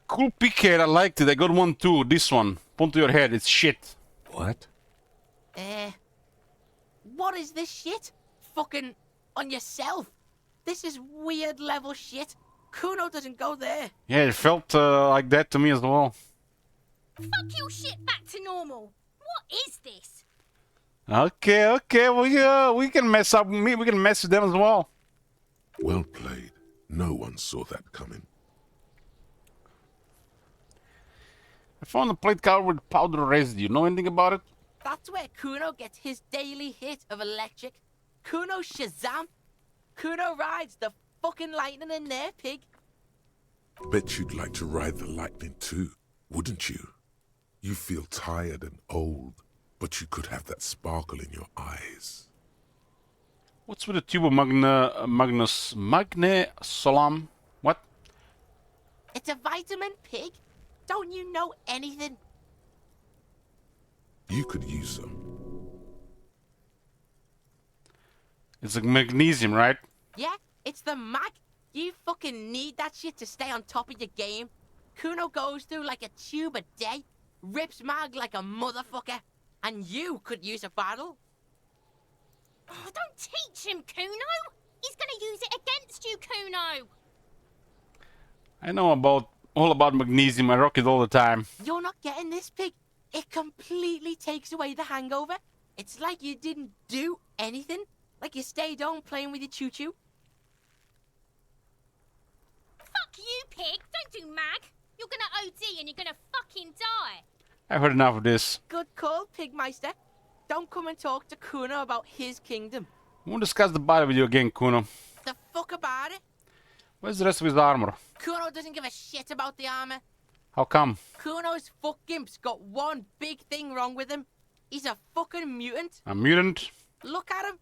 Cool pick head, I liked it. I got one too. This one. Point to your head, it's shit. What? What is this shit? Fucking on yourself. This is weird level shit. Kuno doesn't go there. Yeah, it felt like that to me as well. Fuck your shit back to normal. What is this? Okay, we can mess up. We can mess with them as well. Well played. No one saw that coming. I found a plate covered with powder residue. You know anything about it? That's where Kuno gets his daily hit of electric. Kuno Shazam. Kuno rides the fucking lightning in there, pig. Bet you'd like to ride the lightning too, wouldn't you? You feel tired and old, but you could have that sparkle in your eyes. What's with the tube of Magne Solam? What? It's a vitamin, pig. Don't you know anything? You could use some. It's like magnesium, right? Yeah, it's the mag. You fucking need that shit to stay on top of your game. Kuno goes through like a tube a day, rips mag like a motherfucker, and you could use a bottle. Oh, don't teach him, Kuno. He's gonna use it against you, Kuno. I know all about magnesium. I rock it all the time. You're not getting this, pig. It completely takes away the hangover. It's like you didn't do anything. Like you stayed home playing with your choo-choo. Fuck you, pig. Don't do mag. You're gonna OD and you're gonna fucking die. I've heard enough of this. Good call, Pigmeister. Don't come and talk to Kuno about his kingdom. We won't discuss the body with you again, Kuno. The fuck about it? Where's the rest of his armor? Kuno doesn't give a shit about the armor. How come? Kuno's fuck gimp's got one big thing wrong with him. He's a fucking mutant. A mutant? Look at him.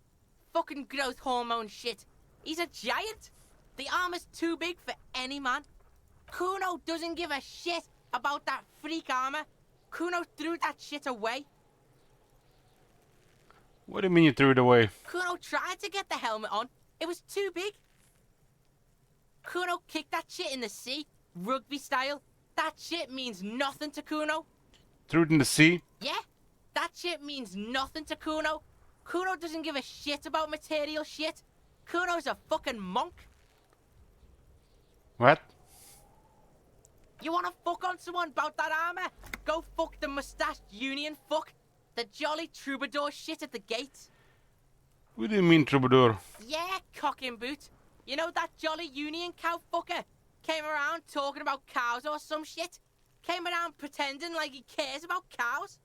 Fucking growth hormone shit. He's a giant. The armor's too big for any man. Kuno doesn't give a shit about that freak armor. Kuno threw that shit away. What do you mean you threw it away? Kuno tried to get the helmet on. It was too big. Kuno kicked that shit in the sea, rugby style. That shit means nothing to Kuno. Threw it in the sea? Yeah, that shit means nothing to Kuno. Kuno doesn't give a shit about material shit. Kuno's a fucking monk. What? You wanna fuck on someone about that armor? Go fuck the mustached union fuck. The jolly troubadour shit at the gate. What do you mean, troubadour? Yeah, cock and boot. You know that jolly union cow fucker? Came around talking about cows or some shit? Came around pretending like he cares about cows?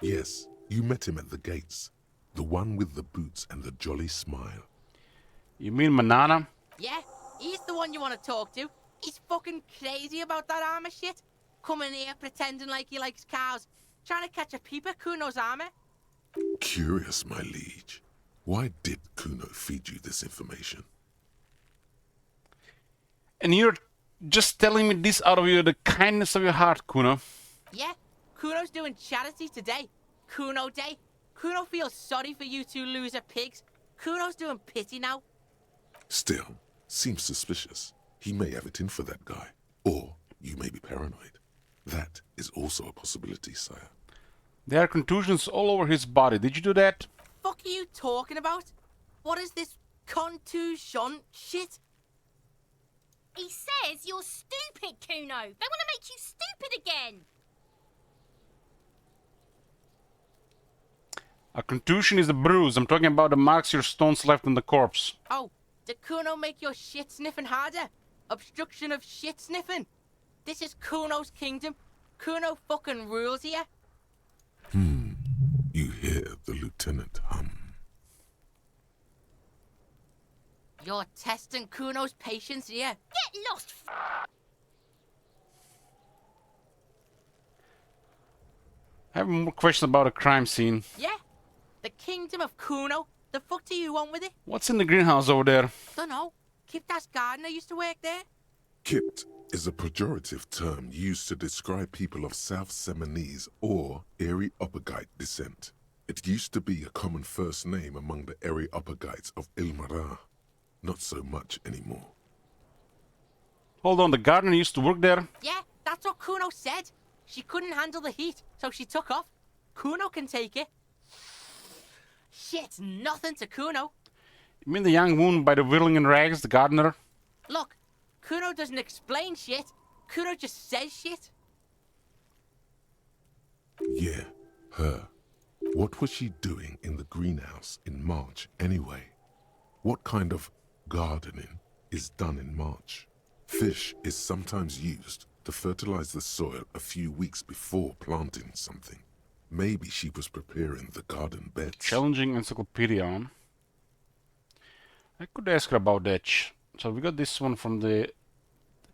Yes, you met him at the gates. The one with the boots and the jolly smile. You mean Manana? Yeah, he's the one you want to talk to. He's fucking crazy about that armor shit. Coming here pretending like he likes cows. Trying to catch a peep at Kuno's armor. Curious, my liege. Why did Kuno feed you this information? And you're just telling me this out of the kindness of your heart, Kuno. Yeah, Kuno's doing charity today. Kuno Day. Kuno feels sorry for you two loser pigs. Kuno's doing pity now. Still, seems suspicious. He may have it in for that guy. Or you may be paranoid. That is also a possibility, sire. There are contusions all over his body. Did you do that? Fuck are you talking about? What is this contusion shit? He says you're stupid, Kuno. They want to make you stupid again. A contusion is a bruise. I'm talking about the marks your stones left on the corpse. Oh, did Kuno make your shit sniffing harder? Obstruction of shit sniffing? This is Kuno's kingdom. Kuno fucking rules here. You hear the lieutenant hum. You're testing Kuno's patience here. Get lost, I have more questions about a crime scene. Yeah? The kingdom of Kuno? The fuck do you want with it? What's in the greenhouse over there? Dunno. Kiptas gardener used to work there. Kipt is a pejorative term used to describe people of South Seminese or Erie-Uppergite descent. It used to be a common first name among the Erie-Uppergites of Ilmara. Not so much anymore. Hold on, the gardener used to work there? Yeah, that's what Kuno said. She couldn't handle the heat, so she took off. Kuno can take it. Shit's nothing to Kuno. You mean the young woman by the whirling in rags, the gardener? Look, Kuno doesn't explain shit. Kuno just says shit. Yeah, her. What was she doing in the greenhouse in March anyway? What kind of gardening is done in March? Fish is sometimes used to fertilize the soil a few weeks before planting something. Maybe she was preparing the garden beds. Challenging encyclopedia. I could ask her about that. So we got this one from the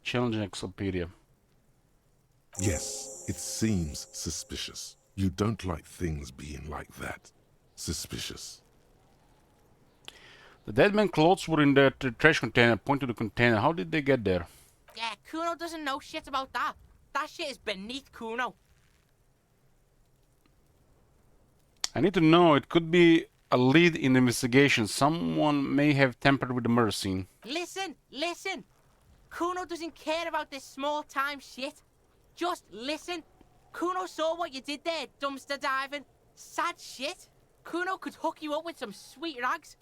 challenging encyclopedia. Yes, it seems suspicious. You don't like things being like that. Suspicious. The dead man clothes were in the trash container. Point to the container. How did they get there? Yeah, Kuno doesn't know shit about that. That shit is beneath Kuno. I need to know. It could be a lead in the investigation. Someone may have tampered with the murder scene. Listen, listen. Kuno doesn't care about this small-time shit. Just listen. Kuno saw what you did there, dumpster diving. Sad shit. Kuno could hook you up with some sweet rags.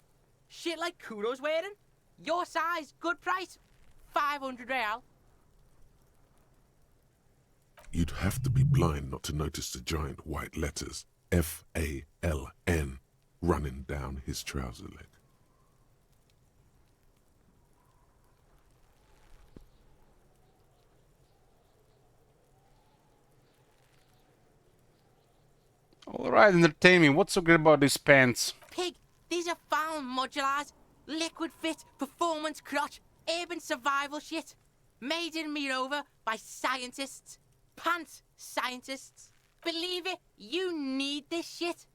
Shit like Kuno's wearing. Your size, good price. 500 real. You'd have to be blind not to notice the giant white letters F-A-L-N running down his trouser leg. Alright, entertain me. What's so good about these pants? Pig, these are found modulars. Liquid fit, performance crotch, urban survival shit. Made in Mirova by scientists. Pants scientists. Believe it, you need this shit.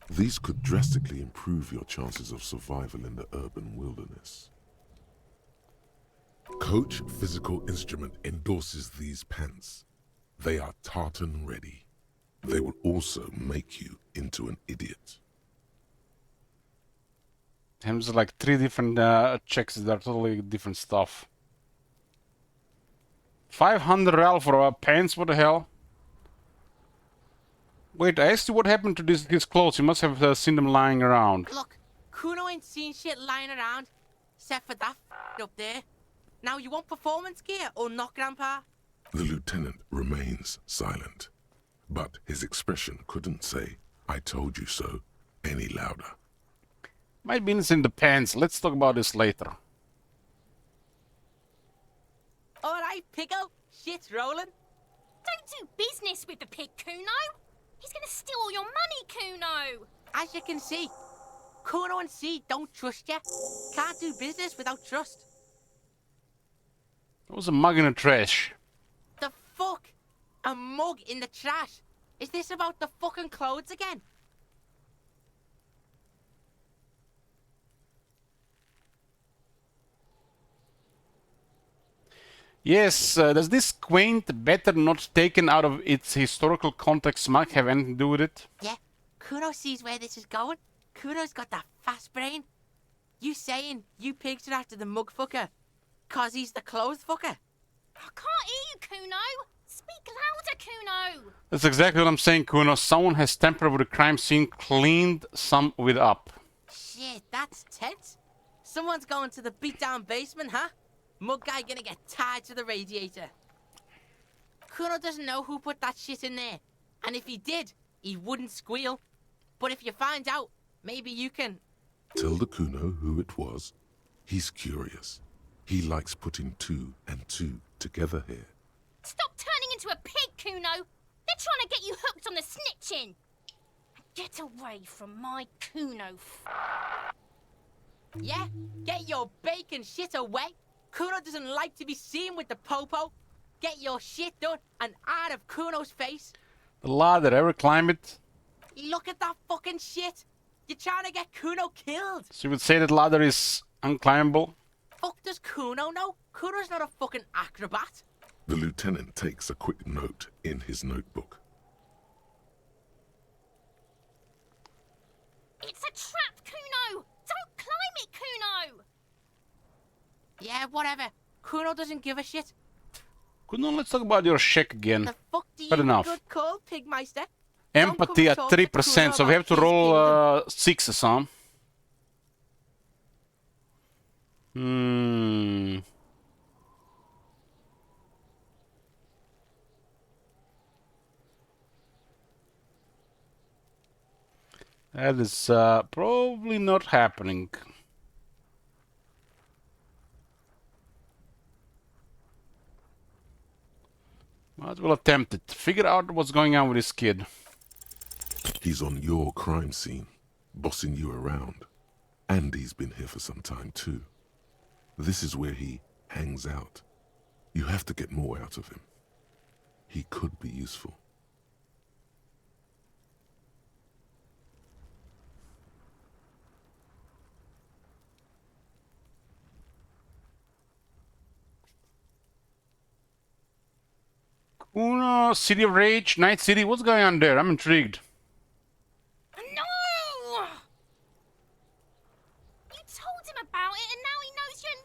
These could drastically improve your chances of survival in the urban wilderness. Coach Physical Instrument endorses these pants. They are tartan ready. They will also make you into an idiot. There's like 3 different checks that are totally different stuff. 500 real for pants? What the hell? Wait, I asked you what happened to his clothes. You must have seen them lying around. Look, Kuno ain't seen shit lying around. Except for that up there. Now you want performance gear or not, Grandpa? The lieutenant remains silent, but his expression couldn't say, "I told you so," any louder. Might be in the pants. Let's talk about this later. Alright, Pico. Shit's rolling. Don't do business with the pig, Kuno. He's gonna steal all your money, Kuno. As you can see, Kuno and C don't trust you. Can't do business without trust. There was a mug in the trash. The fuck? A mug in the trash? Is this about the fucking clothes again? Yes, does this quaint, better not taken out of its historical context mug have anything to do with it? Yeah, Kuno sees where this is going. Kuno's got that fast brain. You saying you pigs are after the mug fucker? 'Cause he's the clothes fucker? I can't hear you, Kuno. Speak louder, Kuno. That's exactly what I'm saying, Kuno. Someone has tampered with the crime scene, cleaned some of it up. Shit, that's tense. Someone's going to the beat-down basement, huh? Mug guy gonna get tied to the radiator. Kuno doesn't know who put that shit in there. And if he did, he wouldn't squeal. But if you find out, maybe you can... Tell the Kuno who it was. He's curious. He likes putting 2 and 2 together here. Stop turning into a pig, Kuno. They're trying to get you hooked on the snitching. Get away from my Kuno. Yeah? Get your bacon shit away. Kuno doesn't like to be seen with the popo. Get your shit done and out of Kuno's face. The ladder, ever climb it? Look at that fucking shit. You're trying to get Kuno killed. So you would say that ladder is unclimbable? Fuck does Kuno know? Kuno's not a fucking acrobat. The lieutenant takes a quick note in his notebook. It's a trap, Kuno. Don't climb it, Kuno. Yeah, whatever. Kuno doesn't give a shit. Kuno, let's talk about your check again. The fuck do you Fair enough. good call, Pigmeister? Empathy at 3%, so we have to roll 6 or some. Hmm. That is probably not happening. Might as well attempt it. Figure out what's going on with this kid. He's on your crime scene, bossing you around. And he's been here for some time too. This is where he hangs out. You have to get more out of him. He could be useful. Uno, City of Rage, Night City. What's going on there? I'm intrigued. No! You told him about it and now he knows your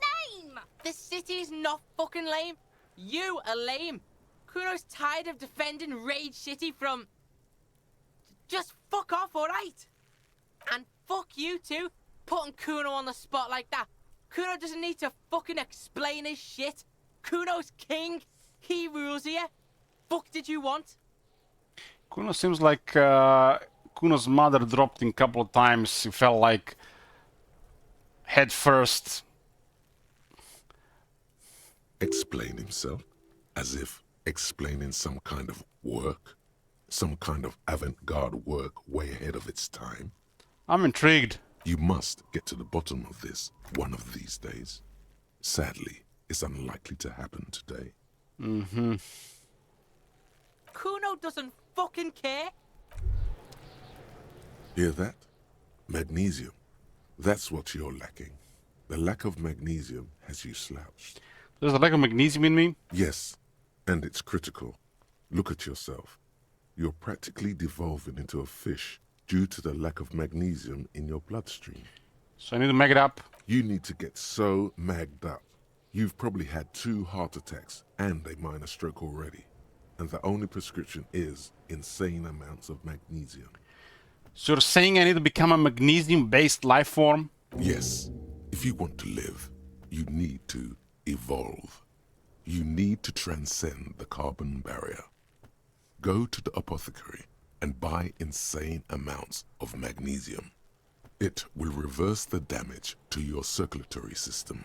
name! This city is not fucking lame. You are lame. Kuno's tired of defending Rage City from... Just fuck off, alright? And fuck you too, putting Kuno on the spot like that. Kuno doesn't need to fucking explain his shit. Kuno's king. He rules here. Fuck did you want? Kuno seems like Kuno's mother dropped in a couple of times. He felt like head first. Explain himself, as if explaining some kind of work, some kind of avant-garde work way ahead of its time. I'm intrigued. You must get to the bottom of this one of these days. Sadly, it's unlikely to happen today. Mm-hmm. Kuno doesn't fucking care. Hear that? Magnesium. That's what you're lacking. The lack of magnesium has you slouched. There's a lack of magnesium in me? Yes, and it's critical. Look at yourself. You're practically devolving into a fish due to the lack of magnesium in your bloodstream. So I need to mag it up. You need to get so magged up. You've probably had 2 heart attacks and a minor stroke already. And the only prescription is insane amounts of magnesium. So you're saying I need to become a magnesium-based life form? Yes. If you want to live, you need to evolve. You need to transcend the carbon barrier. Go to the apothecary and buy insane amounts of magnesium. It will reverse the damage to your circulatory system.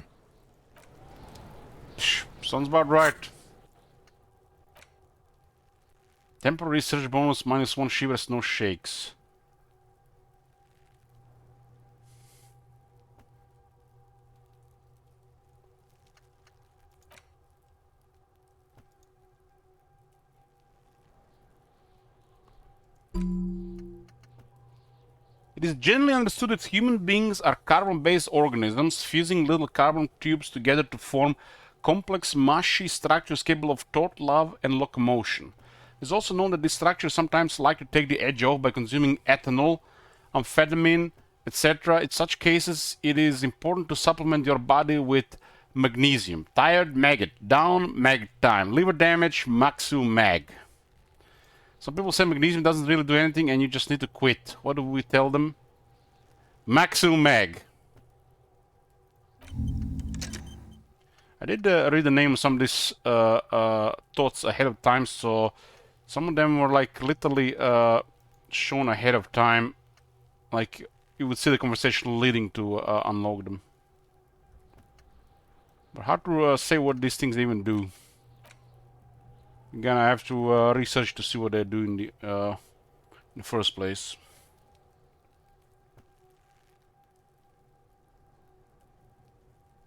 Sounds about right. Temporary research bonus -1 shivers, no shakes. It is generally understood that human beings are carbon-based organisms, fusing little carbon tubes together to form complex, mushy structures capable of thought, love, and locomotion. It is also known that these structures sometimes like to take the edge off by consuming ethanol, amphetamine, etc. In such cases, it is important to supplement your body with magnesium. Tired, maggot. Down, maggot time. Liver damage, Maxu Mag. Some people say magnesium doesn't really do anything and you just need to quit. What do we tell them? Maxu Mag. I did read the name of some of these thoughts ahead of time, so some of them were like literally shown ahead of time. Like you would see the conversation leading to unlock them. But hard to say what these things even do. Again, I have to research to see what they do in the first place.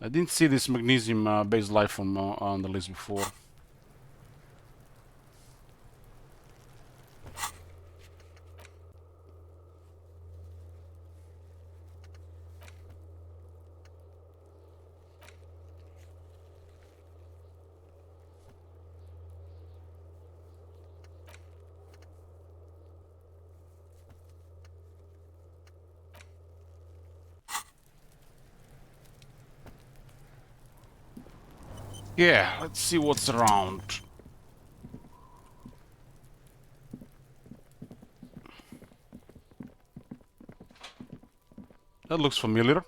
I didn't see this magnesium-based life form on the list before. Yeah, let's see what's around. That looks familiar.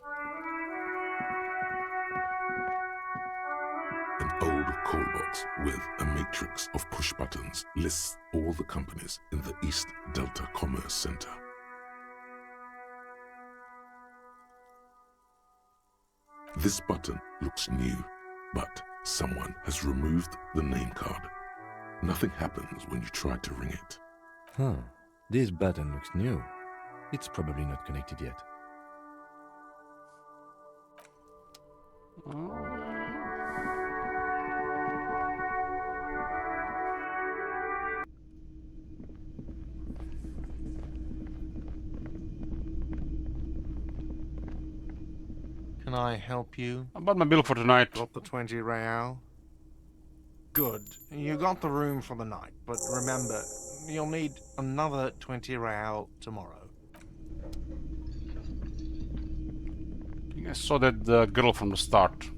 call box with a matrix of push buttons lists all the companies in the East Delta Commerce Center. This button looks new, but someone has removed the name card. Nothing happens when you try to ring it. Huh. This button looks new. It's probably not connected yet. Can I help you? How about my bill for tonight? Got the 20 real? Good. You got the room for the night, but remember, you'll need another 20 real tomorrow. I think I saw that girl from the start.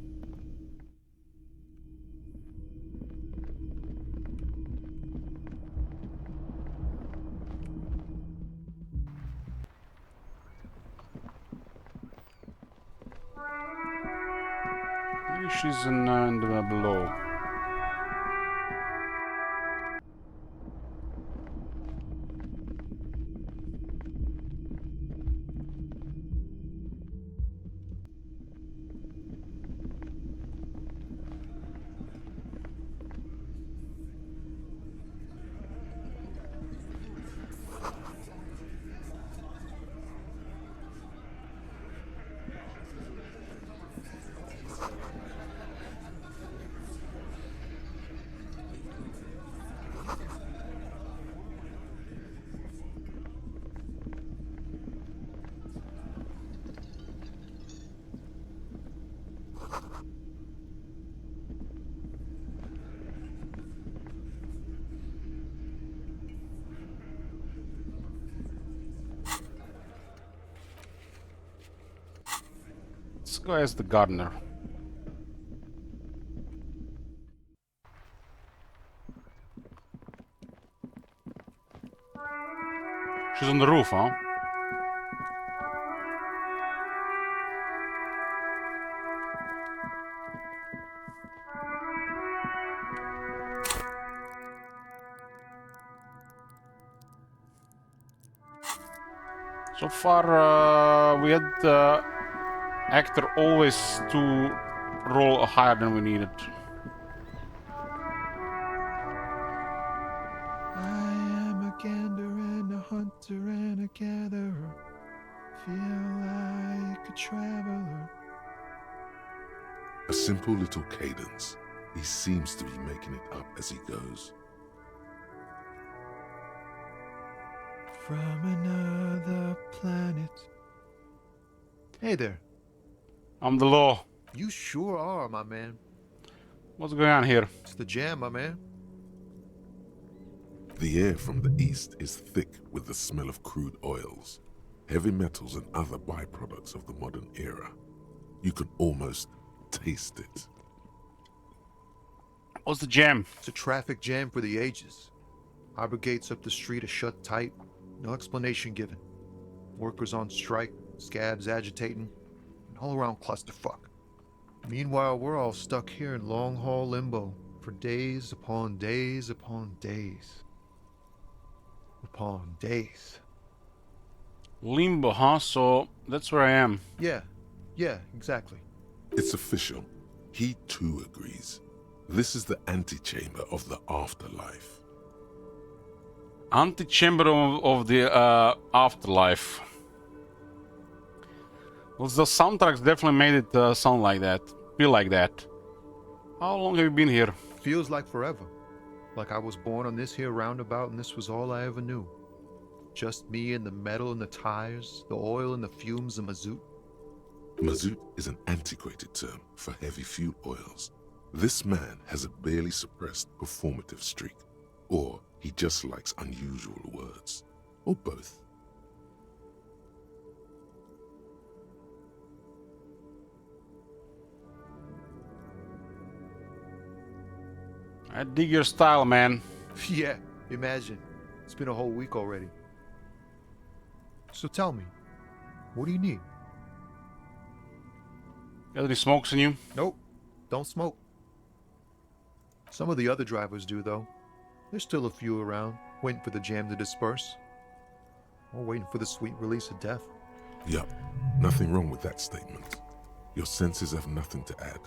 Maybe she's in the below. Let's go as the gardener. She's on the roof, huh? So far, we had actor always to roll higher than we needed. I am a gander and a hunter and a gatherer. Feel like a traveler. A simple little cadence. He seems to be making it up as he goes. From another planet. Hey there. I'm the law. You sure are, my man. What's going on here? It's the jam, my man. The air from the east is thick with the smell of crude oils, heavy metals and other byproducts of the modern era. You can almost taste it. What's the jam? It's a traffic jam for the ages. Harbor gates up the street are shut tight. No explanation given. Workers on strike, scabs agitating, an all-around clusterfuck. Meanwhile, we're all stuck here in long-haul limbo for days upon days upon days. Upon days. Limbo, huh? So that's where I am. Yeah, exactly. It's official. He too agrees. This is the antechamber of the afterlife. Antechamber of the afterlife. Well, the soundtracks definitely made it sound like that. Feel like that. How long have you been here? Feels like forever. Like I was born on this here roundabout and this was all I ever knew. Just me and the metal and the tires, the oil and the fumes of mazout. Mazout is an antiquated term for heavy fuel oils. This man has a barely suppressed performative streak. Or he just likes unusual words. Or both. I dig your style, man. Yeah, imagine. It's been a whole week already. So tell me, what do you need? Got any smokes in you? Nope, don't smoke. Some of the other drivers do, though. There's still a few around, waiting for the jam to disperse. Or waiting for the sweet release of death. Yup, nothing wrong with that statement. Your senses have nothing to add.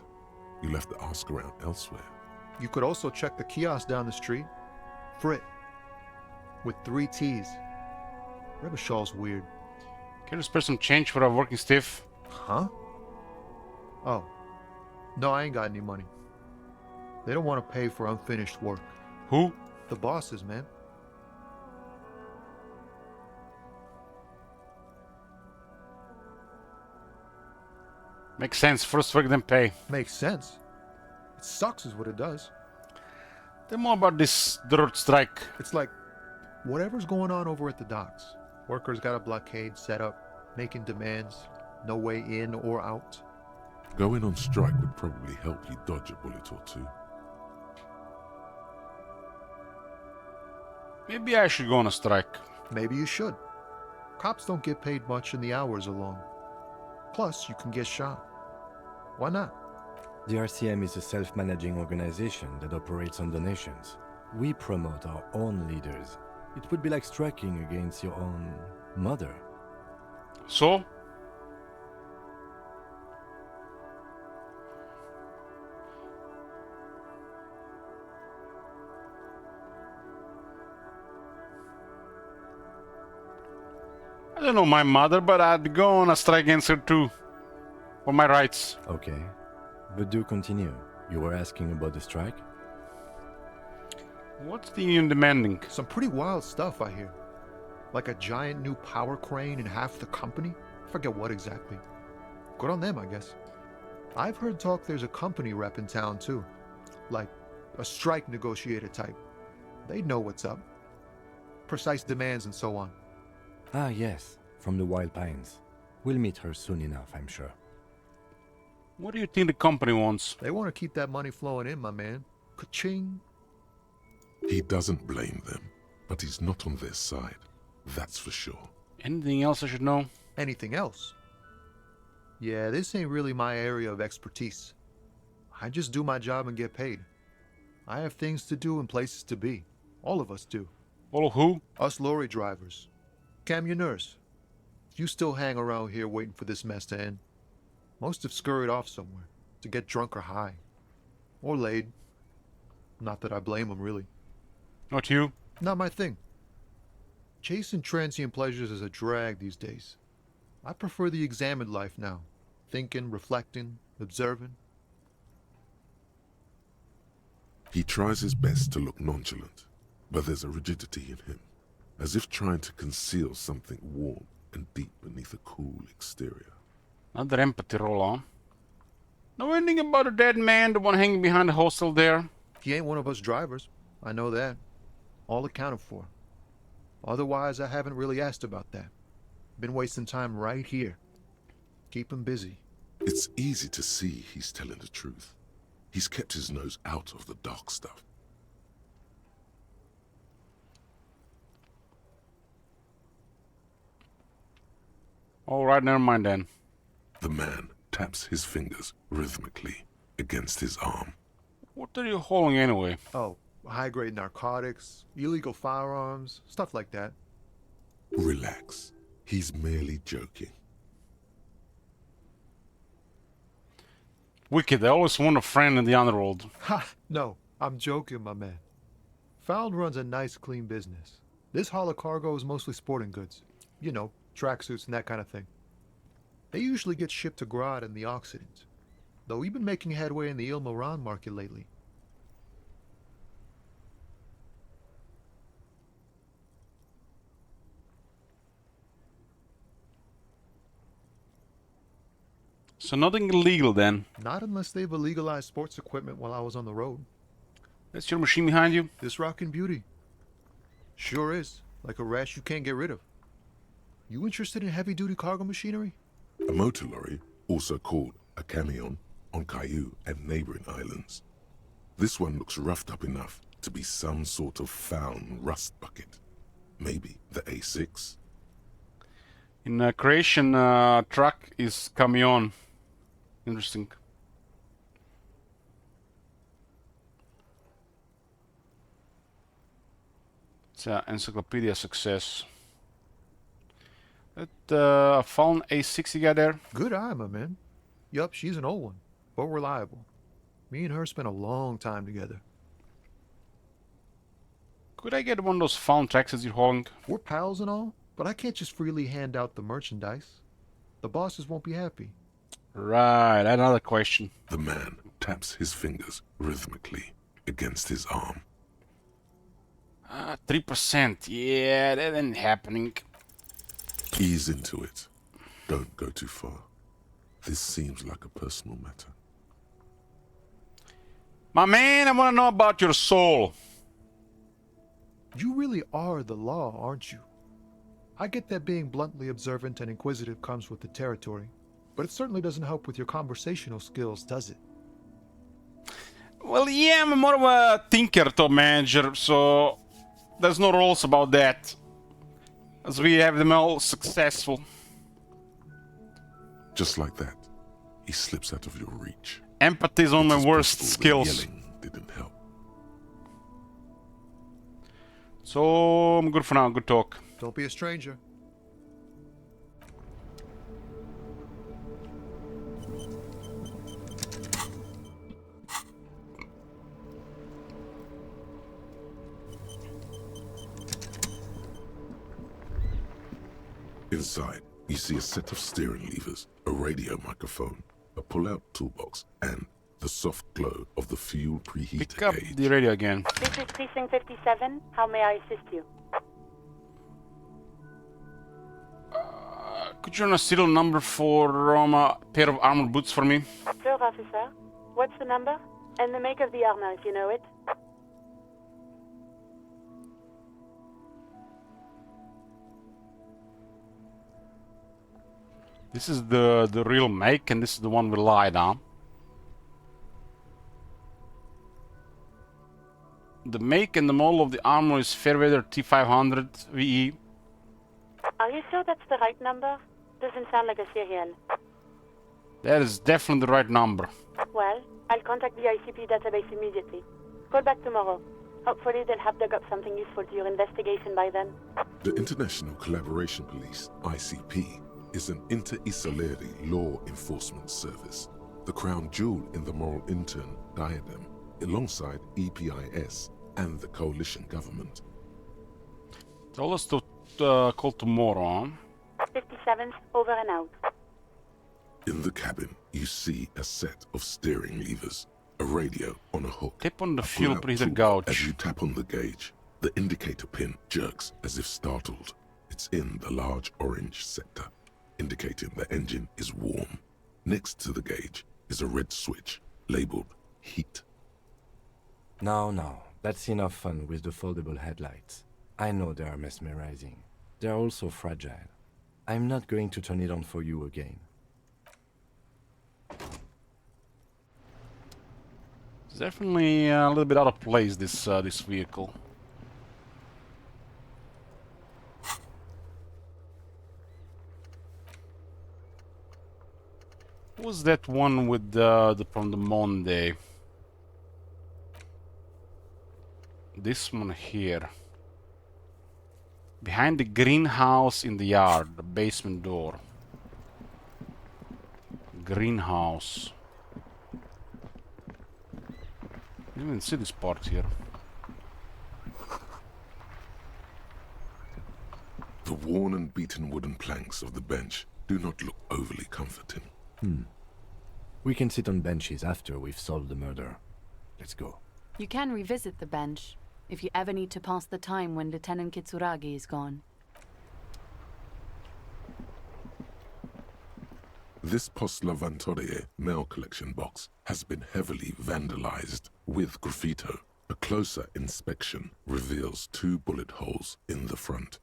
You'll have to ask around elsewhere. You could also check the kiosk down the street. Frit. With 3 T's. Rebishaw's weird. Can you spare some change for a working stiff? Huh? Oh. No, I ain't got any money. They don't want to pay for unfinished work. Who? The bosses, man. Makes sense. First work, then pay. Makes sense. It sucks is what it does. Tell me more about this dirt strike. It's like whatever's going on over at the docks. Workers got a blockade set up, making demands, no way in or out. Going on strike would probably help you dodge a bullet or two. Maybe I should go on a strike. Maybe you should. Cops don't get paid much and the hours are long. Plus, you can get shot. Why not? The RCM is a self-managing organization that operates on donations. We promote our own leaders. It would be like striking against your own mother. So? I don't know my mother, but I'd go on a strike against her too. For my rights. Okay. But do continue. You were asking about the strike? What's the union demanding? Some pretty wild stuff, I hear. Like a giant new power crane in half the company? I forget what exactly. Good on them, I guess. I've heard talk there's a company rep in town too. Like a strike negotiator type. They'd know what's up. Precise demands and so on. Ah, yes. From the Wild Pines. We'll meet her soon enough, I'm sure. What do you think the company wants? They want to keep that money flowing in, my man. Ka-ching. He doesn't blame them, but he's not on their side. That's for sure. Anything else I should know? Anything else? Yeah, this ain't really my area of expertise. I just do my job and get paid. I have things to do and places to be. All of us do. All of who? Us lorry drivers. Camionneurs. You still hang around here waiting for this mess to end. Most have scurried off somewhere to get drunk or high. Or laid. Not that I blame them, really. Not you? Not my thing. Chasing transient pleasures is a drag these days. I prefer the examined life now. Thinking, reflecting, observing. He tries his best to look nonchalant, but there's a rigidity in him, as if trying to conceal something warm and deep beneath a cool exterior. Another empathy roll on. Know anything about a dead man, the one hanging behind the hostel there? He ain't one of us drivers. I know that. All accounted for. Otherwise, I haven't really asked about that. Been wasting time right here. Keep him busy. It's easy to see he's telling the truth. He's kept his nose out of the dark stuff. All right, never mind then. The man taps his fingers rhythmically against his arm. What are you hauling anyway? Oh, high-grade narcotics, illegal firearms, stuff like that. Relax. He's merely joking. Wicked, I always want a friend in the underworld. Ha! No, I'm joking, my man. Found runs a nice, clean business. This haul of cargo is mostly sporting goods. You know, tracksuits and that kind of thing. They usually get shipped to Grodd in the Occident, though we've been making headway in the Il Moran market lately. So nothing illegal then? Not unless they've illegalized sports equipment while I was on the road. That's your machine behind you? This rockin' beauty. Sure is. Like a rash you can't get rid of. You interested in heavy-duty cargo machinery? A motor lorry, also called a camion, on Caillou and neighboring islands. This one looks roughed up enough to be some sort of found rust bucket. Maybe the A6. In Croatian, truck is camion. Interesting. It's an encyclopedia success. That fallen A6 you got there? Good eye, my man. Yup, she's an old one, but reliable. Me and her spent a long time together. Could I get one of those found tracks that you're hauling? We're pals and all, but I can't just freely hand out the merchandise. The bosses won't be happy. Right, another question. The man taps his fingers rhythmically against his arm. 3%. Yeah, that ain't happening. Ease into it. Don't go too far. This seems like a personal matter. My man, I want to know about your soul. You really are the law, aren't you? I get that being bluntly observant and inquisitive comes with the territory, but it certainly doesn't help with your conversational skills, does it? Well, yeah, I'm more of a thinker, top manager, so there's no rules about that. As we have them all successful. Just like that, he slips out of your reach. Empathy is one of It my worst possible that skills. Yelling didn't help. So, I'm good for now, good talk. Don't be a stranger. Inside, you see a set of steering levers, a radio microphone, a pull-out toolbox, and the soft glow of the fuel preheater Pick up gauge. the radio again. This is Precinct 57. How may I assist you? Could you run a serial number for a pair of armored boots for me? Sure, officer. What's the number? And the make of the armor, if you know it. This is the real make, and this is the one we lied on. The make and the model of the armor is Fairweather T500 VE. Are you sure that's the right number? Doesn't sound like a serial. That is definitely the right number. Well, I'll contact the ICP database immediately. Call back tomorrow. Hopefully they'll have dug up something useful to your investigation by then. The International Collaboration Police, ICP, is an inter-Isolari law enforcement service, the crown jewel in the moral intern diadem, alongside EPIS and the coalition government. Told us to call tomorrow, huh? 57th, over and out. In the cabin, you see a set of steering levers, a radio on a hook. Tap on the a fuel pull-out breather tool. As gauge. you tap on the gauge, the indicator pin jerks as if startled. It's in the large orange sector, indicating the engine is warm. Next to the gauge is a red switch labeled heat. No, that's enough fun with the foldable headlights. I know they are mesmerizing. They're also fragile. I'm not going to turn it on for you again. It's definitely a little bit out of place, this vehicle. What was that one with from the Monday? This one here. Behind the greenhouse in the yard, the basement door. Greenhouse. You didn't see this part here. The worn and beaten wooden planks of the bench do not look overly comforting. We can sit on benches after we've solved the murder. Let's go. You can revisit the bench if you ever need to pass the time when Lieutenant Kitsuragi is gone. This Post Lavantorie mail collection box has been heavily vandalized with graffito. A closer inspection reveals 2 bullet holes in the front.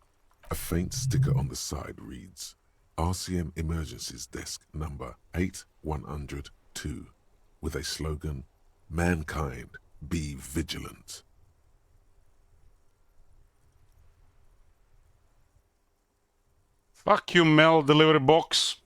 A faint sticker on the side reads, RCM Emergencies Desk number 8102, with a slogan, Mankind, be vigilant. Fuck you, mail delivery box.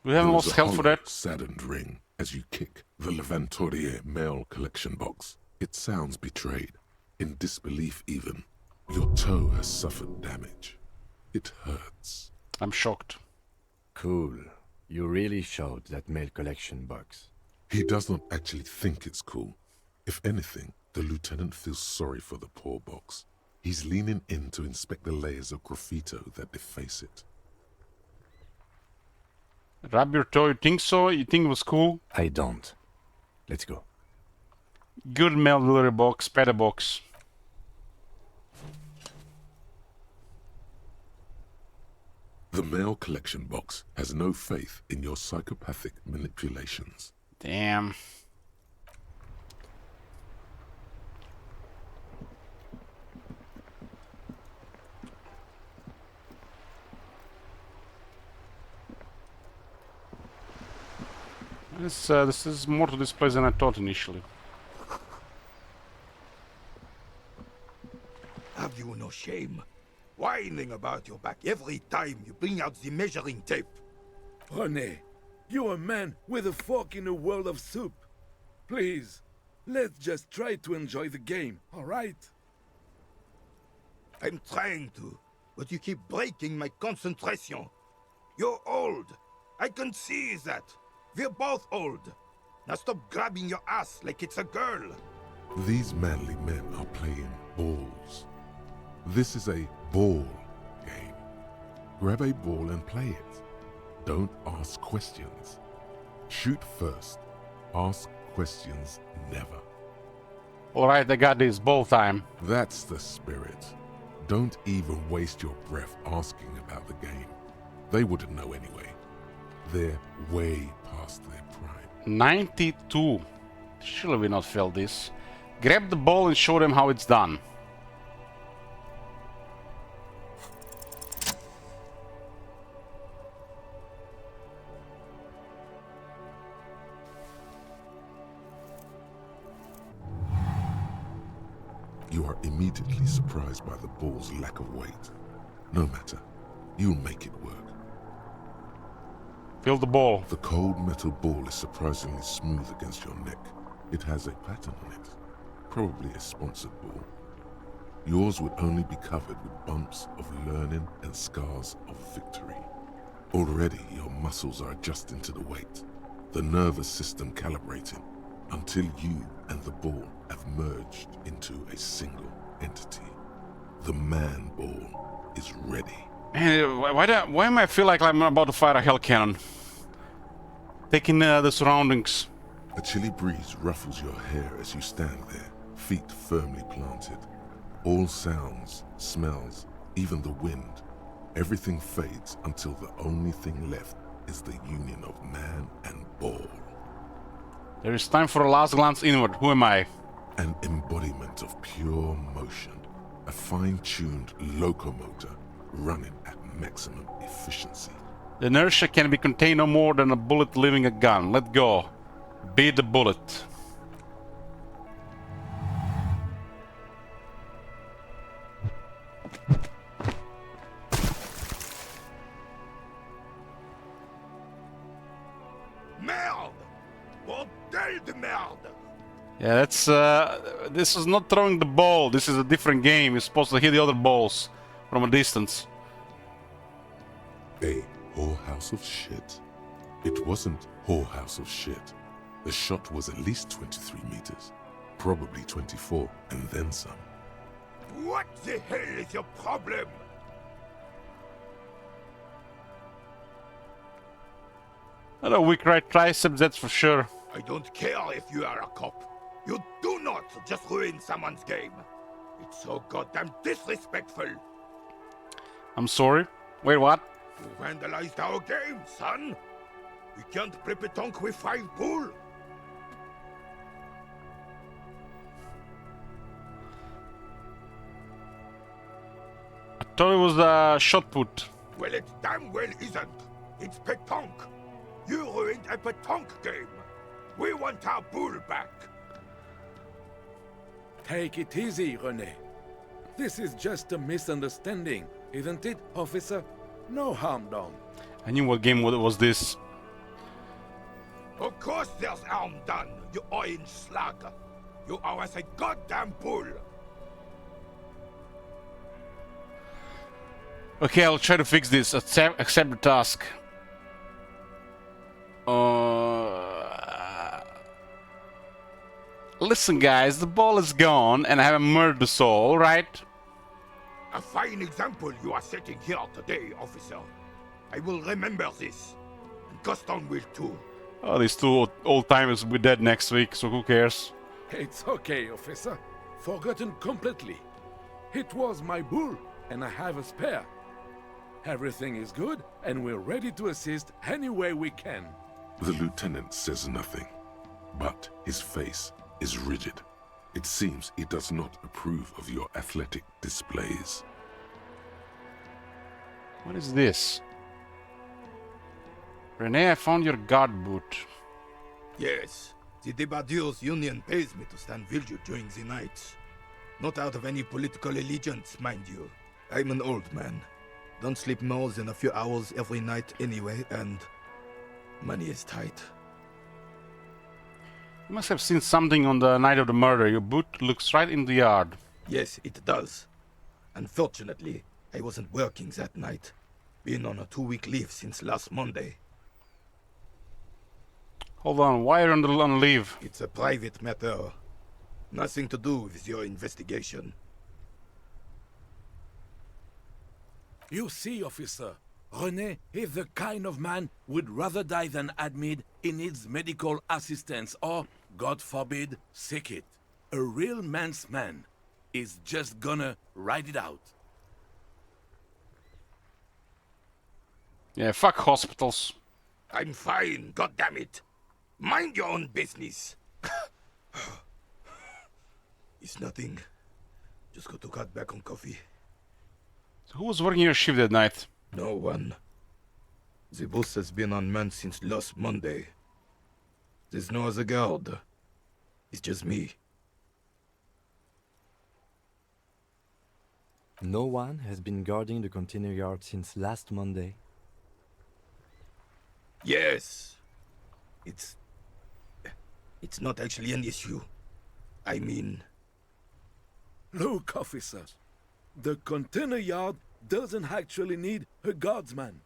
We haven't There was lost a health for hollow, that. saddened ring as you kick the Levantorie mail collection box. It sounds betrayed, in disbelief even. Your toe has suffered damage. It hurts. I'm shocked. Cool. You really showed that mail collection box. He does not actually think it's cool. If anything, the lieutenant feels sorry for the poor box. He's leaning in to inspect the layers of graffito that deface it. Rub your toe, you think so? You think it was cool? I don't. Let's go. Good mail delivery box, peta box. The mail collection box has no faith in your psychopathic manipulations. Damn. This is more to this place than I thought initially. Have you no shame? Whining about your back every time you bring out the measuring tape. René, you're a man with a fork in a world of soup. Please, let's just try to enjoy the game, all right? I'm trying to, but you keep breaking my concentration. You're old. I can see that. We're both old. Now stop grabbing your ass like it's a girl. These manly men are playing balls. This is a ball game. Grab a ball and play it. Don't ask questions. Shoot first. Ask questions never. Alright, I got this. Ball time. That's the spirit. Don't even waste your breath asking about the game. They wouldn't know anyway. They're way past their prime. 92. Surely we not failed this. Grab the ball and show them how it's done. You are immediately surprised by the ball's lack of weight. No matter, you'll make it work. Feel the ball. The cold metal ball is surprisingly smooth against your neck. It has a pattern on it, probably a sponsored ball. Yours would only be covered with bumps of learning and scars of victory. Already your muscles are adjusting to the weight, the nervous system calibrating, until you and the ball have merged into a single entity. The man ball is ready. Man, why am I feel like I'm about to fire a hell cannon? Taking the surroundings. A chilly breeze ruffles your hair as you stand there, feet firmly planted. All sounds, smells, even the wind, everything fades until the only thing left is the union of man and ball. There is time for a last glance inward. Who am I? An embodiment of pure motion, a fine-tuned locomotor running at maximum efficiency. The inertia can be contained no more than a bullet leaving a gun. Let go. Be the bullet. Merde! Bordel de merde! Yeah, that's this is not throwing the ball. This is a different game. You're supposed to hit the other balls from a distance. A whorehouse of shit? It wasn't whorehouse of shit. The shot was at least 23 meters, probably 24, and then some. What the hell is your problem? Not a weak right triceps, that's for sure. I don't care if you are a cop. You do not just ruin someone's game. It's so goddamn disrespectful. I'm sorry. Wait, what? You vandalized our game, son. We can't play petanque with 5 bull. I thought it was shot put. Well, it damn well isn't. It's petanque. You ruined a petanque game. We want our bull back. Take it easy, René. This is just a misunderstanding, isn't it, officer? No harm done. I knew what game was this. Of course there's harm done, you orange slug. You are as a goddamn bull. Okay, I'll try to fix this. Accept the task. Listen, guys, the ball is gone, and I haven't murdered the soul, right? A fine example you are setting here today, officer. I will remember this. And Gaston will too. Oh, these two old timers will be dead next week, so who cares? It's okay, officer. Forgotten completely. It was my bull, and I have a spare. Everything is good, and we're ready to assist any way we can. The lieutenant says nothing, but his face is rigid. It seems he does not approve of your athletic displays. What is this? Renee, I found your guard boot. Yes, the Debardeurs Union pays me to stand vigil during the nights. Not out of any political allegiance, mind you. I'm an old man. Don't sleep more than a few hours every night anyway, and money is tight. You must have seen something on the night of the murder. Your boot looks right in the yard. Yes, it does. Unfortunately, I wasn't working that night. Been on a 2-week leave since last Monday. Hold on, why are you on leave? It's a private matter. Nothing to do with your investigation. You see, officer, René is the kind of man would rather die than admit he needs medical assistance or, God forbid, sick it. A real man's man is just gonna ride it out. Yeah, fuck hospitals. I'm fine, goddammit. Mind your own business. It's nothing. Just got to cut back on coffee. So who was working your shift that night? No one. The boss has been unmanned since last Monday. There's no other guard. It's just me. No one has been guarding the container yard since last Monday. Yes. It's not actually an issue. I mean... Look, officer. The container yard doesn't actually need a guardsman.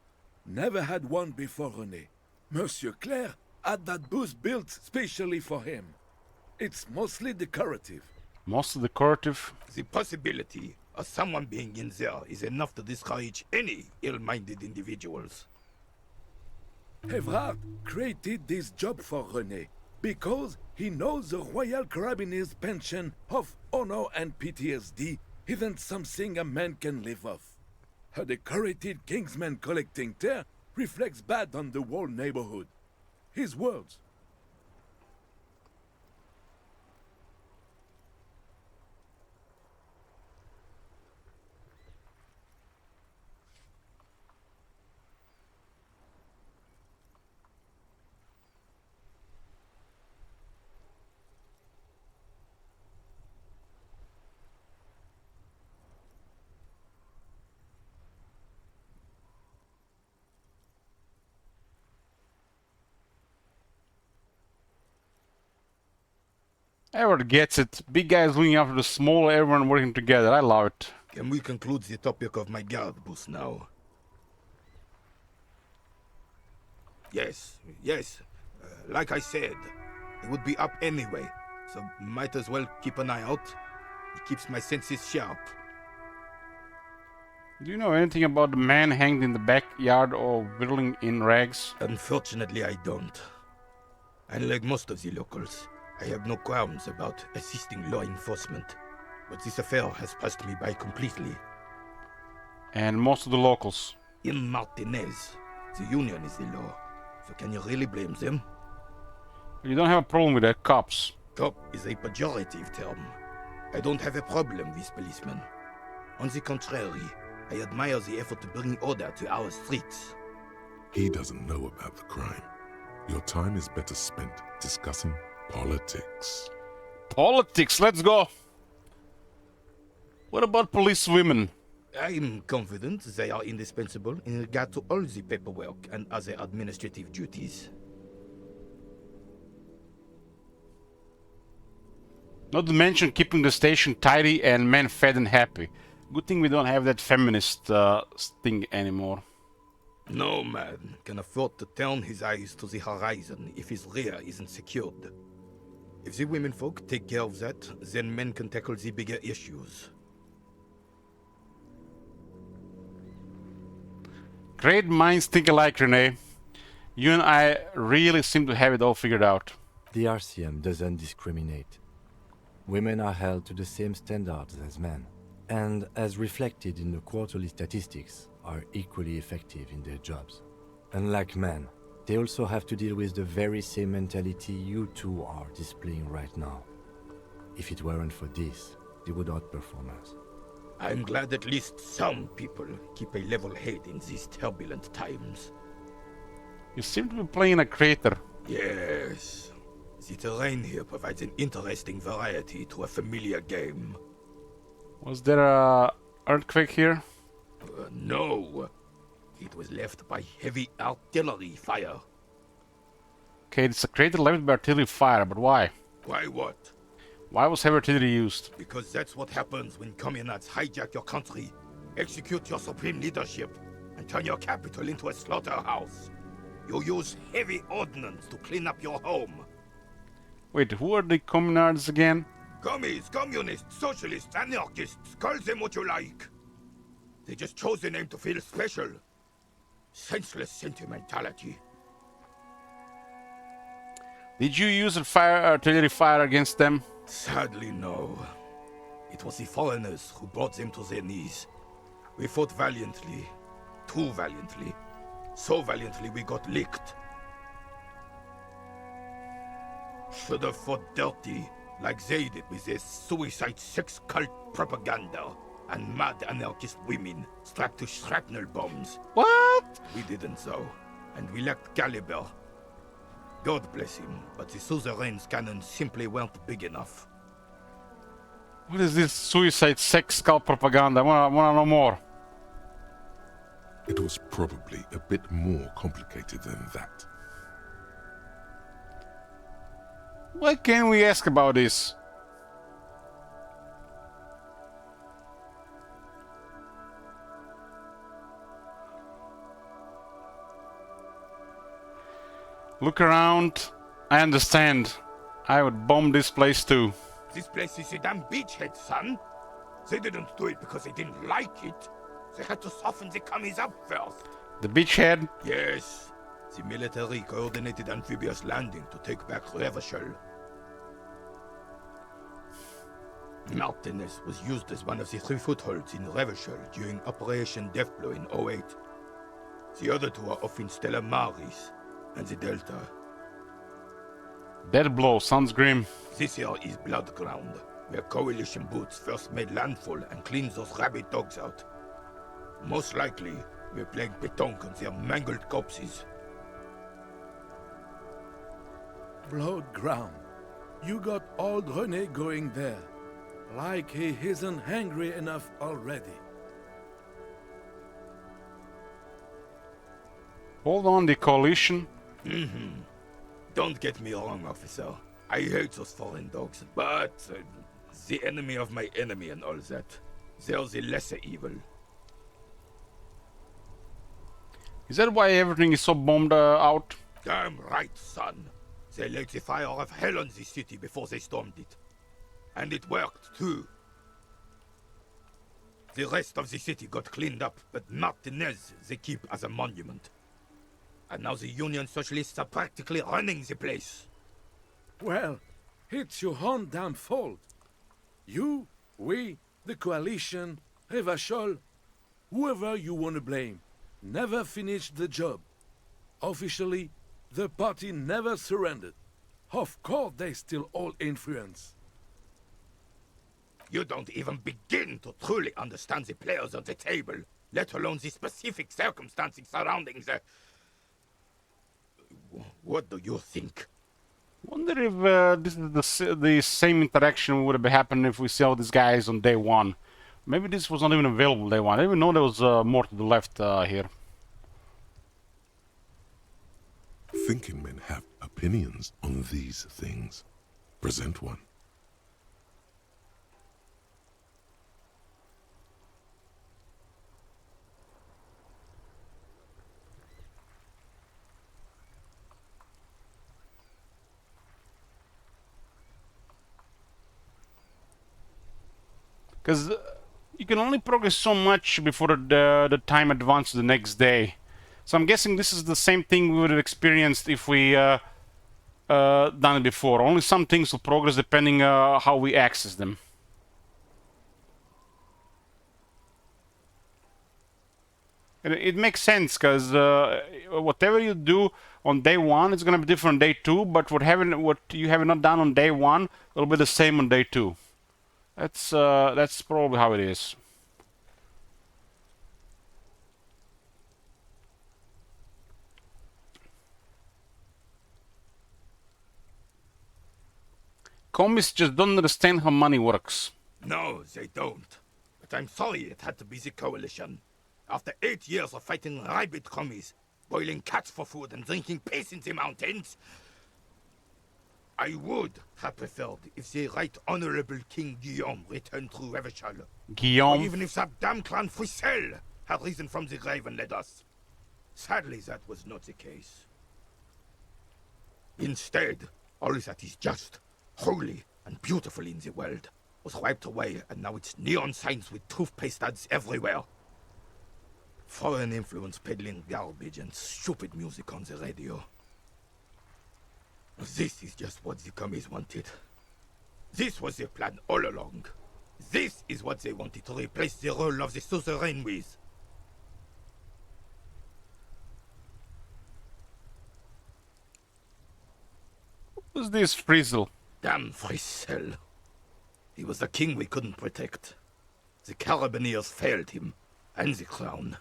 Never had one before René. Monsieur Claire had that booth built specially for him. It's mostly decorative. Mostly decorative? The possibility of someone being in there is enough to discourage any ill-minded individuals. Evrard created this job for René because he knows the Royal Carabiniers' pension of honor and PTSD isn't something a man can live off. A decorated Kingsman collecting tear reflects bad on the whole neighborhood. His words. Everyone gets it. Big guys looking after the small, everyone working together. I love it. Can we conclude the topic of my guard booth now? Yes. Like I said, it would be up anyway, so might as well keep an eye out. It keeps my senses sharp. Do you know anything about the man hanged in the backyard or whirling in rags? Unfortunately, I don't. Unlike most of the locals, I have no qualms about assisting law enforcement, but this affair has passed me by completely. And most of the locals? In Martinez, the union is the law, so can you really blame them? You don't have a problem with the cops. Cop is a pejorative term. I don't have a problem with policemen. On the contrary, I admire the effort to bring order to our streets. He doesn't know about the crime. Your time is better spent discussing politics. Politics, let's go! What about police women? I'm confident they are indispensable in regard to all the paperwork and other administrative duties. Not to mention keeping the station tidy and men fed and happy. Good thing we don't have that feminist thing anymore. No man can afford to turn his eyes to the horizon if his rear isn't secured. If the women folk take care of that, then men can tackle the bigger issues. Great minds think alike, Renee. You and I really seem to have it all figured out. The RCM doesn't discriminate. Women are held to the same standards as men, and as reflected in the quarterly statistics, are equally effective in their jobs. Unlike men, they also have to deal with the very same mentality you two are displaying right now. If it weren't for this, they would outperform us. I'm glad at least some people keep a level head in these turbulent times. You seem to be playing a crater. Yes. The terrain here provides an interesting variety to a familiar game. Was there a earthquake here? No. It was left by heavy artillery fire. Okay, it's a crater left by artillery fire, but why? Why what? Why was heavy artillery used? Because that's what happens when communists hijack your country, execute your supreme leadership, and turn your capital into a slaughterhouse. You use heavy ordnance to clean up your home. Wait, who are the communards again? Commies, communists, socialists, anarchists, call them what you like. They just chose the name to feel special. Senseless sentimentality. Did you use artillery fire against them? Sadly, no. It was the foreigners who brought them to their knees. We fought valiantly. Too valiantly. So valiantly we got licked. Should have fought dirty, like they did with their suicide sex cult propaganda and mad anarchist women strapped to shrapnel bombs. What? We didn't so, and we lacked caliber. God bless him, but the suzerain's cannons simply weren't big enough. What is this suicide sex cult propaganda? I wanna know more. It was probably a bit more complicated than that. What can we ask about this? Look around. I understand. I would bomb this place too. This place is a damn beachhead, son. They didn't do it because they didn't like it. They had to soften the commies up first. The beachhead? Yes. The military coordinated amphibious landing to take back Revachol. Martinez was used as one of the 3 footholds in Revachol during Operation Deathblow in 08. The other 2 are off in Stella Maris and the Delta. Dead blow sounds grim. This here is Blood Ground, where coalition boots first made landfall and cleaned those rabid dogs out. Most likely, we're playing pétanque on their mangled corpses. Blood ground. You got old René going there. Like he isn't hungry enough already. Hold on, the coalition. Don't get me wrong, officer. I hate those foreign dogs, but the enemy of my enemy and all that. They're the lesser evil. Is that why everything is so bombed out? Damn right, son. They laid the fire of hell on the city before they stormed it. And it worked, too. The rest of the city got cleaned up, but Martinez they keep as a monument. And now the Union Socialists are practically running the place. Well, it's your own damn fault. You, we, the coalition, Revachol, whoever you want to blame, never finished the job. Officially, the party never surrendered. Of course they still all influence. You don't even begin to truly understand the players on the table, let alone the specific circumstances surrounding the... What do you think? Wonder if this is the same interaction would have happened if we saw these guys on day 1. Maybe this was not even available day 1. I didn't even know there was more to the left here. Thinking men have opinions on these things. Present one. Because you can only progress so much before the time advances the next day. So I'm guessing this is the same thing we would have experienced if we done it before. Only some things will progress depending how we access them. And it makes sense, because whatever you do on day 1, it's going to be different on day 2, but what you have not done on day 1 will be the same on day 2. That's probably how it is. Commies just don't understand how money works. No, they don't. But I'm sorry it had to be the Coalition. After 8 years of fighting rabid commies, boiling cats for food and drinking piss in the mountains, I would have preferred if the Right Honorable King Guillaume returned through Revachol. Guillaume? Or even if that damn clan Frissel had risen from the grave and led us. Sadly, that was not the case. Instead, all that is just, holy, and beautiful in the world was wiped away, and now it's neon signs with toothpaste ads everywhere. Foreign influence peddling garbage and stupid music on the radio. This is just what the commies wanted. This was their plan all along. This is what they wanted to replace the role of the suzerain with. Who's this Frizzle? Damn Frissel. He was the king we couldn't protect. The Carabineers failed him, and the crown.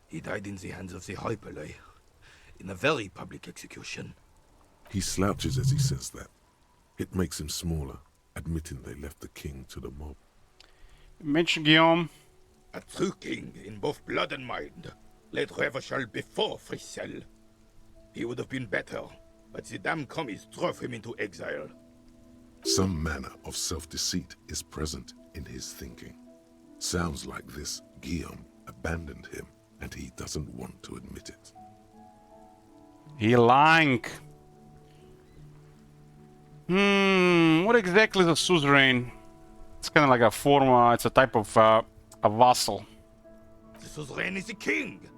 He died in the hands of the Hyperlay, in a very public execution. He slouches as he says that. It makes him smaller, admitting they left the king to the mob. Mention Guillaume. A true king in both blood and mind led Revachol before Frissel. He would have been better, but the damn commies drove him into exile. Some manner of self-deceit is present in his thinking. Sounds like this Guillaume abandoned him, and he doesn't want to admit it. He lying. What exactly is a suzerain? It's kind of like a form, it's a type of a vassal. The suzerain is the king!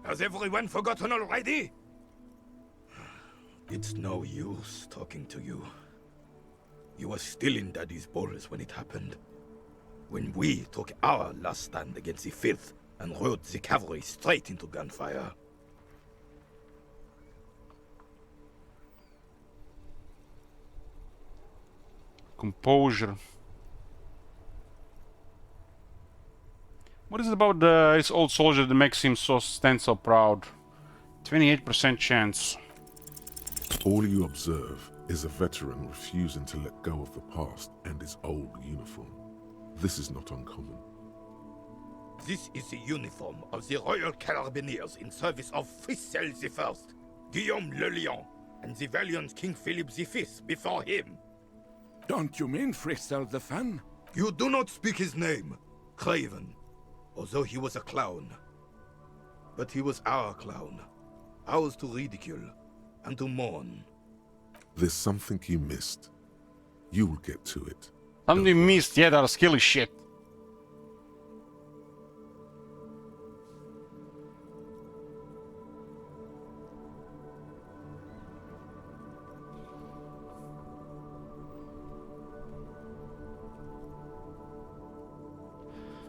Has everyone forgotten already? It's no use talking to you. You were still in Daddy's balls when it happened. When we took our last stand against the filth and rode the cavalry straight into gunfire. Composure. What is it about this old soldier that makes him stand so proud? 28% chance. All you observe is a veteran refusing to let go of the past and his old uniform. This is not uncommon. This is the uniform of the Royal Carabineers in service of Frissel I, Guillaume le Lion, and the valiant King Philip V before him. Don't you mean Frissel the Fan? You do not speak his name, Craven, although he was a clown. But he was our clown, ours to ridicule and to mourn. There's something you missed. You will get to it. Something you missed, yeah, that skill is shit.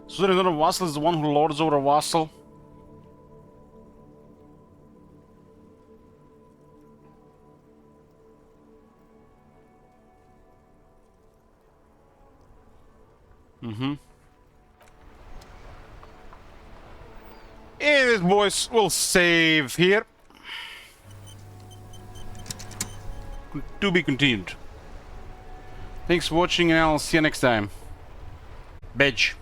So another vassal is the one who lords over a vassal. Anyways, boys, we'll save here. To be continued. Thanks for watching, and I'll see you next time. Badge.